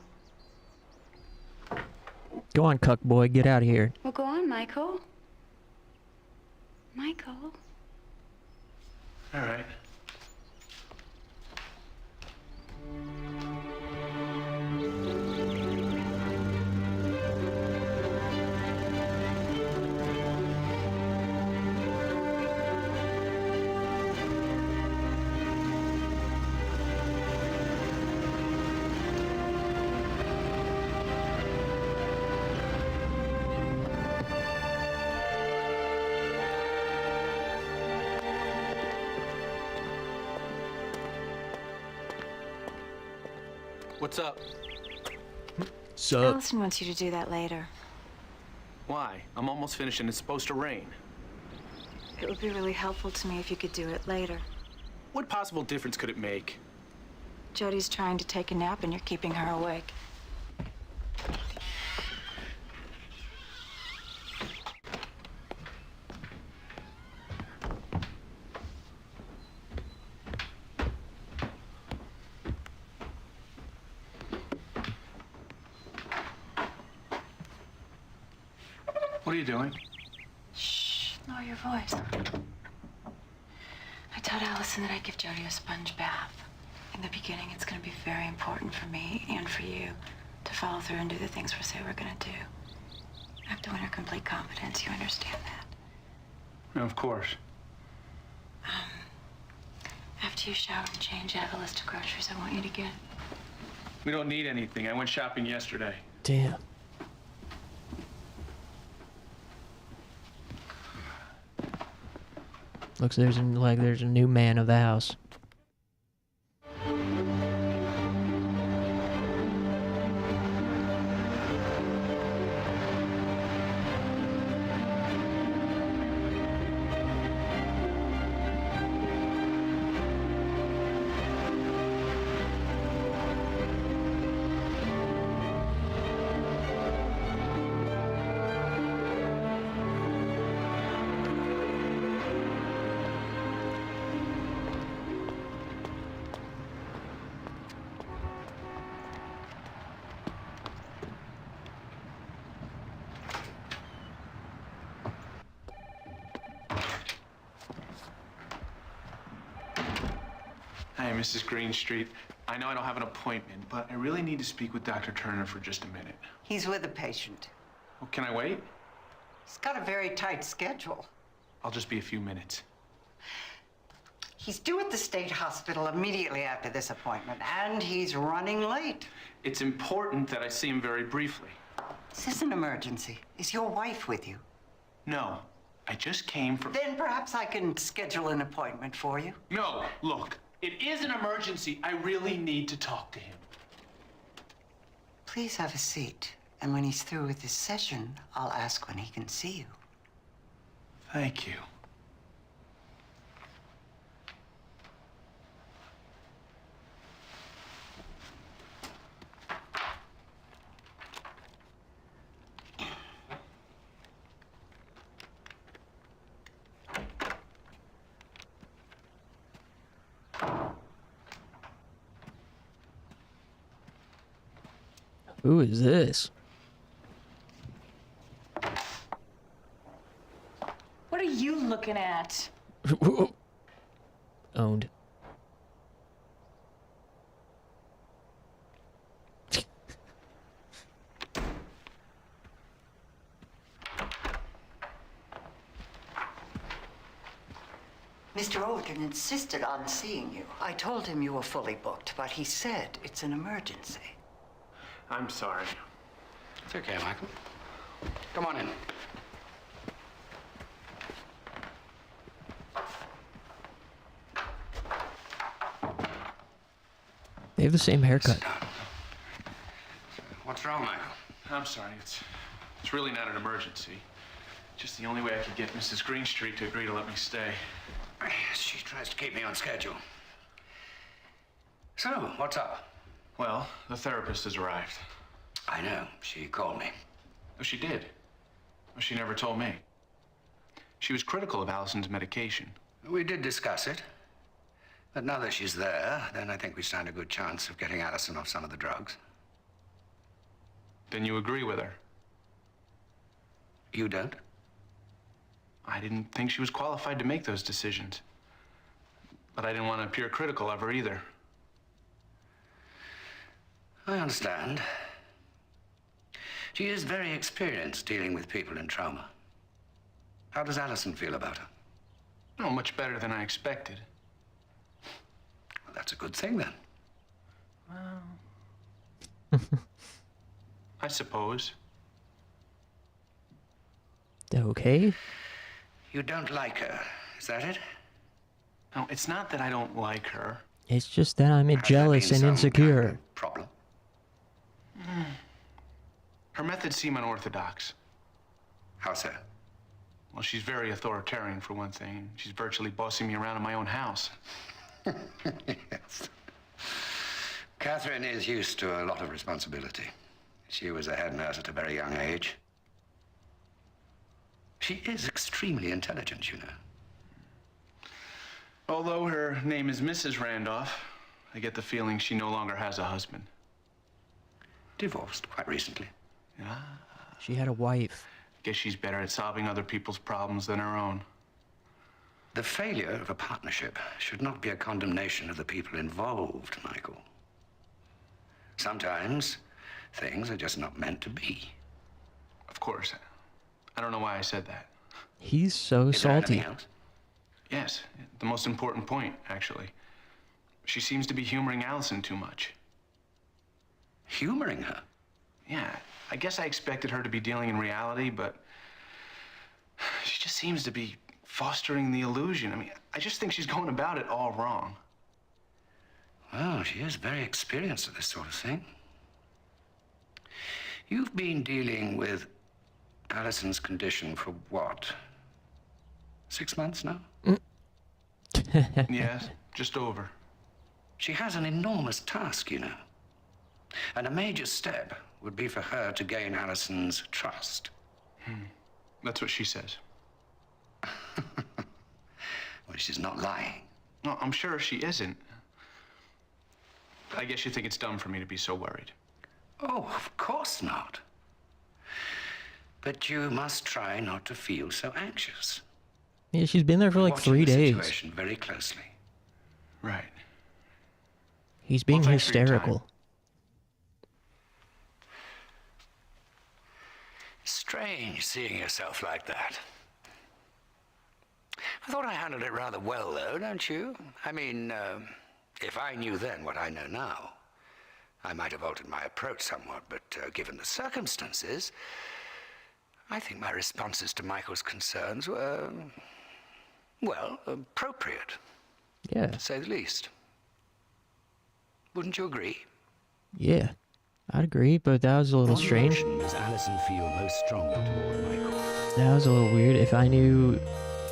Go on, cuck boy, get out of here. Well, go on, Michael. Michael. All right. What's up? Sup? Allison wants you to do that later. Why? I'm almost finished and it's supposed to rain. It would be really helpful to me if you could do it later. What possible difference could it make? Jody's trying to take a nap and you're keeping her awake. What are you doing? Shh, lower your voice. I told Allison that I'd give Jody a sponge bath. In the beginning, it's going to be very important for me and for you to follow through and do the things we say we're going to do. I have to win her complete confidence. You understand that? No, of course. After you shower and change, I have a list of groceries I want you to get. We don't need anything. I went shopping yesterday. Damn. Looks there's a new man of the house. Hey, Mrs. Greenstreet. I know I don't have an appointment, but I really need to speak with Dr. Turner for just a minute. He's with a patient. Oh, can I wait? He's got a very tight schedule. I'll just be a few minutes. He's due at the state hospital immediately after this appointment, and he's running late. It's important that I see him very briefly. Is this an emergency? Is your wife with you? No, I just came from... Then perhaps I can schedule an appointment for you. No, look, it is an emergency. I really need to talk to him. Please have a seat. And when he's through with his session, I'll ask when he can see you. Thank you. Who is this? What are you looking at? Owned. Mr. Olden insisted on seeing you. I told him you were fully booked, but he said it's an emergency. I'm sorry. It's okay, Michael. Come on in. They have the same haircut. What's wrong, Michael? I'm sorry. It's really not an emergency. Just the only way I could get Mrs. Greenstreet to agree to let me stay. She tries to keep me on schedule. So, what's up? Well, the therapist has arrived. I know. She called me. Oh, she did? Well, she never told me. She was critical of Allison's medication. We did discuss it. But now that she's there, then I think we stand a good chance of getting Allison off some of the drugs. Then you agree with her? You don't? I didn't think she was qualified to make those decisions. But I didn't want to appear critical of her either. I understand. She is very experienced dealing with people in trauma. How does Allison feel about her? No, much better than I expected. Well, that's a good thing, then. Well... I suppose. Okay. You don't like her, is that it? No, it's not that I don't like her. It's just that I'm jealous and insecure. Problem? Her methods seem unorthodox. How so? Well, she's very authoritarian, for one thing. She's virtually bossing me around in my own house. Yes. Catherine is used to a lot of responsibility. She was a head nurse at a very young age. She is extremely intelligent, you know. Although her name is Mrs. Randolph, I get the feeling she no longer has a husband. Divorced quite recently. Yeah. She had a wife. Guess she's better at solving other people's problems than her own. The failure of a partnership should not be a condemnation of the people involved, Michael. Sometimes things are just not meant to be. Of course. I don't know why I said that. He's so Is there salty. anything else? Yes, the most important point, actually. She seems to be humoring Allison too much. Humoring her? Yeah, I guess I expected her to be dealing in reality, but she just seems to be fostering the illusion. I mean, I just think she's going about it all wrong. Well, she is very experienced at this sort of thing. You've been dealing with Allison's condition for what? 6 months now? Yes, just over. She has an enormous task, you know. And a major step would be for her to gain Allison's trust. That's what she says. Well, she's not lying. No, I'm sure she isn't. I guess you think it's dumb for me to be so worried. Oh, of course not. But you must try not to feel so anxious. Yeah, she's been there for like Watching 3 the days. situation very closely. Right. He's being Well, thanks for your time. hysterical. Strange seeing yourself like that. I thought I handled it rather well, though, don't you? I mean, if I knew then what I know now, I might have altered my approach somewhat, but given the circumstances, I think my responses to Michael's concerns were, well, appropriate, Yeah. to say the least. Wouldn't you agree? Yeah. I'd agree, but that was a little strange. Does Allison feel most strongly toward Michael? That was a little weird. If I knew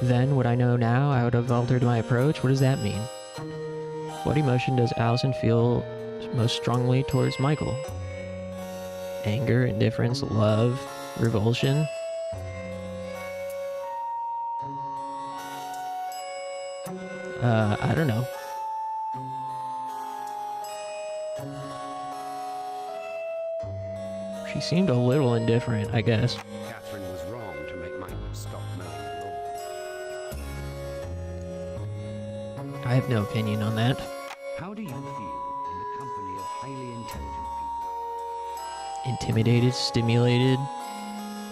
then what I know now, I would have altered my approach. What does that mean? What emotion does Allison feel most strongly towards Michael? Anger, indifference, love, revulsion? I don't know. She seemed a little indifferent, I guess. Catherine was wrong to make Michael stop mowing the lawn. I have no opinion on that. How do you feel in the company of highly intelligent people? Intimidated, stimulated,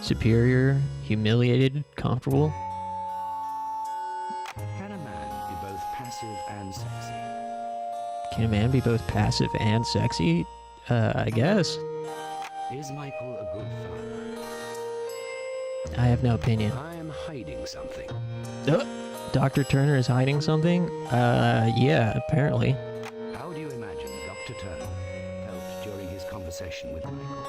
superior, humiliated, comfortable. Can a man be both passive and sexy? Can a man be both passive and sexy? I guess. Is Michael a good father? I have no opinion. I am hiding something. Dr. Turner is hiding something? Yeah, apparently. How do you imagine Dr. Turner felt during his conversation with Michael?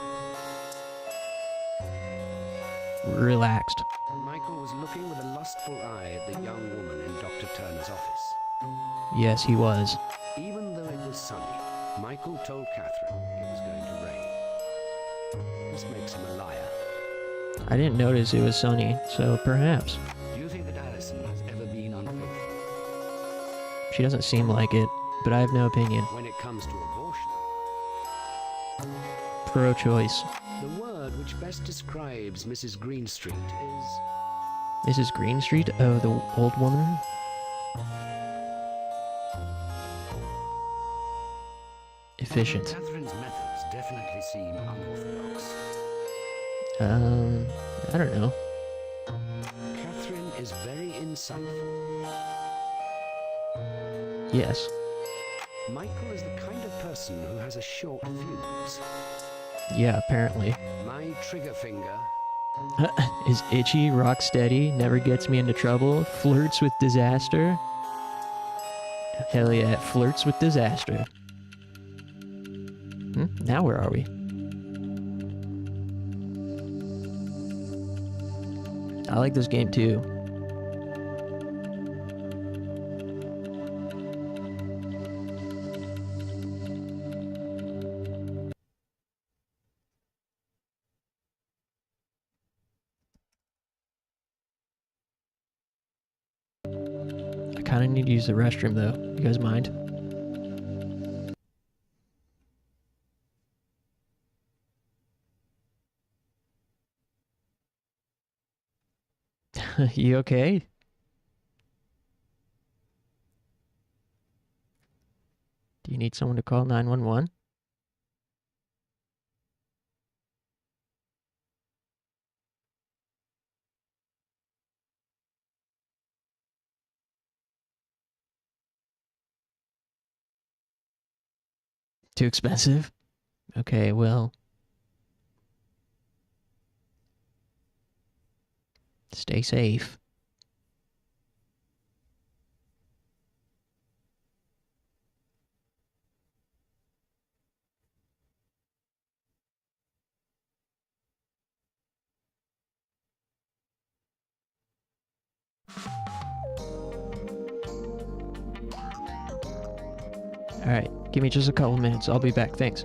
Relaxed. Michael was looking with a lustful eye at the young woman in Dr. Turner's office. Yes, he was. Even though it was sunny, Michael told Catherine it was going to rain. This makes him a liar. I didn't notice it was sunny, so perhaps. Do you think that Allison has ever been unfaithful? She doesn't seem like it, but I have no opinion. When it comes to abortion, Pro-choice. the word which best describes Mrs. Greenstreet is... Mrs. Greenstreet? Oh, the old woman? Efficient. Catherine's methods definitely seem unorthodox. I don't know. Catherine is very insightful. Yes. Michael is the kind of person who has a short fuse. Yeah, apparently. My trigger finger Is itchy, rock steady, never gets me into trouble, flirts with disaster. Hell yeah, flirts with disaster. Now where are we? I like this game too. I kind of need to use the restroom though. You guys mind? You okay? Do you need someone to call 911? Too expensive? Okay, well. Stay safe. Alright, give me just a couple minutes. I'll be back. Thanks.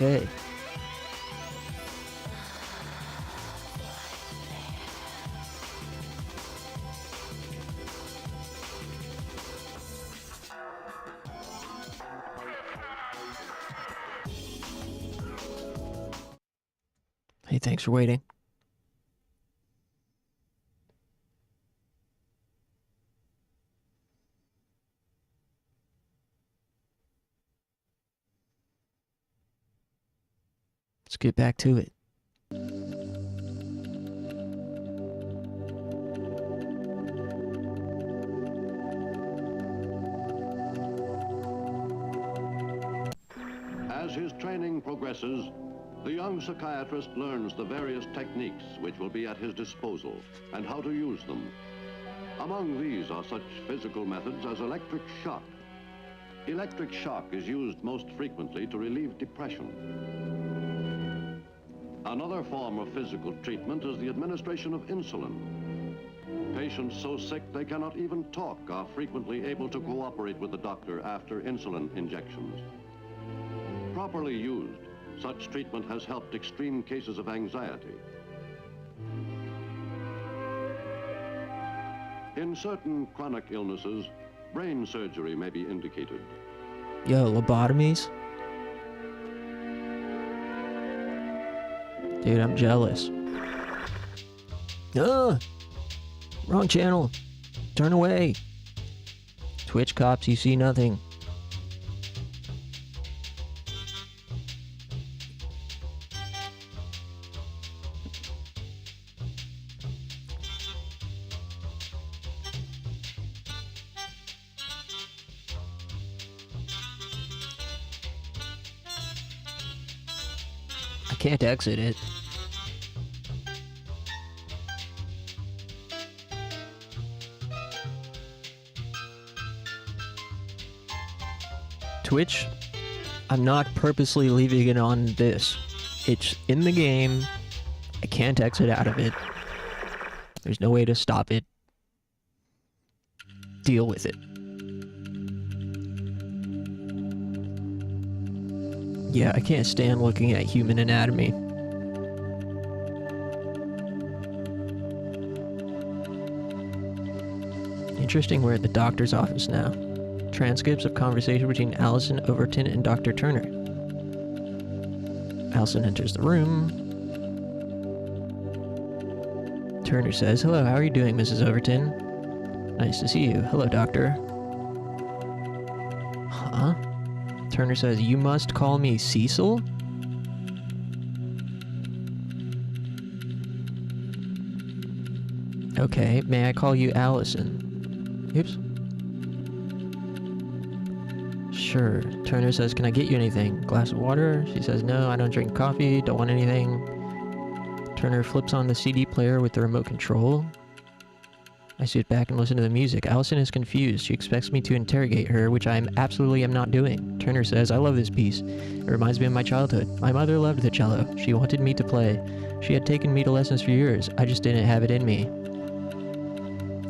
Okay. Hey, thanks for waiting. Let's get back to it. As his training progresses, the young psychiatrist learns the various techniques which will be at his disposal and how to use them. Among these are such physical methods as electric shock. Electric shock is used most frequently to relieve depression. Another form of physical treatment is the administration of insulin. Patients so sick they cannot even talk are frequently able to cooperate with the doctor after insulin injections. Properly used, such treatment has helped extreme cases of anxiety. In certain chronic illnesses, brain surgery may be indicated. Yo, lobotomies? Dude, I'm jealous. Wrong channel. Turn away. Twitch cops, you see nothing. I can't exit it. Twitch, I'm not purposely leaving it on this. It's in the game. I can't exit out of it. There's no way to stop it. Deal with it. Yeah, I can't stand looking at human anatomy. Interesting, we're at the doctor's office now. Transcripts of conversation between Allison Overton and Dr. Turner. Allison enters the room. Turner says, "Hello, how are you doing, Mrs. Overton?" "Nice to see you. Hello, doctor." Huh? Turner says, "You must call me Cecil?" Okay, may I call you Allison? Oops. Sure. Turner says, "Can I get you anything? Glass of water?" She says, "No, I don't drink coffee, don't want anything." Turner flips on the CD player with the remote control. I sit back and listen to the music. Allison is confused. She expects me to interrogate her, which I absolutely am not doing. Turner says, "I love this piece. It reminds me of my childhood. My mother loved the cello. She wanted me to play. She had taken me to lessons for years. I just didn't have it in me."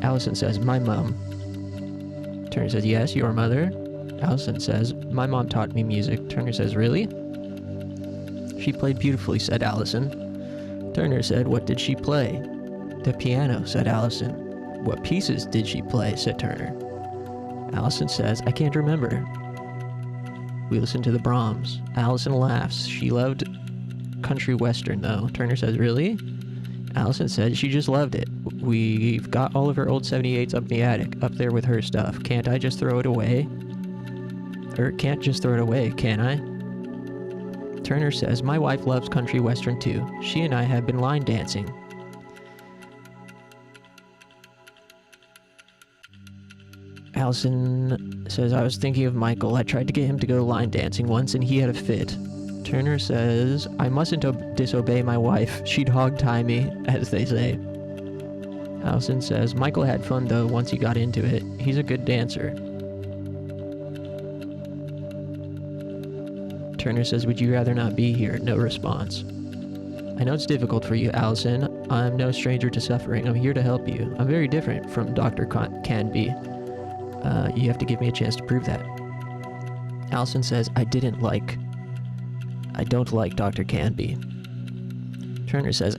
Allison says, "My mom." Turner says, "Yes, your mother?" Allison says, "My mom taught me music." Turner says, "Really?" "She played beautifully," said Allison. Turner said, "What did she play?" "The piano," said Allison. "What pieces did she play?" said Turner. Allison says, "I can't remember." We listen to the Brahms. Allison laughs. She loved country western, though. Turner says, "Really?" Allison said she just loved it. "We've got all of her old 78s up in the attic, up there with her stuff. Can't I just throw it away?" Can't just throw it away, can I? Turner says, "My wife loves country western too. She and I have been line dancing." Allison says, "I was thinking of Michael. I tried to get him to go line dancing once and he had a fit." Turner says, "I mustn't disobey my wife. She'd hog tie me, as they say." Allison says, "Michael had fun though once he got into it. He's a good dancer." Turner says, "Would you rather not be here?" No response. "I know it's difficult for you, Allison. I'm no stranger to suffering. I'm here to help you. I'm very different from Dr. Canby. You have to give me a chance to prove that." Allison says, "I didn't like I don't like Dr. Canby. Turner says,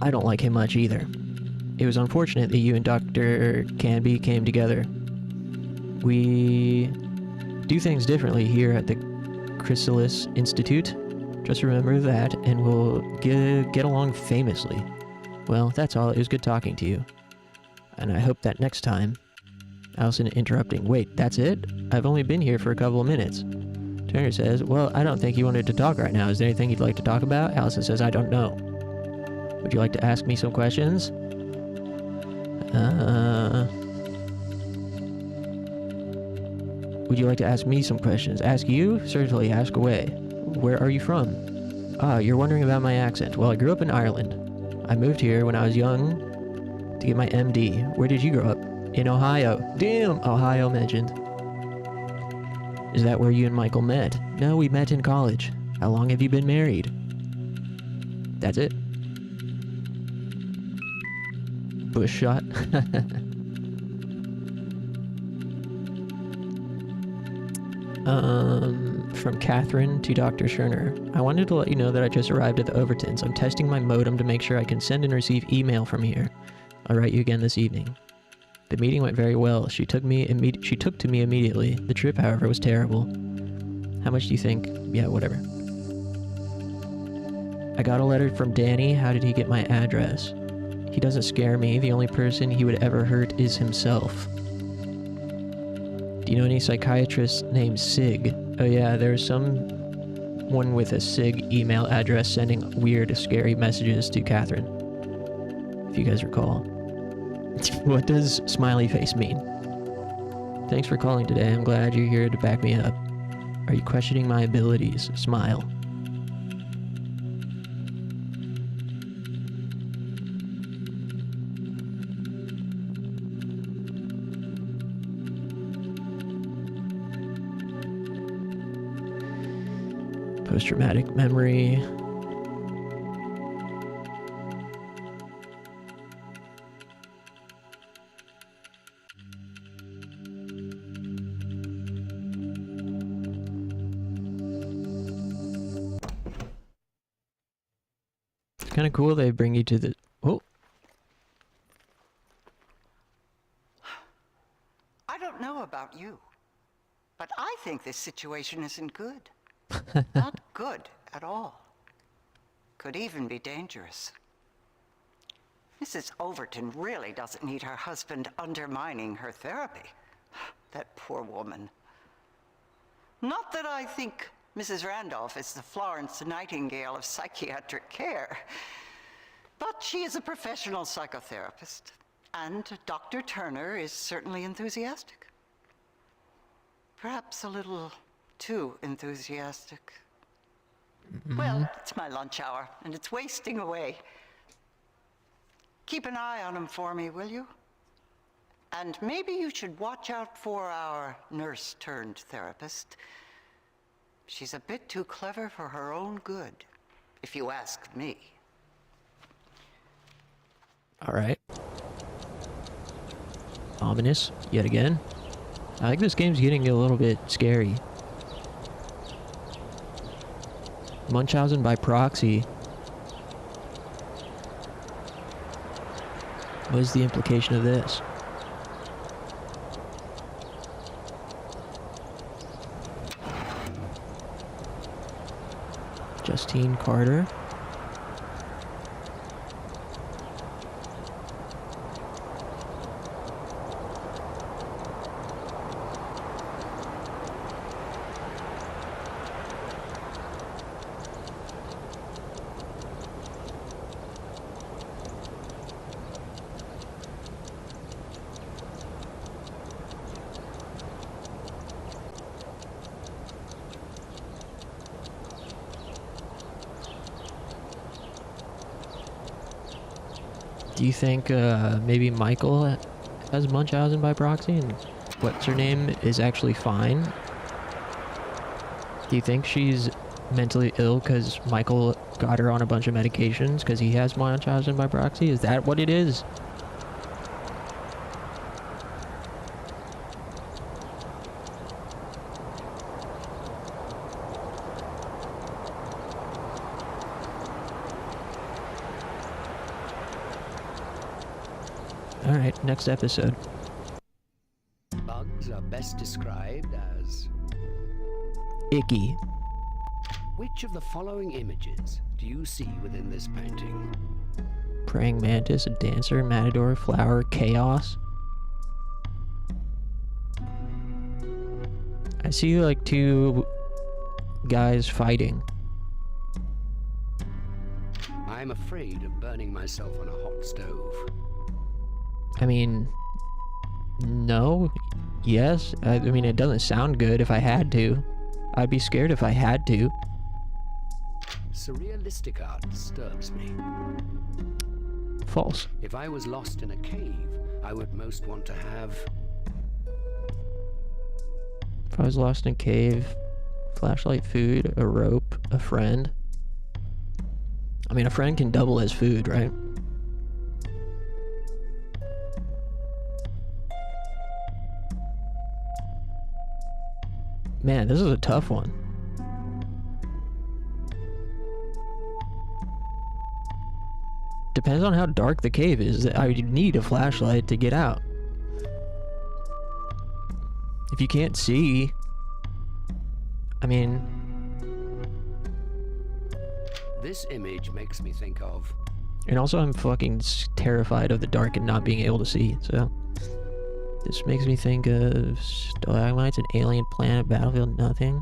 I don't like him much either. It was unfortunate that you and Dr. Canby came together. We do things differently here at the Chrysalis Institute. Just remember that, and we'll get along famously. Well, that's all. It was good talking to you. And I hope that next time... Allison interrupting, wait, that's it? I've only been here for a couple of minutes. Turner says, well, I don't think you wanted to talk right now. Is there anything you'd like to talk about? Allison says, I don't know. Would you like to ask me some questions? Would you like to ask me some questions? Ask you? Certainly, ask away. Where are you from? Ah, you're wondering about my accent. Well, I grew up in Ireland. I moved here when I was young to get my MD. Where did you grow up? In Ohio. Damn, Ohio mentioned. Is that where you and Michael met? No, we met in college. How long have you been married? That's it. Bush shot. From Catherine to Dr. Scherner. I wanted to let you know that I just arrived at the Overtons. I'm testing my modem to make sure I can send and receive email from here. I'll write you again this evening. The meeting went very well. She took to me immediately. The trip, however, was terrible. How much do you think? Yeah, whatever. I got a letter from Danny. How did he get my address? He doesn't scare me. The only person he would ever hurt is himself. Do you know any psychiatrists named Sig? Oh yeah, there's someone with a Sig email address sending weird, scary messages to Catherine. If you guys recall. What does smiley face mean? Thanks for calling today. I'm glad you're here to back me up. Are you questioning my abilities? Smile. Post-traumatic memory. It's kind of cool they bring you to the... Oh. I don't know about you, but I think this situation isn't good. Not good at all. Could even be dangerous. Mrs. Overton really doesn't need her husband undermining her therapy. That poor woman. Not that I think Mrs. Randolph is the Florence Nightingale of psychiatric care, but she is a professional psychotherapist, and Dr. Turner is certainly enthusiastic. Perhaps a little too enthusiastic. Well, it's my lunch hour, and it's wasting away. Keep an eye on him for me, will you? And maybe you should watch out for our nurse-turned-therapist. She's a bit too clever for her own good, if you ask me. All right. Ominous, yet again. I think this game's getting a little bit scary. Munchausen by proxy. What is the implication of this? Justine Carter. Do you think maybe Michael has Munchausen by proxy and what's her name is actually fine? Do you think she's mentally ill because Michael got her on a bunch of medications because he has Munchausen by proxy? Is that what it is? Alright, next episode. Bugs are best described as... Icky. Which of the following images do you see within this painting? Praying mantis, a dancer, matador, flower, chaos. I see like two guys fighting. I'm afraid of burning myself on a hot stove. I mean, no, yes. I mean, it doesn't sound good if I had to. I'd be scared if I had to. Surrealistic art disturbs me. False. If I was lost in a cave, I would most want to have... If I was lost in a cave, flashlight, food, a rope, a friend. I mean, a friend can double as food, right? Man, this is a tough one. Depends on how dark the cave is. I would need a flashlight to get out. If you can't see, I mean... This image makes me think of... And also I'm fucking terrified of the dark and not being able to see, so... This makes me think of stalagmites, an alien planet, battlefield, nothing.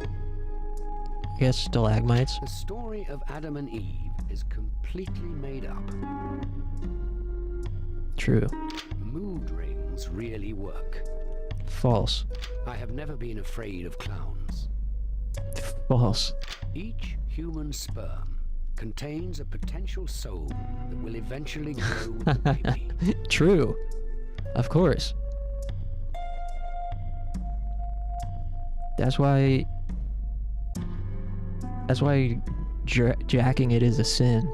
I guess stalagmites. The story of Adam and Eve is completely made up. True. Mood rings really work. False. I have never been afraid of clowns. False. Each human sperm contains a potential soul that will eventually grow with the baby. True. Of course. That's why jacking it is a sin.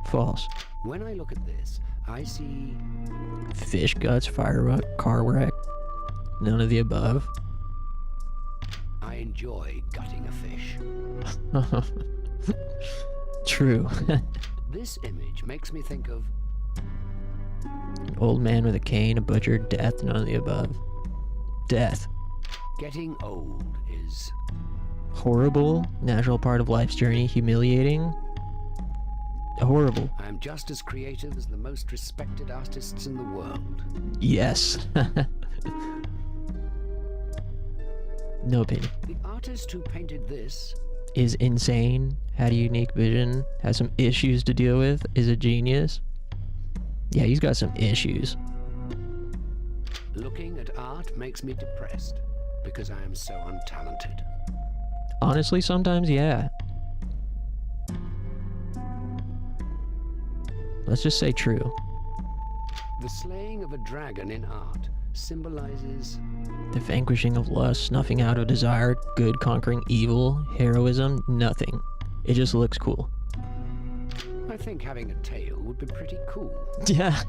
False. When I look at this, I see... Fish guts, firework, car wreck. None of the above. I enjoy gutting a fish. True. This image makes me think of... An old man with a cane, a butcher, death, none of the above. Death. Getting old is... Horrible, natural part of life's journey, humiliating. Horrible. I'm just as creative as the most respected artists in the world. Yes. No opinion. The artist who painted this is insane, had a unique vision, has some issues to deal with, is a genius. Yeah, he's got some issues. Looking at art makes me depressed because I am so untalented. Honestly, sometimes, yeah. Let's just say true. The slaying of a dragon in art symbolizes the vanquishing of lust, snuffing out of desire, good conquering evil, heroism, nothing. It just looks cool. I think having a tail would be pretty cool. Yeah.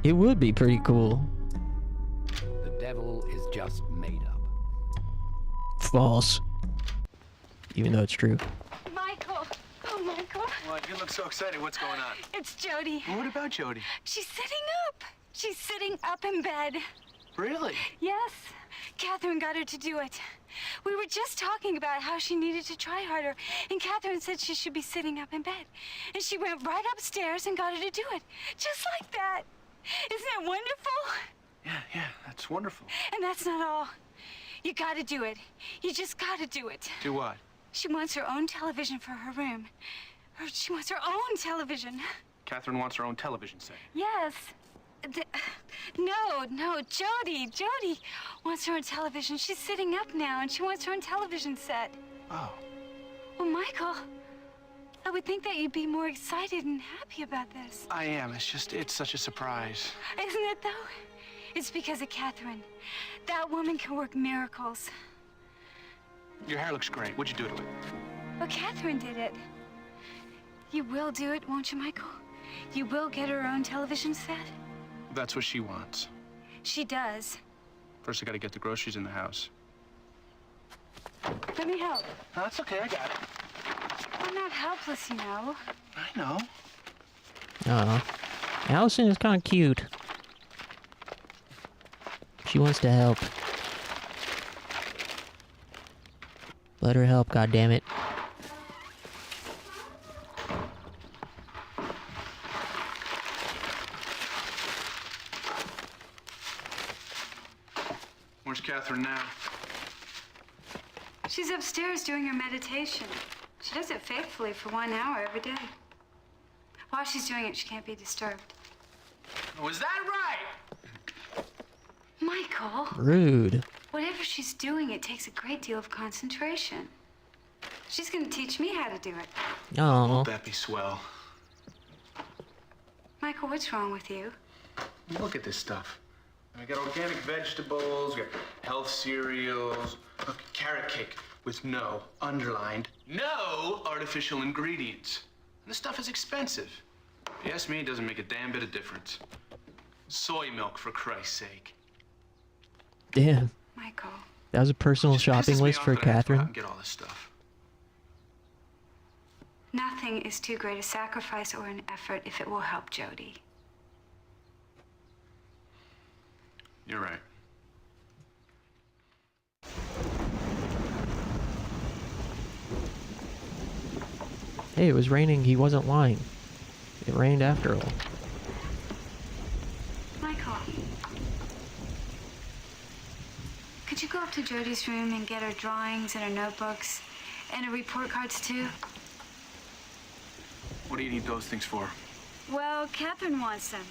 It would be pretty cool. The devil is just made up. False. Even though it's true. Michael! Oh, Michael! What? You look so excited. What's going on? It's Jody. What about Jody? She's sitting up. She's sitting up in bed. Really? Yes. Catherine got her to do it. We were just talking about how she needed to try harder, and Catherine said she should be sitting up in bed. And she went right upstairs and got her to do it. Just like that. Isn't it wonderful? Yeah, that's wonderful. And that's not all. You gotta do it. You just gotta do it. Do what? She wants her own television for her room. She wants her own television. Catherine wants her own television set. Yes. No, Jody wants her own television. She's sitting up now, and she wants her own television set. Oh. Well, Michael, I would think that you'd be more excited and happy about this. I am. It's such a surprise. Isn't it, though? It's because of Catherine. That woman can work miracles. Your hair looks great. What'd you do to it? Well, Catherine did it. You will do it, won't you, Michael? You will get her own television set? That's what she wants. She does. First, I gotta get the groceries in the house. Let me help. No, that's okay. I got it. I'm not helpless, you know. I know. Allison is kind of cute. She wants to help. Let her help, goddammit. Where's Catherine now? She's upstairs doing her meditation. She does it faithfully for 1 hour every day. While she's doing it, she can't be disturbed. Was that right? Michael! Rude. Whatever she's doing, it takes a great deal of concentration. She's gonna teach me how to do it. Oh. Won't that be swell? Michael, what's wrong with you? Look at this stuff. We got organic vegetables, we got health cereals, look, carrot cake with no, underlined, no artificial ingredients. This stuff is expensive. If you ask me, it doesn't make a damn bit of difference. Soy milk, for Christ's sake. Damn. Michael. That was a personal shopping Pisses me list off for that I have to go out Catherine. and get all this stuff. Nothing is too great a sacrifice or an effort if it will help Jody. You're right. Hey, it was raining. He wasn't lying. It rained after all. Michael. Could you go up to Jody's room and get her drawings and her notebooks and her report cards too? What do you need those things for? Well, Catherine wants them.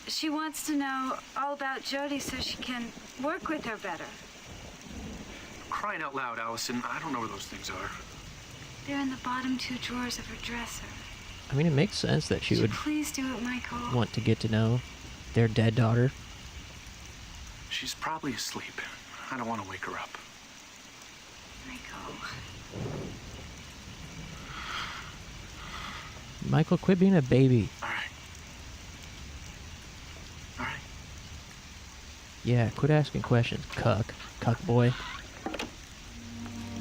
She wants to know all about Jody so she can work with her better. Crying out loud, Allison. I don't know where those things are. They're in the bottom 2 drawers of her dresser. I mean, it makes sense that she would Please do it, Michael. want to get to know their dead daughter. She's probably asleep. I don't want to wake her up. Michael. Michael, quit being a baby. All right. Yeah, quit asking questions, cuck. Cuck boy.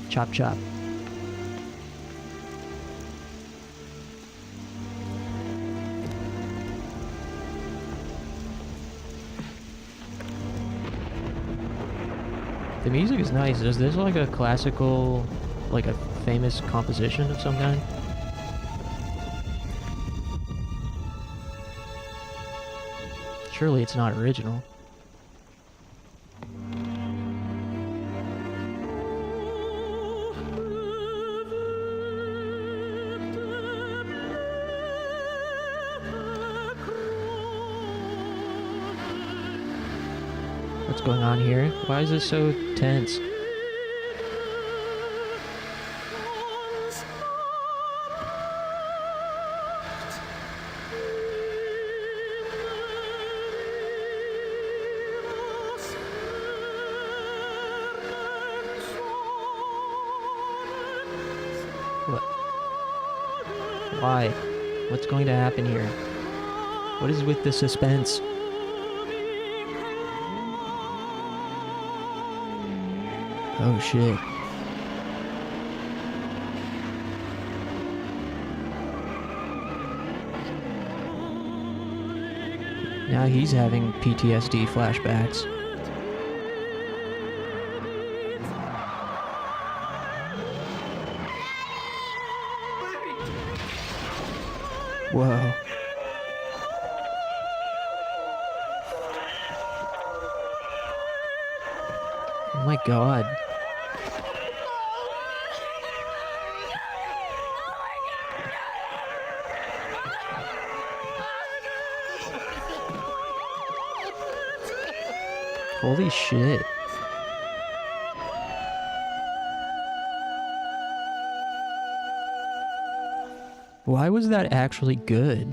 Chop chop. The music is nice. Is this like a classical, like a famous composition of some kind? Surely it's not original. What's going on here? Why is this so tense? What? Why? What's going to happen here? What is with the suspense? Oh shit. Now he's having PTSD flashbacks. Whoa. Oh my god. Holy shit. Why was that actually good?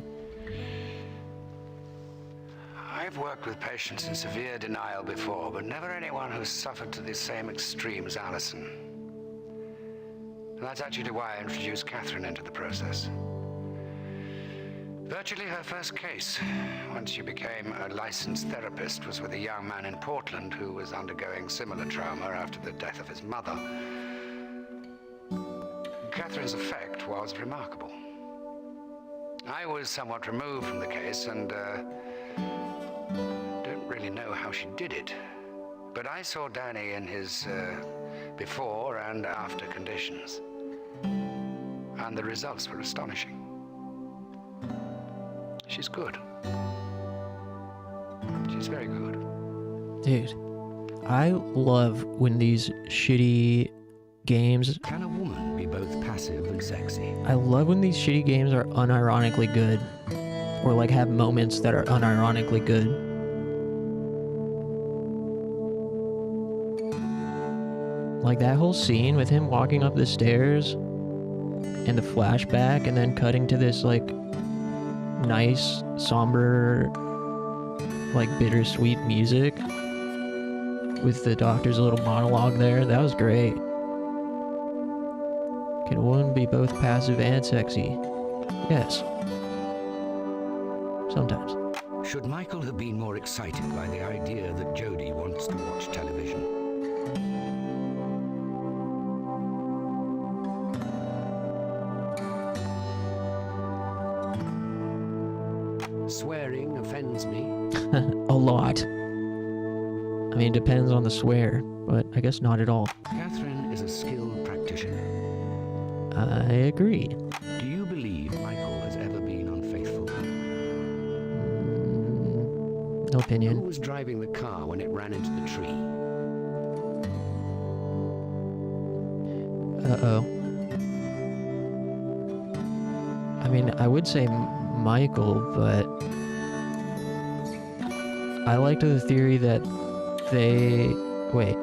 I've worked with patients in severe denial before, but never anyone who's suffered to the same extreme as Allison. And that's actually why I introduced Catherine into the process. Virtually her first case, once she became a licensed therapist, was with a young man in Portland who was undergoing similar trauma after the death of his mother. Catherine's effect was remarkable. I was somewhat removed from the case and don't really know how she did it. But I saw Danny in his before and after conditions. And the results were astonishing. She's good. She's very good. Dude, I love when these shitty games... Can a woman be both passive and sexy? I love when these shitty games are unironically good. Or like have moments that are unironically good. Like that whole scene with him walking up the stairs and the flashback and then cutting to this like nice, somber, like bittersweet music with the doctor's little monologue there. That was great. Can a woman be both passive and sexy? Yes. Sometimes. Should Michael have been more excited by the idea that Jodie wants to watch television? Swearing offends me. A lot. I mean, it depends on the swear, but I guess not at all. Catherine is a skilled practitioner. I agree. Do you believe Michael has ever been unfaithful? No opinion. Who was driving the car when it ran into the tree? Uh-oh. I mean, I would say Michael, but I liked the theory that they... Wait.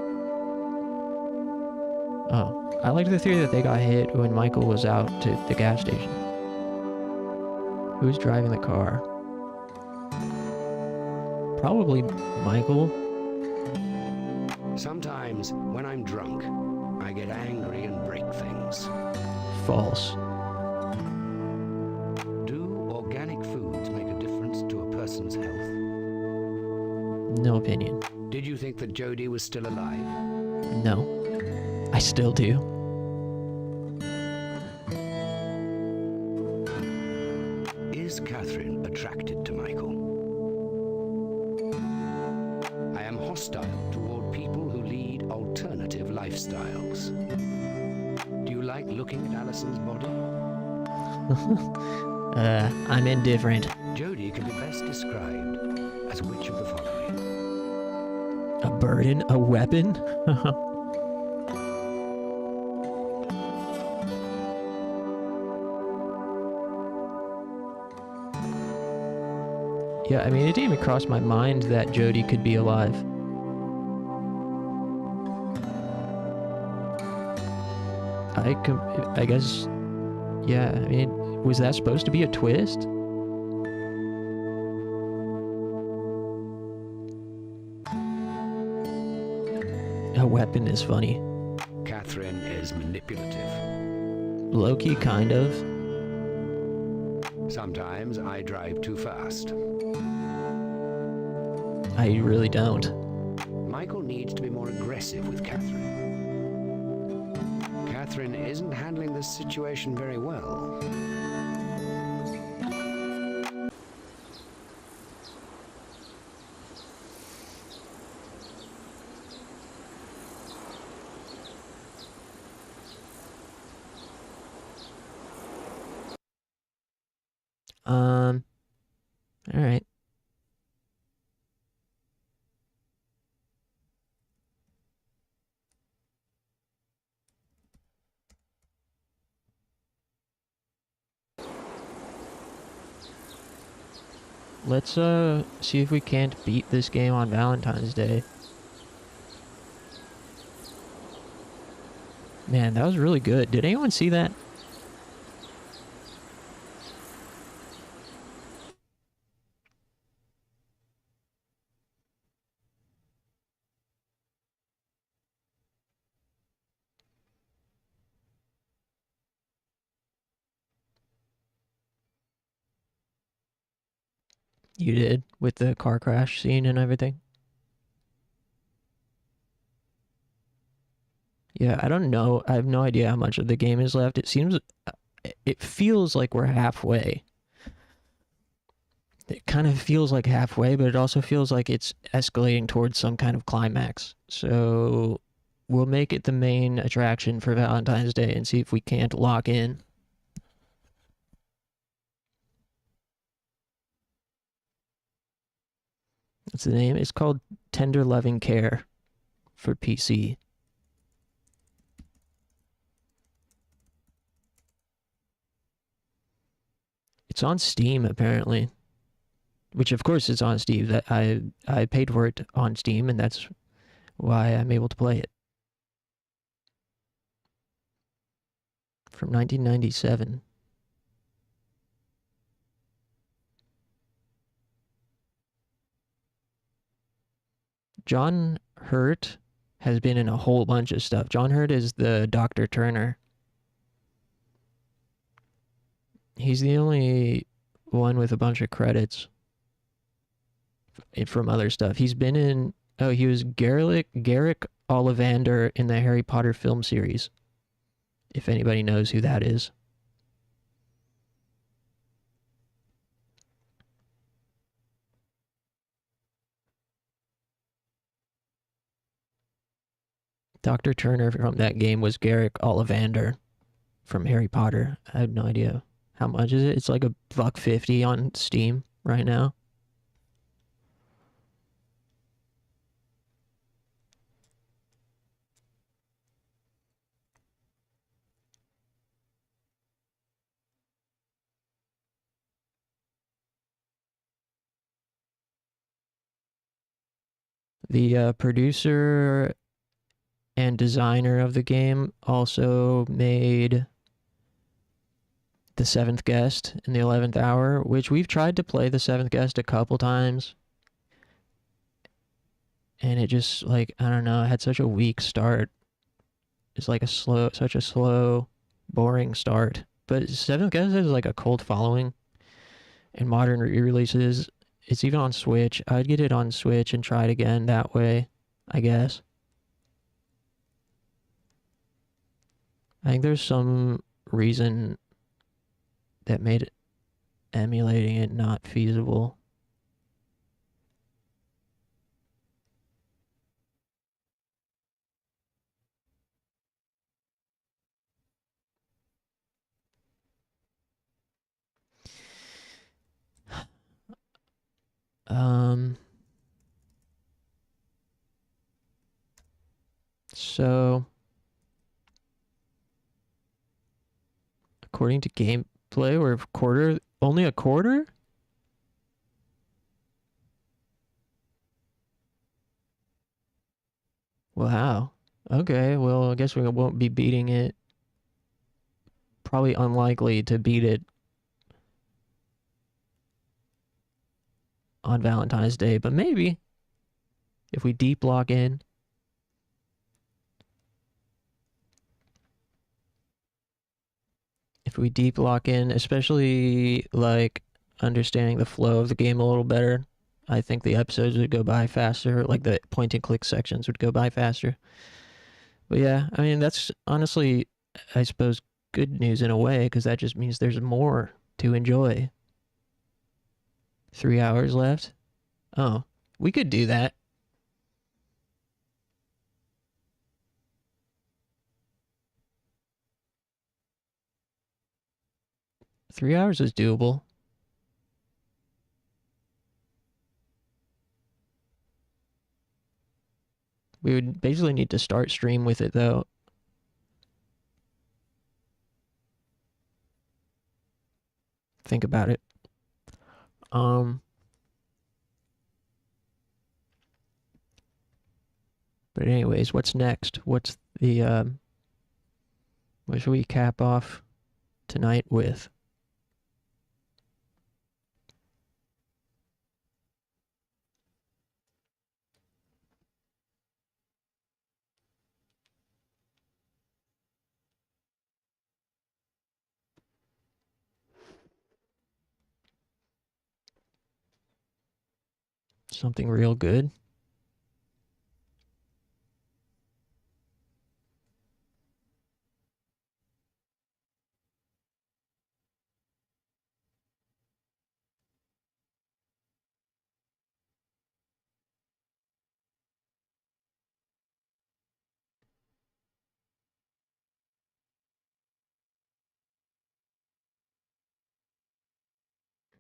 Oh. I liked the theory that they got hit when Michael was out to the gas station. Who was driving the car? Probably Michael. Sometimes, when I'm drunk, I get angry and break things. False. Do organic foods make a difference to a person's health? No opinion. Did you think that Jodie was still alive? No. I still do. Is Catherine attracted to Michael? I am hostile toward people who lead alternative lifestyles. Do you like looking at Allison's body? I'm indifferent. Jodie can be best described as which of the following? A burden? A weapon? Yeah, I mean, it didn't even cross my mind that Jodie could be alive. I guess, yeah, I mean, was that supposed to be a twist? A weapon is funny. Catherine is manipulative. Low-key, kind of. Sometimes I drive too fast. I really don't. Michael needs to be more aggressive with Catherine. Catherine isn't handling this situation very well. All right. Let's see if we can't beat this game on Valentine's Day. Man, that was really good. Did anyone see that? You did, with the car crash scene and everything? Yeah, I don't know. I have no idea how much of the game is left. It feels like we're halfway. It kind of feels like halfway, but it also feels like it's escalating towards some kind of climax. So we'll make it the main attraction for Valentine's Day and see if we can't lock in. What's the name? It's called Tender Loving Care for PC. It's on Steam, apparently. Which, of course, it's on Steam. That I paid for it on Steam, and that's why I'm able to play it. From 1997. John Hurt has been in a whole bunch of stuff. John Hurt is the Dr. Turner. He's the only one with a bunch of credits from other stuff. He's been in... Oh, he was Garrick Ollivander in the Harry Potter film series. If anybody knows who that is. Dr. Turner from that game was Garrick Ollivander from Harry Potter. I have no idea. How much is it? It's like $1.50 on Steam right now. The producer and designer of the game also made The Seventh Guest in the 11th Hour, which we've tried to play The Seventh Guest a couple times. And it just, like, I don't know, it had such a weak start. It's like such a slow, boring start. But Seventh Guest has like a cult following in modern re-releases. It's even on Switch. I'd get it on Switch and try it again that way, I guess. I think there's some reason that made emulating it not feasible. So according to gameplay, we're only a quarter? Wow. Okay, well, I guess we won't be beating it. Probably unlikely to beat it on Valentine's Day, but maybe if we deep lock in. If we deep lock in, especially like understanding the flow of the game a little better, I think the episodes would go by faster, like the point and click sections would go by faster. But yeah, I mean, that's honestly, I suppose, good news in a way, because that just means there's more to enjoy. 3 hours left? Oh, we could do that. Three hours is doable. We would basically need to start stream with it, though. Think about it. But anyways, what's next? What's the, what should we cap off tonight with? Something real good.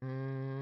Mm.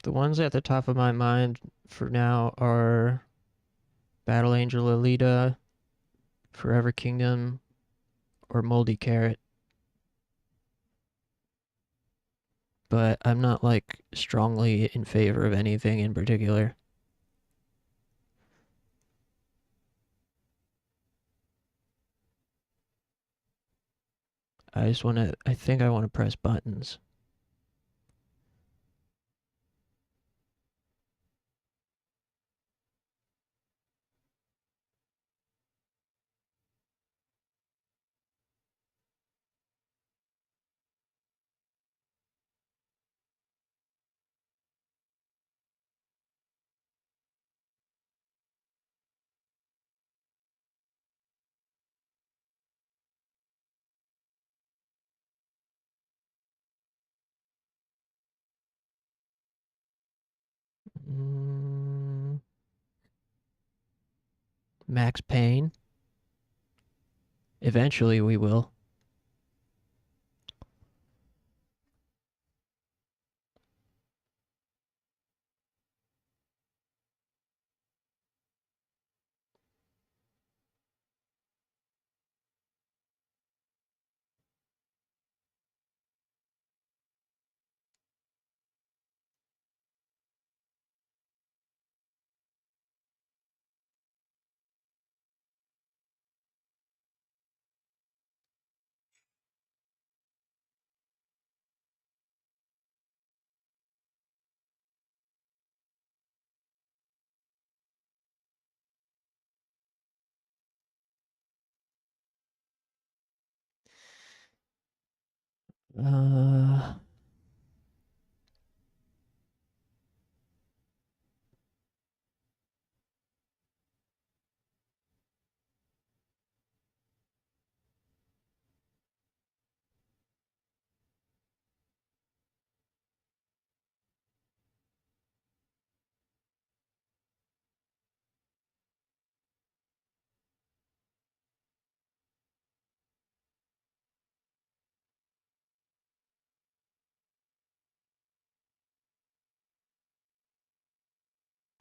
The ones at the top of my mind for now are Battle Angel Alita, Forever Kingdom, or Moldy Carrot. But I'm not like strongly in favor of anything in particular. I think I want to press buttons. Max Payne. Eventually we will.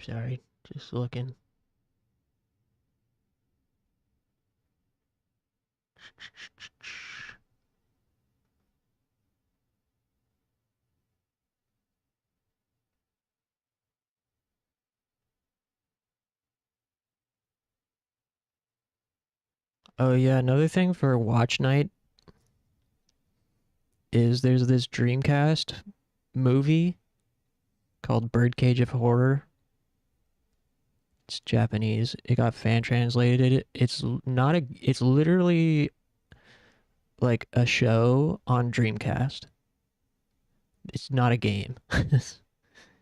Sorry, just looking. Oh yeah, another thing for watch night is there's this Dreamcast movie called Birdcage of Horror. It's Japanese. It got fan translated. It's not a. It's literally like a show on Dreamcast. It's not a game, and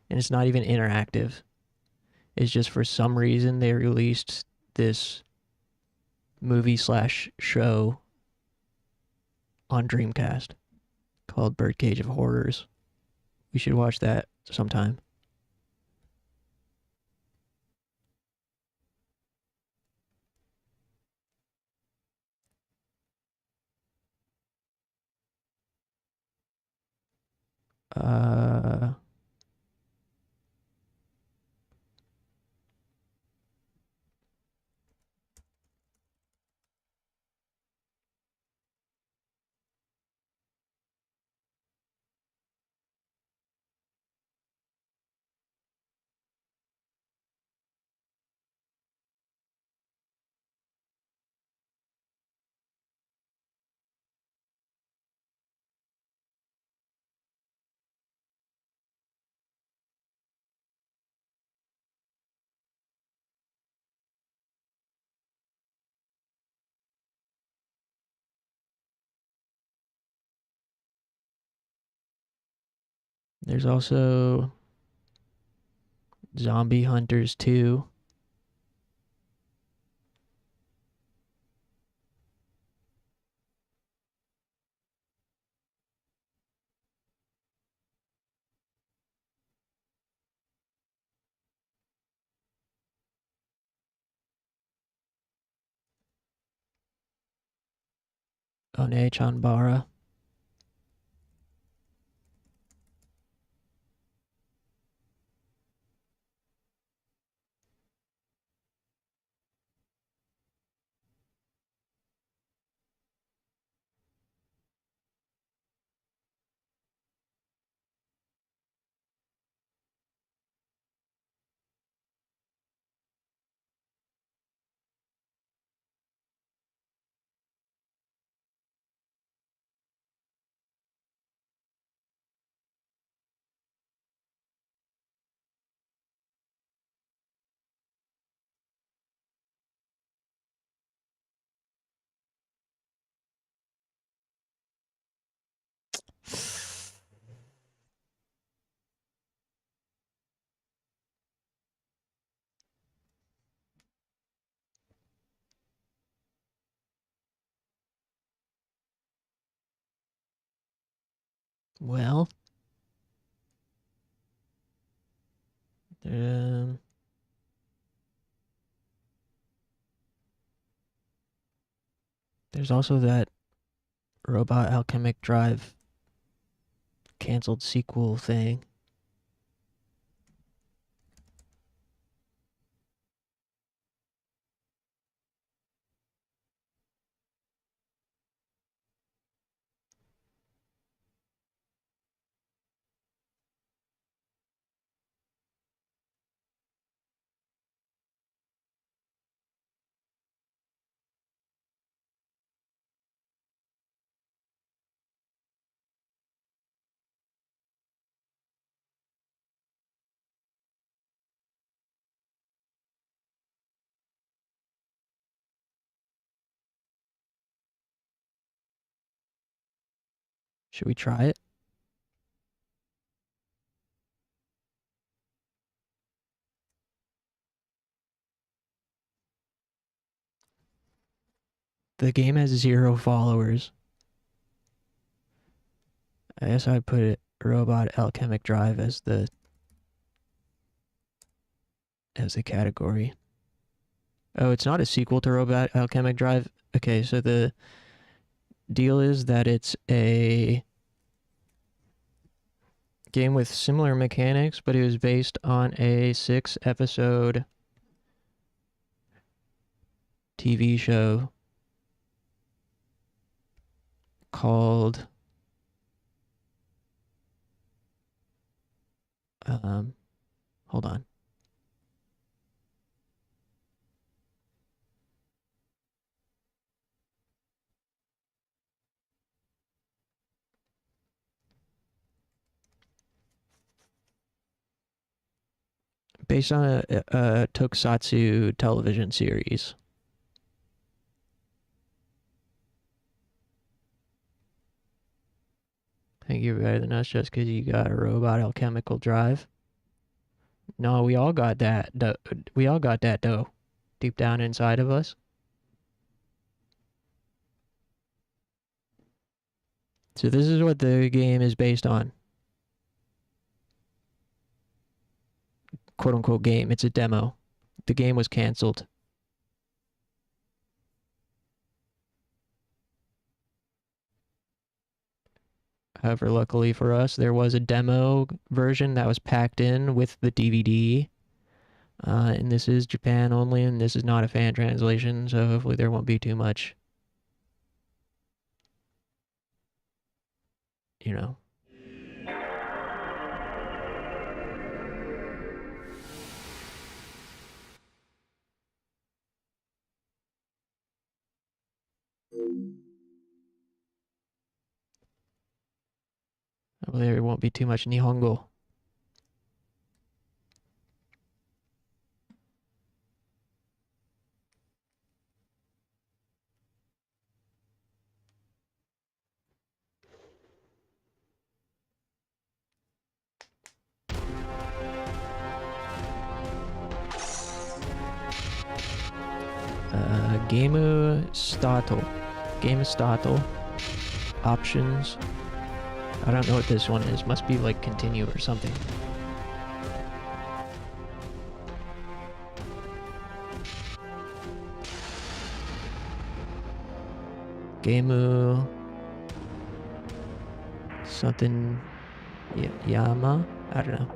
it's not even interactive. It's just for some reason they released this movie slash show on Dreamcast called Birdcage of Horrors. We should watch that sometime. Uh There's also Zombie Hunters 2. One Chanbara. Well, there's also that Robot Alchemic Drive canceled sequel thing. Should we try it? The game has 0 followers. I guess I'd put it Robot Alchemic Drive as the category. Oh, it's not a sequel to Robot Alchemic Drive? Okay, so the deal is that it's a game with similar mechanics, but it was based on a 6-episode TV show called hold on. Based on a tokusatsu television series. Think you're better than us just because you got a Robot Alchemical Drive? No, we all got that. We all got that though, deep down inside of us. So this is what the game is based on. Quote unquote game. It's a demo. The game was canceled. However, luckily for us, there was a demo version that was packed in with the DVD. And this is Japan only, and this is not a fan translation, so hopefully there won't be too much, you know. Hopefully there won't be too much Nihongo. Gamostato. Options. I don't know what this one is. Must be like continue or something. Gamu. Something. Yama? I don't know.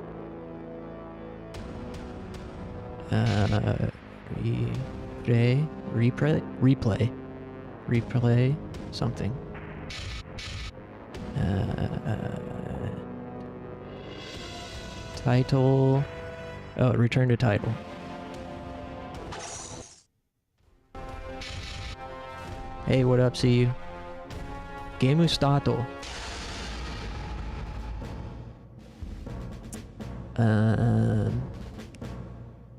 Replay something. Title. Oh, return to title. Hey, what up, see you? Gamustato.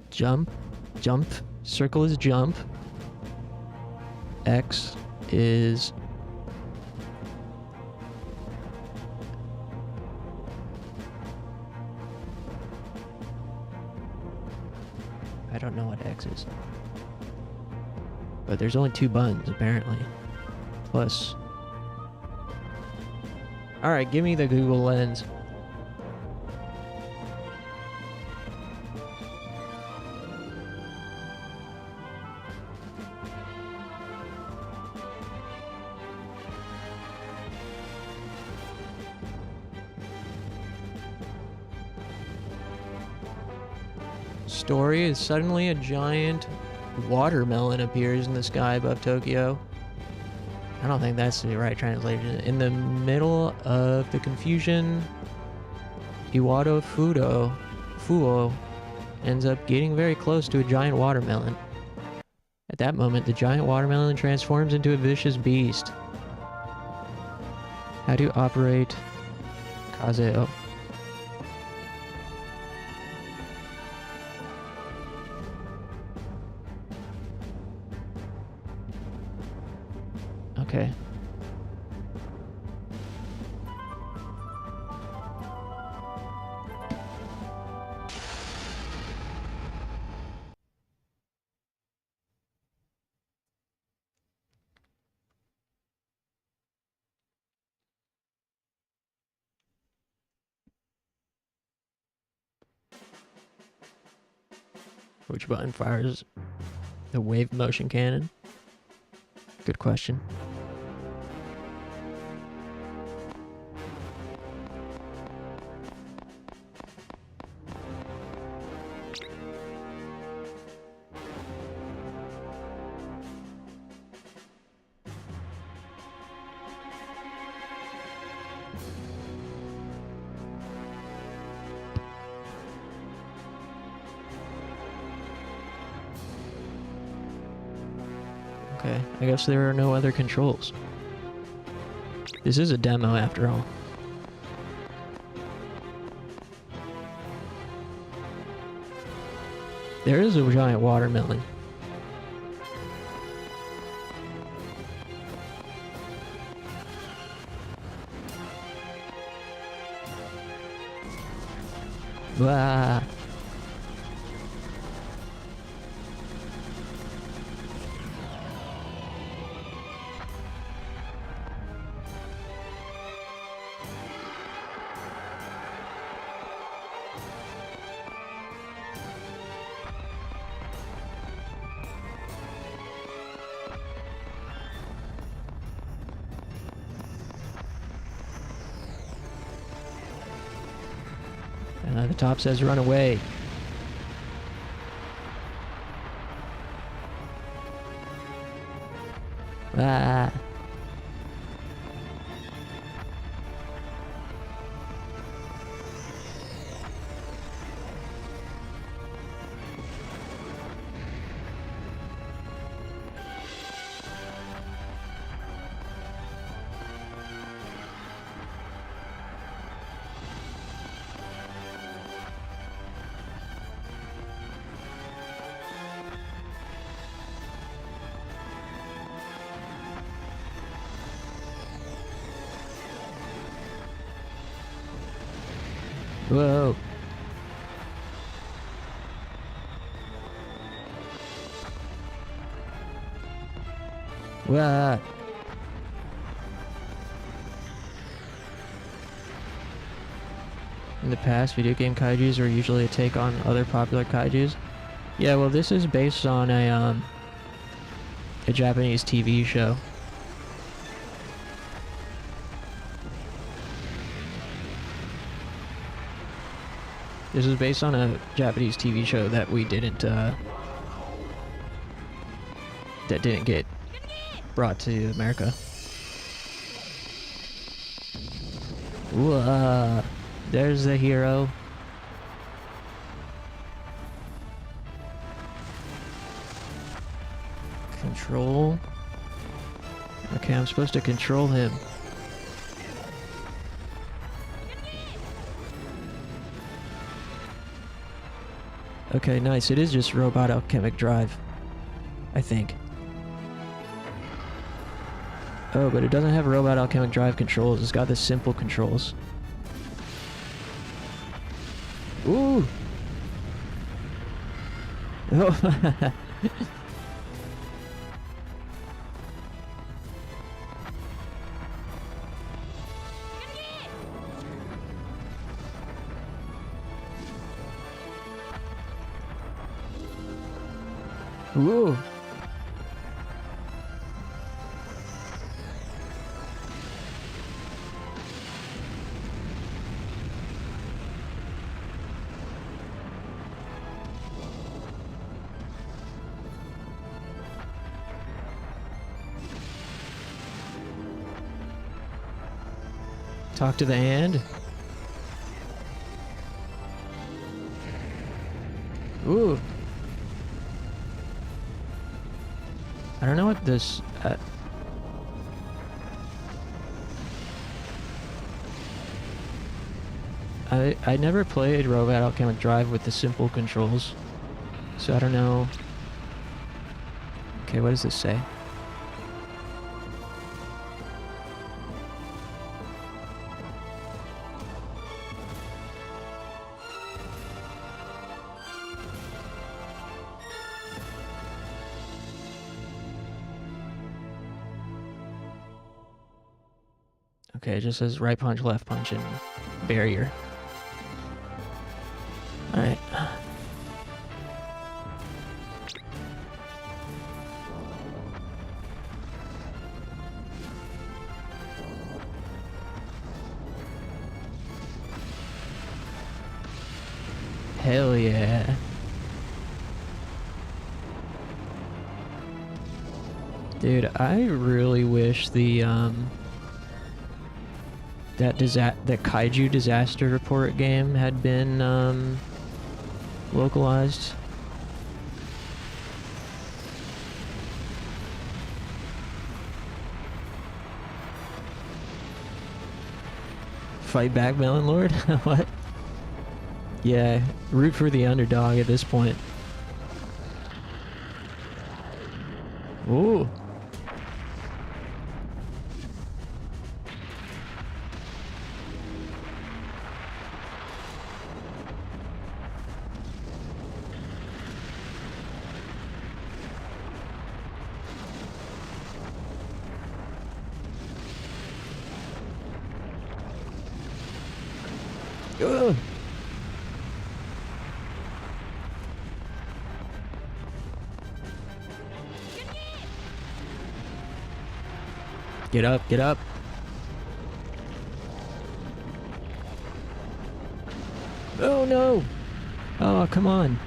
Jump. Circle is jump. X is I don't know what X is. But there's only 2 buttons apparently. Plus. Alright, give me the Google Lens. Story is suddenly a giant watermelon appears in the sky above Tokyo. I don't think that's the right translation. In the middle of the confusion, Iwado Fuo ends up getting very close to a giant watermelon. At that moment, the giant watermelon transforms into a vicious beast. How to operate Kazeo. Okay. Which button fires the wave motion cannon? Good question. Okay, I guess there are no other controls. This is a demo after all. There is a giant watermelon. Blah. The top says run away. Ah. Whoa. Wah. In the past, video game kaijus were usually a take on other popular kaijus. Yeah, well, this is based on a Japanese TV show. This is based on a Japanese TV show that we didn't, that didn't get brought to America. Ooh, there's the hero. Control. Okay, I'm supposed to control him. Okay, nice. It is just Robot Alchemic Drive, I think. Oh, but it doesn't have Robot Alchemic Drive controls. It's got the simple controls. Ooh! Oh. Ooh. Talk to the hand. Ooh. I don't know what this... I never played Robot Alchemic Drive with the simple controls, so I don't know. Okay, what does this say? Okay, it just says right punch, left punch, and barrier. Alright. Hell yeah. Dude, I really wish the, that Kaiju Disaster Report game had been, localized. Fight back, Melon Lord? What? Yeah, root for the underdog at this point. Ooh. Ugh. Get up, get up. Oh no! Oh, come on.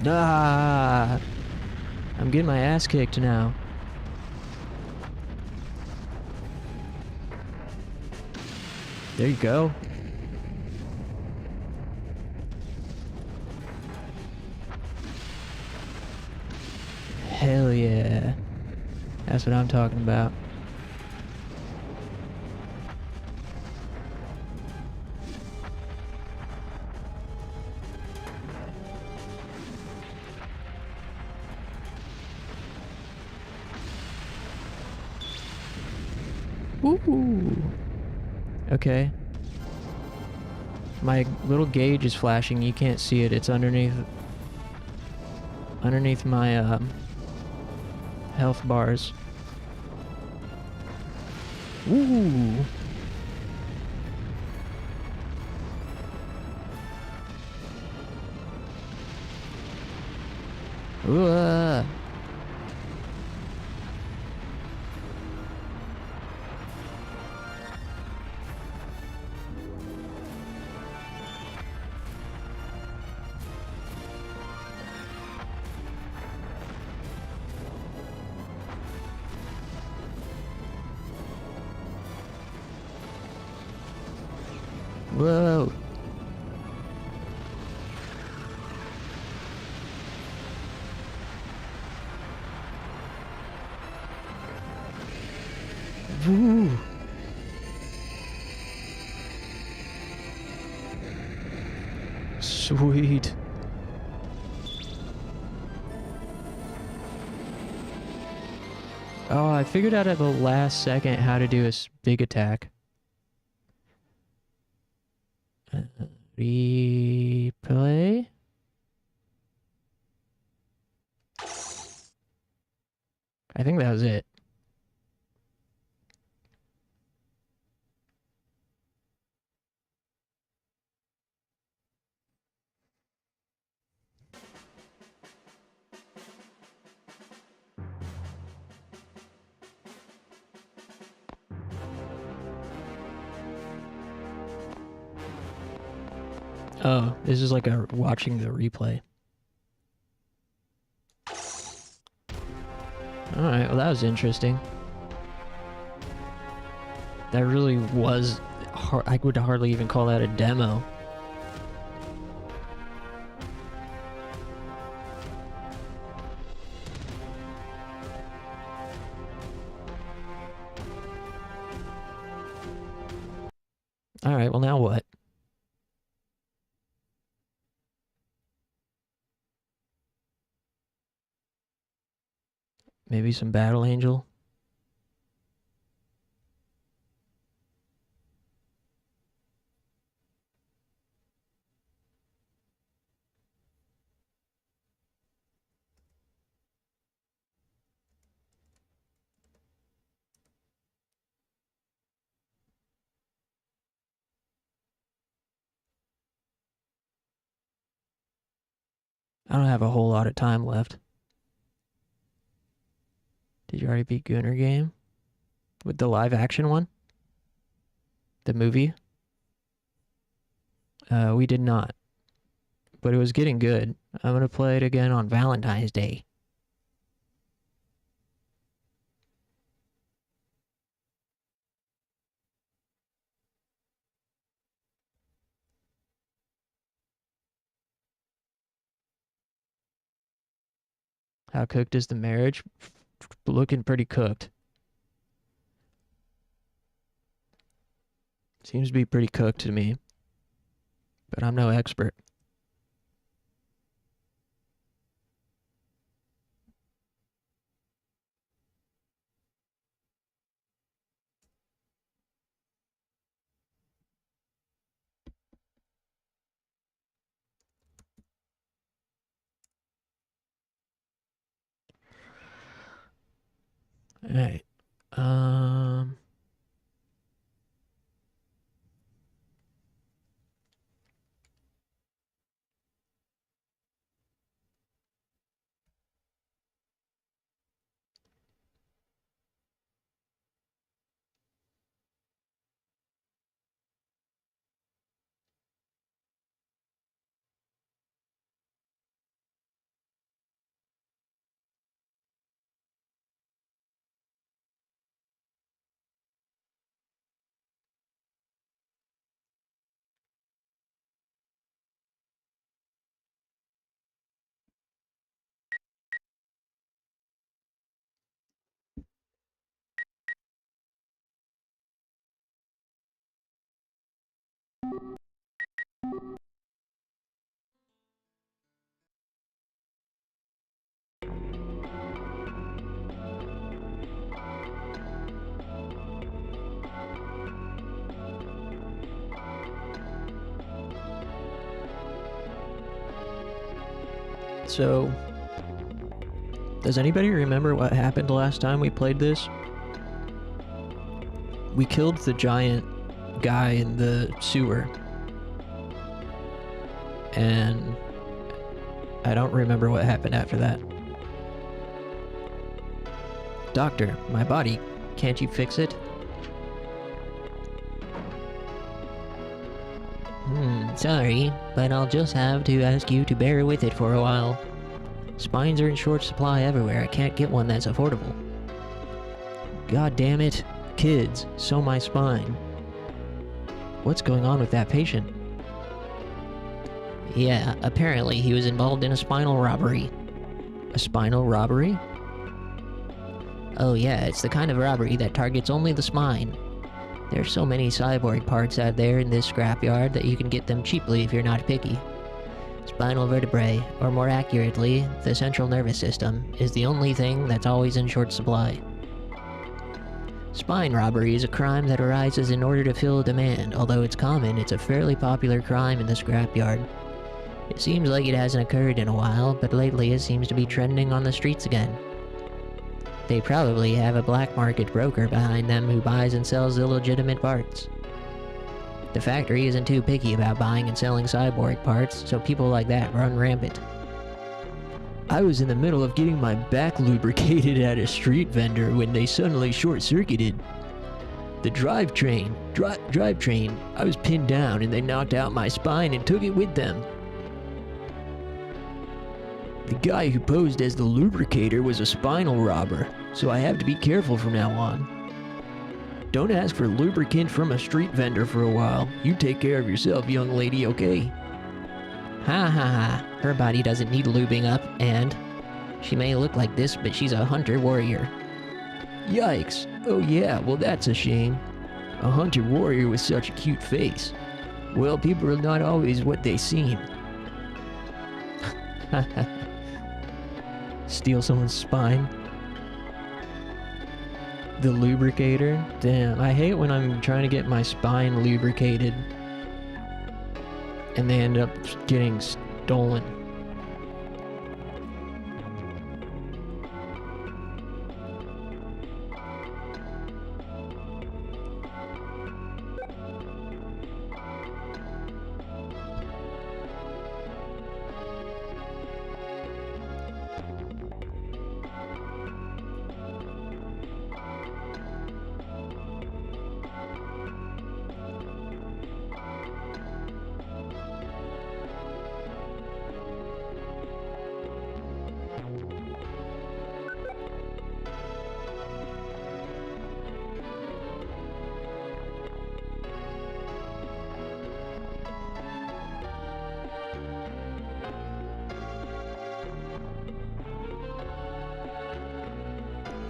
Ah, I'm getting my ass kicked now. There you go. Hell yeah. That's what I'm talking about. Woo! Okay. My little gauge is flashing. You can't see it. It's underneath my health bars. Ooh. Ooh. Whoa. Woo. Sweet. Oh, I figured out at the last second how to do a big attack. Replay. I think that was it. Oh, this is like a watching the replay. Alright, well that was interesting. That really was I would hardly even call that a demo. Alright, well now what? Maybe some Battle Angel? I don't have a whole lot of time left. Did you already beat Gunner Game? With the live action one? The movie? We did not. But it was getting good. I'm gonna play it again on Valentine's Day. How cooked is the marriage? Looking pretty cooked. Seems to be pretty cooked to me. But I'm no expert. Alright. So, does anybody remember what happened last time we played this? We killed the giant guy in the sewer. And I don't remember what happened after that. Doctor, my body, can't you fix it? Sorry, but I'll just have to ask you to bear with it for a while. Spines are in short supply everywhere. I can't get one that's affordable. God damn it. Kids, sew my spine. What's going on with that patient? Yeah, apparently he was involved in a spinal robbery. A spinal robbery? Oh yeah, it's the kind of robbery that targets only the spine. There's so many cyborg parts out there in this scrapyard that you can get them cheaply if you're not picky. Spinal vertebrae, or more accurately, the central nervous system, is the only thing that's always in short supply. Spine robbery is a crime that arises in order to fill a demand. Although it's common, it's a fairly popular crime in the scrapyard. It seems like it hasn't occurred in a while, but lately it seems to be trending on the streets again. They probably have a black market broker behind them who buys and sells illegitimate parts. The factory isn't too picky about buying and selling cyborg parts, so people like that run rampant. I was in the middle of getting my back lubricated at a street vendor when they suddenly short-circuited. The drivetrain, I was pinned down and they knocked out my spine and took it with them. The guy who posed as the lubricator was a spinal robber, so I have to be careful from now on. Don't ask for lubricant from a street vendor for a while. You take care of yourself, young lady, okay? Ha ha ha, her body doesn't need lubing up, and she may look like this, but she's a hunter-warrior. Yikes! Oh yeah, well that's a shame. A hunter-warrior with such a cute face. Well, people are not always what they seem. Steal someone's spine. The lubricator? Damn, I hate when I'm trying to get my spine lubricated and they end up getting stolen.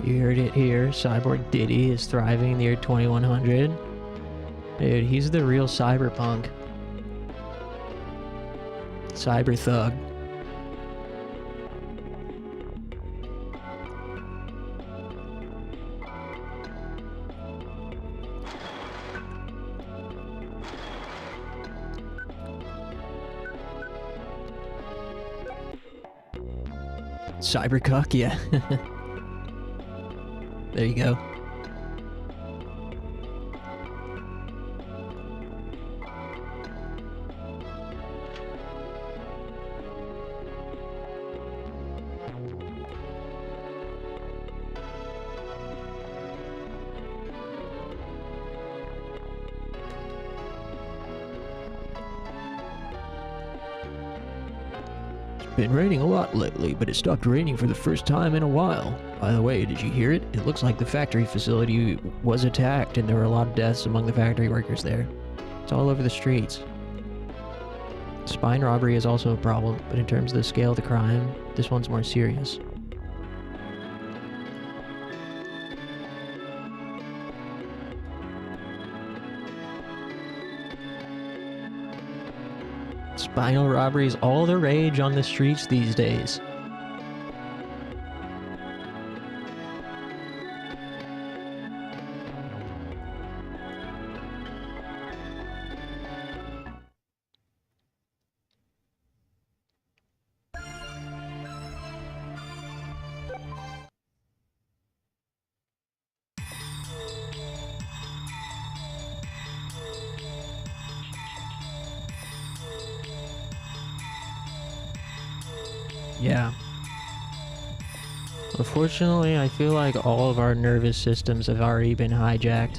You heard it here, Cyborg Diddy is thriving in the year 2100. Dude, he's the real cyberpunk. Cyber thug. Cybercuck, yeah. There you go. Been raining a lot lately, but it stopped raining for the first time in a while. By the way, did you hear it? It looks like the factory facility was attacked and there were a lot of deaths among the factory workers there. It's all over the streets. Spine robbery is also a problem, but in terms of the scale of the crime, this one's more serious. Spinal robbery is all the rage on the streets these days. Yeah. Unfortunately, I feel like all of our nervous systems have already been hijacked.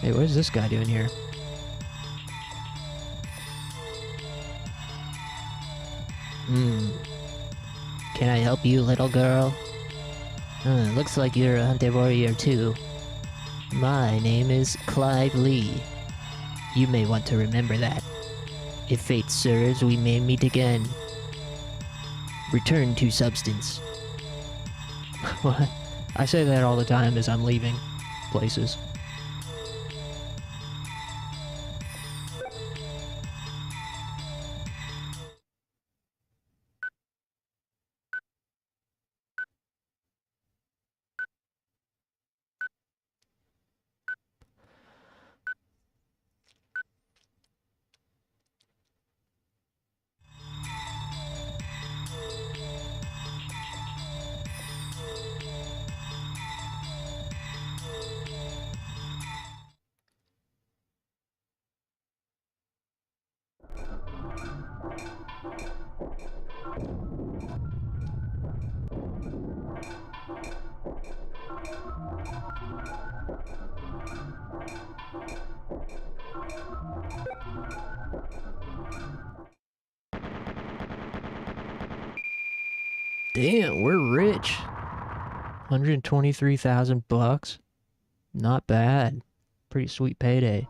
Hey, what is this guy doing here? Can I help you, little girl? Looks like you're a hunted warrior too. My name is Clive Lee. You may want to remember that. If fate serves, we may meet again. Return to substance. What? I say that all the time as I'm leaving places. Damn, we're rich. 123,000 bucks. Not bad. Pretty sweet payday.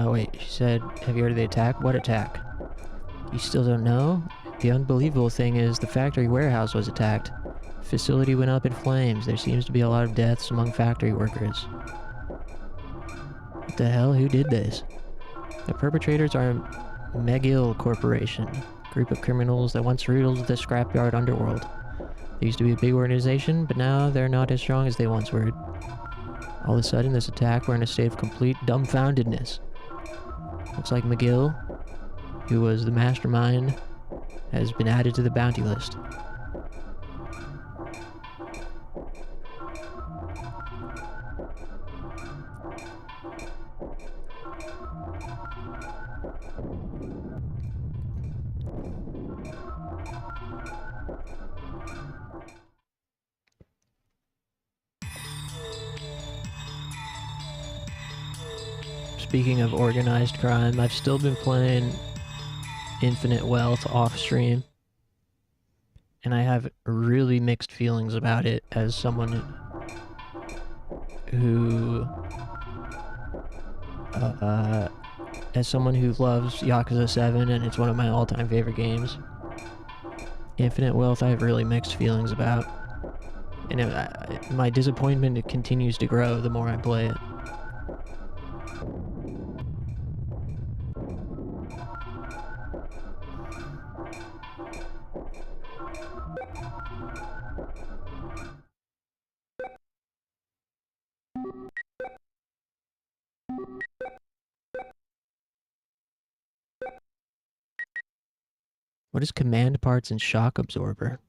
Wait, she said, have you heard of the attack? What attack? You still don't know? The unbelievable thing is the factory warehouse was attacked. The facility went up in flames. There seems to be a lot of deaths among factory workers. What the hell? Who did this? The perpetrators are McGill Corporation, a group of criminals that once ruled the scrapyard underworld. They used to be a big organization, but now they're not as strong as they once were. All of a sudden, this attack, we're in a state of complete dumbfoundedness. Looks like McGill, who was the mastermind, has been added to the bounty list. Speaking of organized crime, I've still been playing Infinite Wealth off stream, and I have really mixed feelings about it as someone who loves Yakuza 7, and it's one of my all-time favorite games. Infinite Wealth I have really mixed feelings about, and my disappointment continues to grow the more I play it. What is command parts and shock absorber?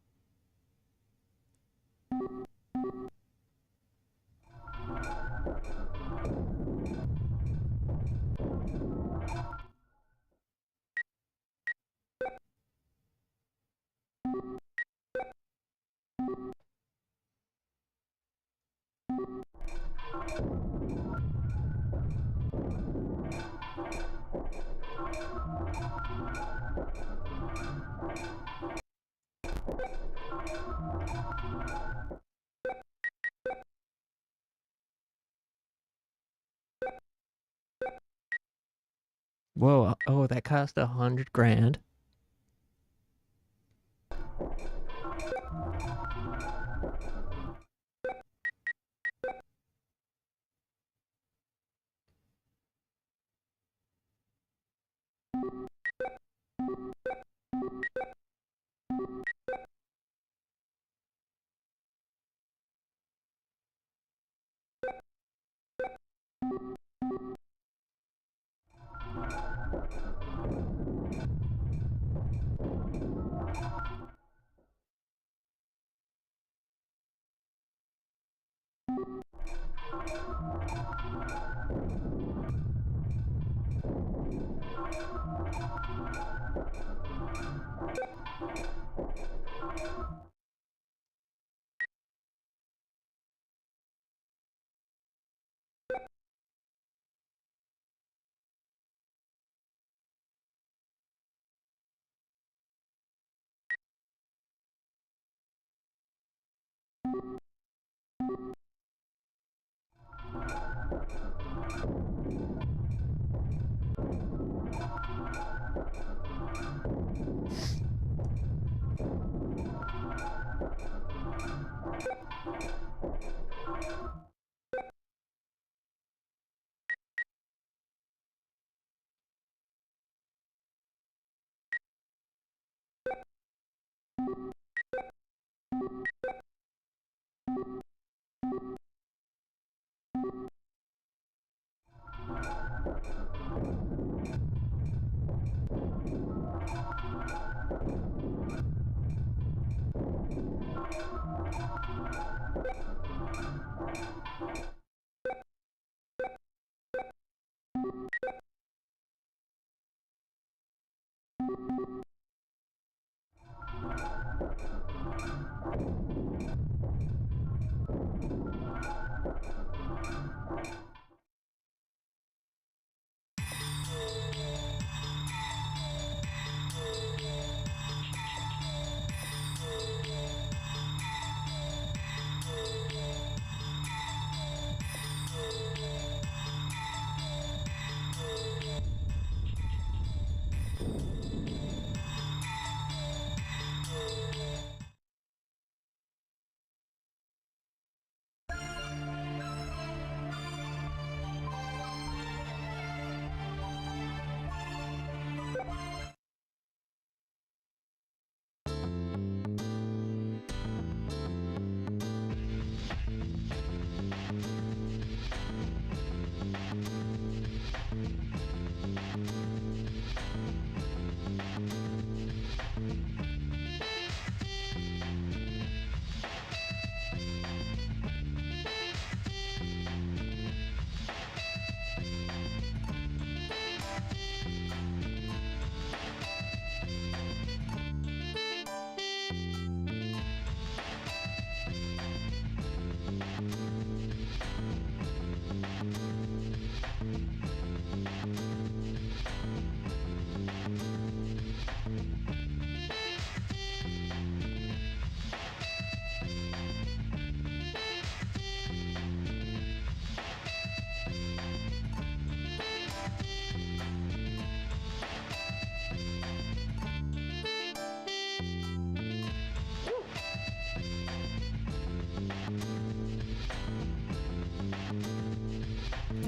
Whoa, oh, that cost $100 grand.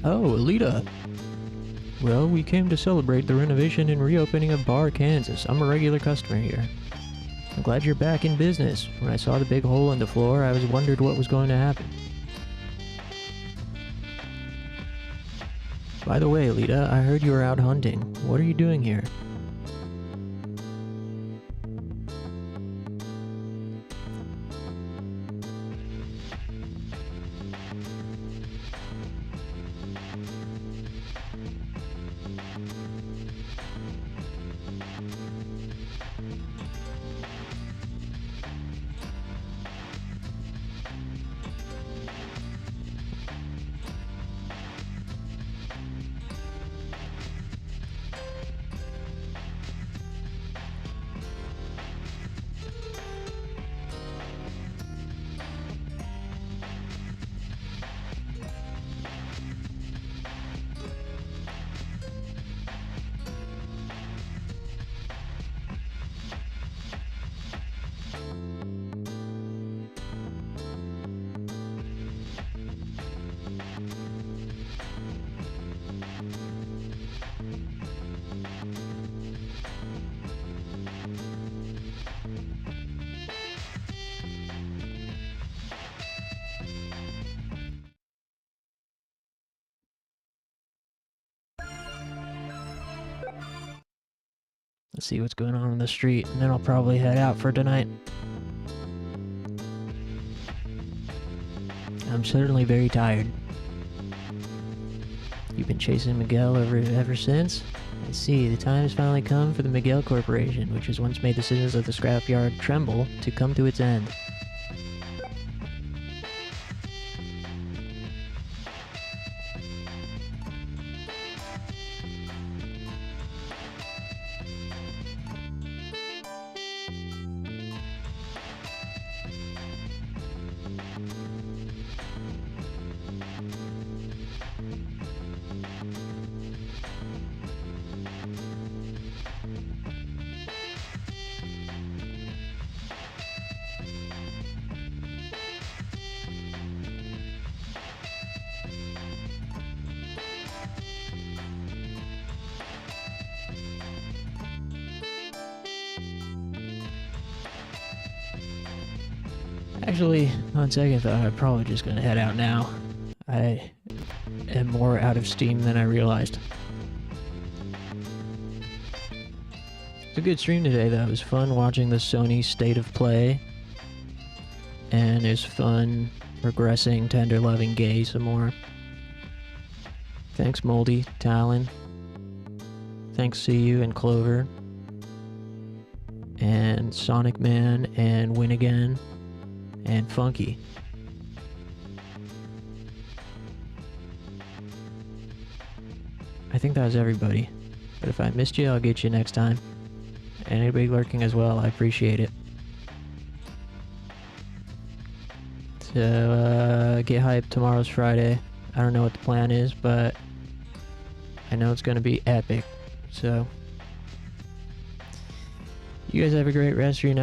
Oh, Alita. Well, we came to celebrate the renovation and reopening of Bar Kansas. I'm a regular customer here. I'm glad you're back in business. When I saw the big hole in the floor, I was wondered what was going to happen. By the way, Alita, I heard you were out hunting. What are you doing here? Let's see what's going on in the street, and then I'll probably head out for tonight. I'm certainly very tired. you've been chasing Miguel ever since? I see, the time has finally come for the Miguel Corporation, which has once made the citizens of the scrapyard tremble, to come to its end. Actually, on second thought, I'm probably just gonna head out now. I am more out of steam than I realized. It's a good stream today, though. It was fun watching the Sony State of Play. And it was fun regressing Tender Loving Gay some more. Thanks, Moldy, Talon. Thanks, CU and Clover. And Sonic Man and Win Again. And Funky. I think that was everybody. But if I missed you, I'll get you next time. And anybody lurking as well, I appreciate it. So, get hyped. Tomorrow's Friday. I don't know what the plan is, but I know it's going to be epic. So, you guys have a great rest of your night.